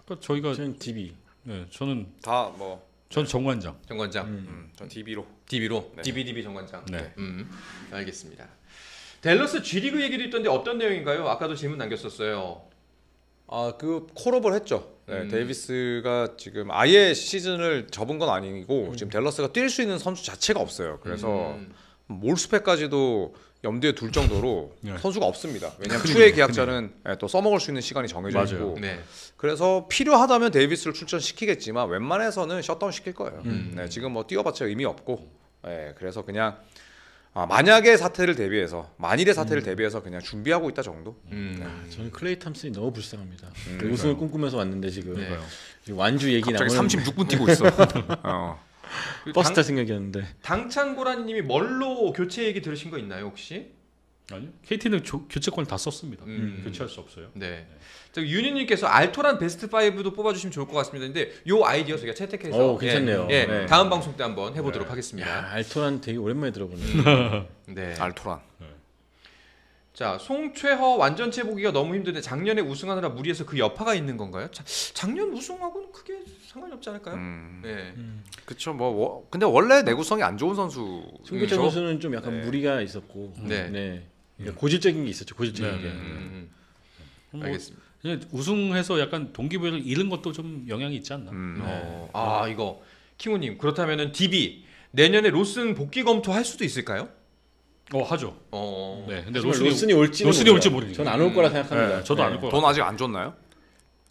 그러니까 저희가
저는 DB.
네, 저는
다 뭐
정관장.
정관장.
전 DB로.
DB로
네.
DB 정관장.
네.
알겠습니다. 댈러스 G리그 얘기도 있던데 어떤 내용인가요? 아까도 질문 남겼었어요.
그 콜업을 했죠. 네, 데이비스가 지금 아예 시즌을 접은 건 아니고 지금 댈러스가 뛸 수 있는 선수 자체가 없어요. 그래서 몰스펙까지도 염두에 둘 정도로
네.
선수가 없습니다. 왜냐하면
큰일이네요,
투웨이 계약자는 또 써먹을 수 있는 시간이 정해져
맞아요.
있고
네.
그래서 필요하다면 데이비스를 출전시키겠지만 웬만해서는 셧다운 시킬 거예요. 네, 지금 뭐 뛰어봤자 의미 없고 그래서 그냥 만약의 사태를 대비해서 만일의 사태를 대비해서 그냥 준비하고 있다 정도.
저는 클레이 탐슨이 너무 불쌍합니다.
그러니까요.
우승을 꿈꾸면서 왔는데 지금
네.
완주 얘기
갑자기
나오면
36분 뛰고 있어.
버스 탈 생각이었는데
당찬고라니님이 멀로 교체 얘기 들으신 거 있나요 혹시?
아니요. KT는 교체권을 다 썼습니다. 교체할 수 없어요.
네. 윤희님께서 알토란 베스트 5도 뽑아주시면 좋을 것 같습니다. 근데 요 아이디어 저희가 채택해서
괜찮네요.
예,
네.
다음 방송 때 한번 해보도록 하겠습니다.
야, 알토란 되게 오랜만에 들어보네.
네.
알토란.
자, 송최허 완전체 보기가 너무 힘든데 작년에 우승하느라 무리해서 그 여파가 있는 건가요? 작년 우승하고는 크게 상관이 없지 않을까요? 네.
그렇죠. 근데 원래 내구성이 안 좋은 선수.
송교창 선수는 좀 약간
네.
무리가 있었고,
네.
그러니까 고질적인 게 있었죠. 고질적인
네.
게.
뭐
알겠습니다.
그냥 우승해서 약간 동기부여를 잃은 것도 좀 영향이 있지 않나.
이거 킹우님 그렇다면은 DB 내년에 로슨 복귀 검토할 수도 있을까요?
하죠.
네,
네. 근데
로슨이 올지는
올지 모르니까.
저는 안 올 거라 생각합니다.
네, 저도 안 올 거라.
돈 아직 안 줬나요?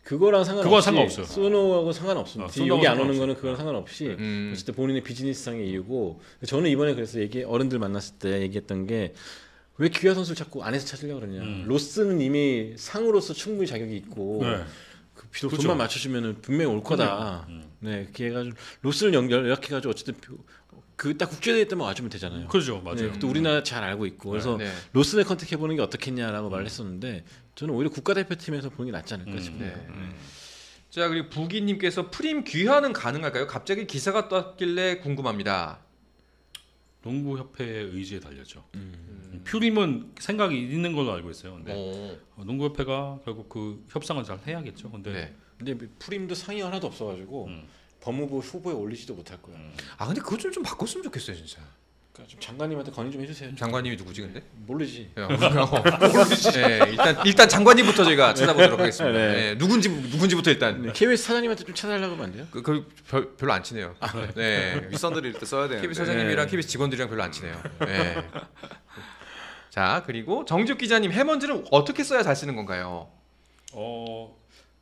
그거랑
상관없어요.
소노하고 상관없습니다.
소노하고
여기 안 오는
상관없어요.
거는 그건 상관없이 어쨌든 본인의 비즈니스상의 이유고 저는 이번에 그래서 어른들 만났을 때 얘기했던 게 왜 기아 선수를 자꾸 안에서 찾으려고 그러냐. 로스는 이미 상으로서 충분히 자격이 있고
네.
비록
그렇죠.
돈만 맞춰주면 분명히 올 거다. 네, 그렇게 해가지고 로스를 연락해가지고 어쨌든 그 딱 국제대회 때만 와주면 되잖아요.
그렇죠. 맞아요.
네, 또 우리나라 잘 알고 있고 그래서
네.
로스를 컨택해보는 게 어떻겠냐라고 말을 했었는데 저는 오히려 국가대표팀에서 보는 게 낫지 않을까 싶네요.
네. 자, 그리고 부기님께서 프림 귀환은 가능할까요? 갑자기 기사가 떴길래 궁금합니다.
농구협회의 의지에 달렸죠. 퓨림은 생각이 있는 걸로 알고 있어요. 근데 농구협회가 결국 그 협상을 잘 해야겠죠. 근데
네.
근데 프림도 상이 하나도 없어가지고 법무부 후보에 올리지도 못할 거야.
근데 그것 좀 바꿨으면 좋겠어요, 진짜.
그러니까 좀 장관님한테 건의 좀 해주세요.
장관님이 누구지, 근데?
모르지.
네, 일단 장관님부터 저희가 찾아보도록 하겠습니다.
네.
네, 누군지부터 일단.
네, KBS 사장님한테 좀 찾아달라고 하면 안 돼요?
별로 안 친해요. 네.
윗선들일 때 써야 되는데.
KBS 사장님이랑 KBS 직원들이랑 별로 안 친해요. 네. 자, 그리고 정지욱 기자님, 해먼즈는 어떻게 써야 잘 쓰는 건가요?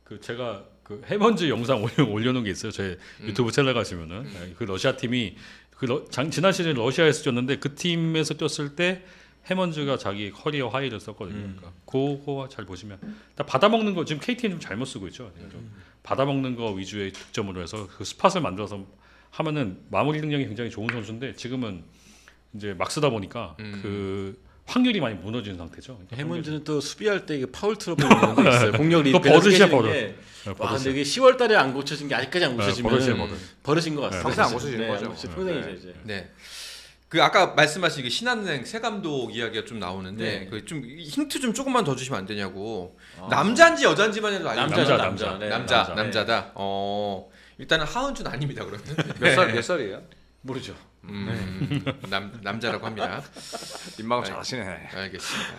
그 제가 그 해먼즈 영상 올려놓은 게 있어요. 제 유튜브 채널 가시면은 그 러시아 팀이 지난 시즌 러시아에서 뛰었는데 그 팀에서 뛰었을 때 해먼즈가 자기 커리어 하이를 썼거든요. 그러니까 그거 잘 보시면 받아먹는 거 지금 KT는 좀 잘못 쓰고 있죠. 좀 받아먹는 거 위주의 득점으로 해서 그 스팟을 만들어서 하면은 마무리 능력이 굉장히 좋은 선수인데 지금은 이제 막 쓰다 보니까 그 확률이 많이 무너지는 상태죠.
해먼즈는 또 수비할 때 파울 트러블 이런 거 있어요. 공격 리드.
그거 버릇이야, 버릇.
와, 근데 이게 10월달에 안 고쳐진 게 아직까지 안 고쳐지면
버릇이야,
버릇인 것 같아요.
평생 안 고쳐지는 거죠.
평생이죠 이제.
네. 그 아까 말씀하신 그 신한은행 새 감독 이야기가 좀 나오는데 그 좀 힌트 좀 조금만 더 주시면 안 되냐고. 남자인지 여자인지만 해도 알죠.
남자.
네,
남자다. 일단은 하은준 아닙니다, 그러면.
몇 살이에요?
모르죠.
남자라고 합니다.
입막음 잘하시네.
알겠습니다.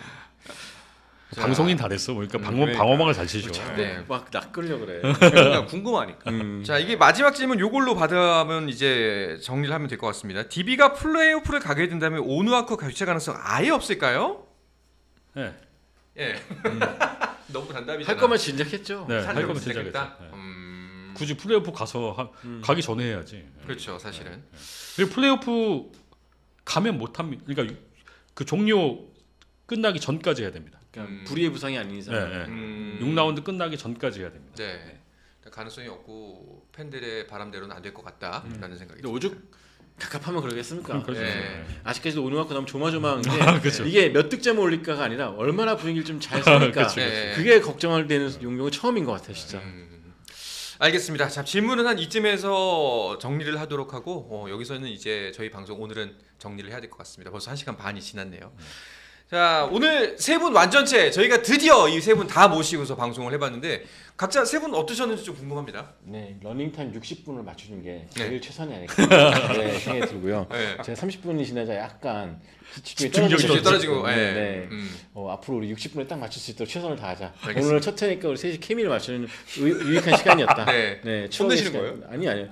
자,
방송인 다 됐어. 그러니까
그러니까.
방어막을 잘 치죠.
네.
막 낚으려 그래.
그냥 궁금하니까.
자, 이게 마지막 질문 요걸로 받으면 이제 정리를 하면 될 것 같습니다. DB가 플레이오프를 가게 된다면 오누아쿠 교체 가능성 아예 없을까요?
네.
예. 너무 단답이잖아.
할 거면 진작했죠.
네,
살
할 거면
시작했다?
진작했죠. 굳이 플레이오프 가서 가기 전에 해야지.
그렇죠, 사실은.
그리고 플레이오프 가면 못합니다. 그러니까 그 종료 끝나기 전까지 해야 됩니다.
그러니까 불의의 부상이 아닌 이상.
네, 네. 6라운드 끝나기 전까지 해야 됩니다.
네. 가능성이 없고 팬들의 바람대로는 안 될 것 같다라는 생각이
근데 오죽 갑갑하면 그러겠습니까?
그렇죠.
네.
아직까지도 오누아쿠 너무 조마조마한 게
그렇죠.
이게 몇 득점을 올릴까가 아니라 얼마나 분위기를 좀 잘 쓰니까
그렇죠,
그렇죠.
그게 걱정할 되는 용병은 처음인 것 같아요, 진짜.
알겠습니다. 자, 질문은 한 이쯤에서 정리를 하도록 하고 여기서는 이제 저희 방송 오늘은 정리를 해야 될 것 같습니다. 벌써 1시간 반이 지났네요. 자, 오늘 세 분 완전체 저희가 드디어 이 세 분 다 모시고서 방송을 해봤는데 각자 세 분 어떠셨는지 좀 궁금합니다.
네, 러닝타임 60분을 맞추는 게
네.
제일 최선이 아닐까 네, 생각이 들고요.
네.
제가 30분이 지나자 약간
집중력이
떨어지고,
네,
네.
네. 앞으로 우리 60분에 딱 맞출 수 있도록 최선을 다하자.
알겠습니다.
오늘 첫 회니까 우리 셋이 케미를 맞추는 유익한 시간이었다.
네.
네,
혼내시는
추억의
거예요?
시간. 아니요.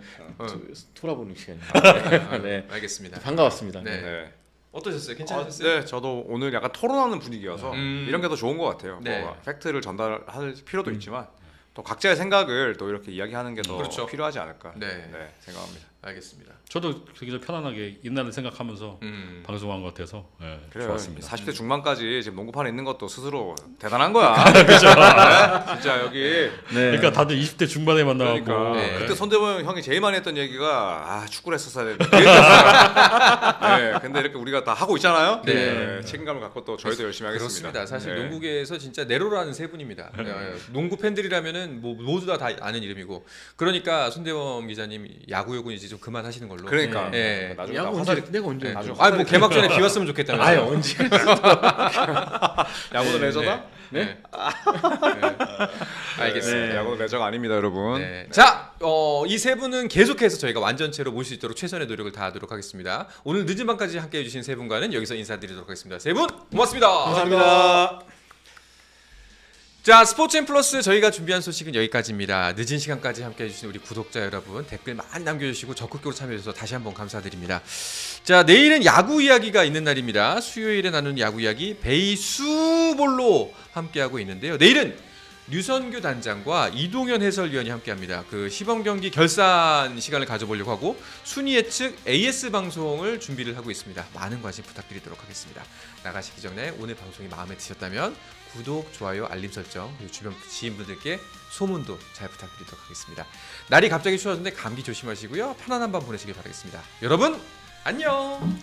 돌아보는 시간이에요. 네.
알겠습니다.
반가웠습니다.
네.
네.
어떠셨어요? 괜찮으셨어요?
네, 저도 오늘 약간 토론하는 분위기여서 이런 게 더 좋은 것 같아요.
네.
뭐 팩트를 전달할 필요도 있지만 또 각자의 생각을 또 이렇게 이야기하는 게 더
그렇죠.
필요하지 않을까
네.
생각합니다.
알겠습니다.
저도 되게 편안하게 옛날을 생각하면서 방송한 것 같아서
그래요.
좋았습니다.
40대 중반까지 지금 농구판에 있는 것도 스스로 대단한 거야. 그렇죠. 네? 진짜 여기.
네.
그러니까 다들 20대 중반에 만나고
그러니까
네.
그때 손대범 형이 제일 많이 했던 얘기가 축구를 했었어야 되는데 그 얘기였어요. 네, 근데 이렇게 우리가 다 하고 있잖아요.
네.
책임감을 갖고 또 저희도 열심히 하겠습니다.
그렇습니다. 사실
네.
농구계에서 진짜 네로라는 세 분입니다. 농구 팬들이라면은 뭐 모두 다 아는 이름이고. 그러니까 손대범 기자님 야구 욕은 이제 좀 그만하시는 걸로.
그러니까
네.
나중에
야구
나
언제
화살이
내가 언제?
네.
나중에
아니 뭐 개막 전에 비왔으면 좋겠다면서.
아예 언제?
야구도 레저다?
네. 알겠습니다.
네, 야구도 레저가 아닙니다, 여러분.
네. 자, 이 세 분은 계속해서 저희가 완전체로 모실 수 있도록 최선의 노력을 다하도록 하겠습니다. 오늘 늦은 밤까지 함께해 주신 세 분과는 여기서 인사드리도록 하겠습니다. 세 분 고맙습니다.
감사합니다.
자, 스포츠앤 플러스 저희가 준비한 소식은 여기까지입니다. 늦은 시간까지 함께해 주신 우리 구독자 여러분 댓글 많이 남겨주시고 적극적으로 참여해주셔서 다시 한번 감사드립니다. 자, 내일은 야구 이야기가 있는 날입니다. 수요일에 나누는 야구 이야기 베이스볼로 함께하고 있는데요. 내일은 류선규 단장과 이동현 해설위원이 함께합니다. 그 시범 경기 결산 시간을 가져보려고 하고 순위 예측 AS 방송을 준비를 하고 있습니다. 많은 관심 부탁드리도록 하겠습니다. 나가시기 전에 오늘 방송이 마음에 드셨다면 구독, 좋아요, 알림 설정 그리고 주변 지인분들께 소문도 잘 부탁드리도록 하겠습니다. 날이 갑자기 추워졌는데 감기 조심하시고요. 편안한 밤 보내시길 바라겠습니다. 여러분 안녕.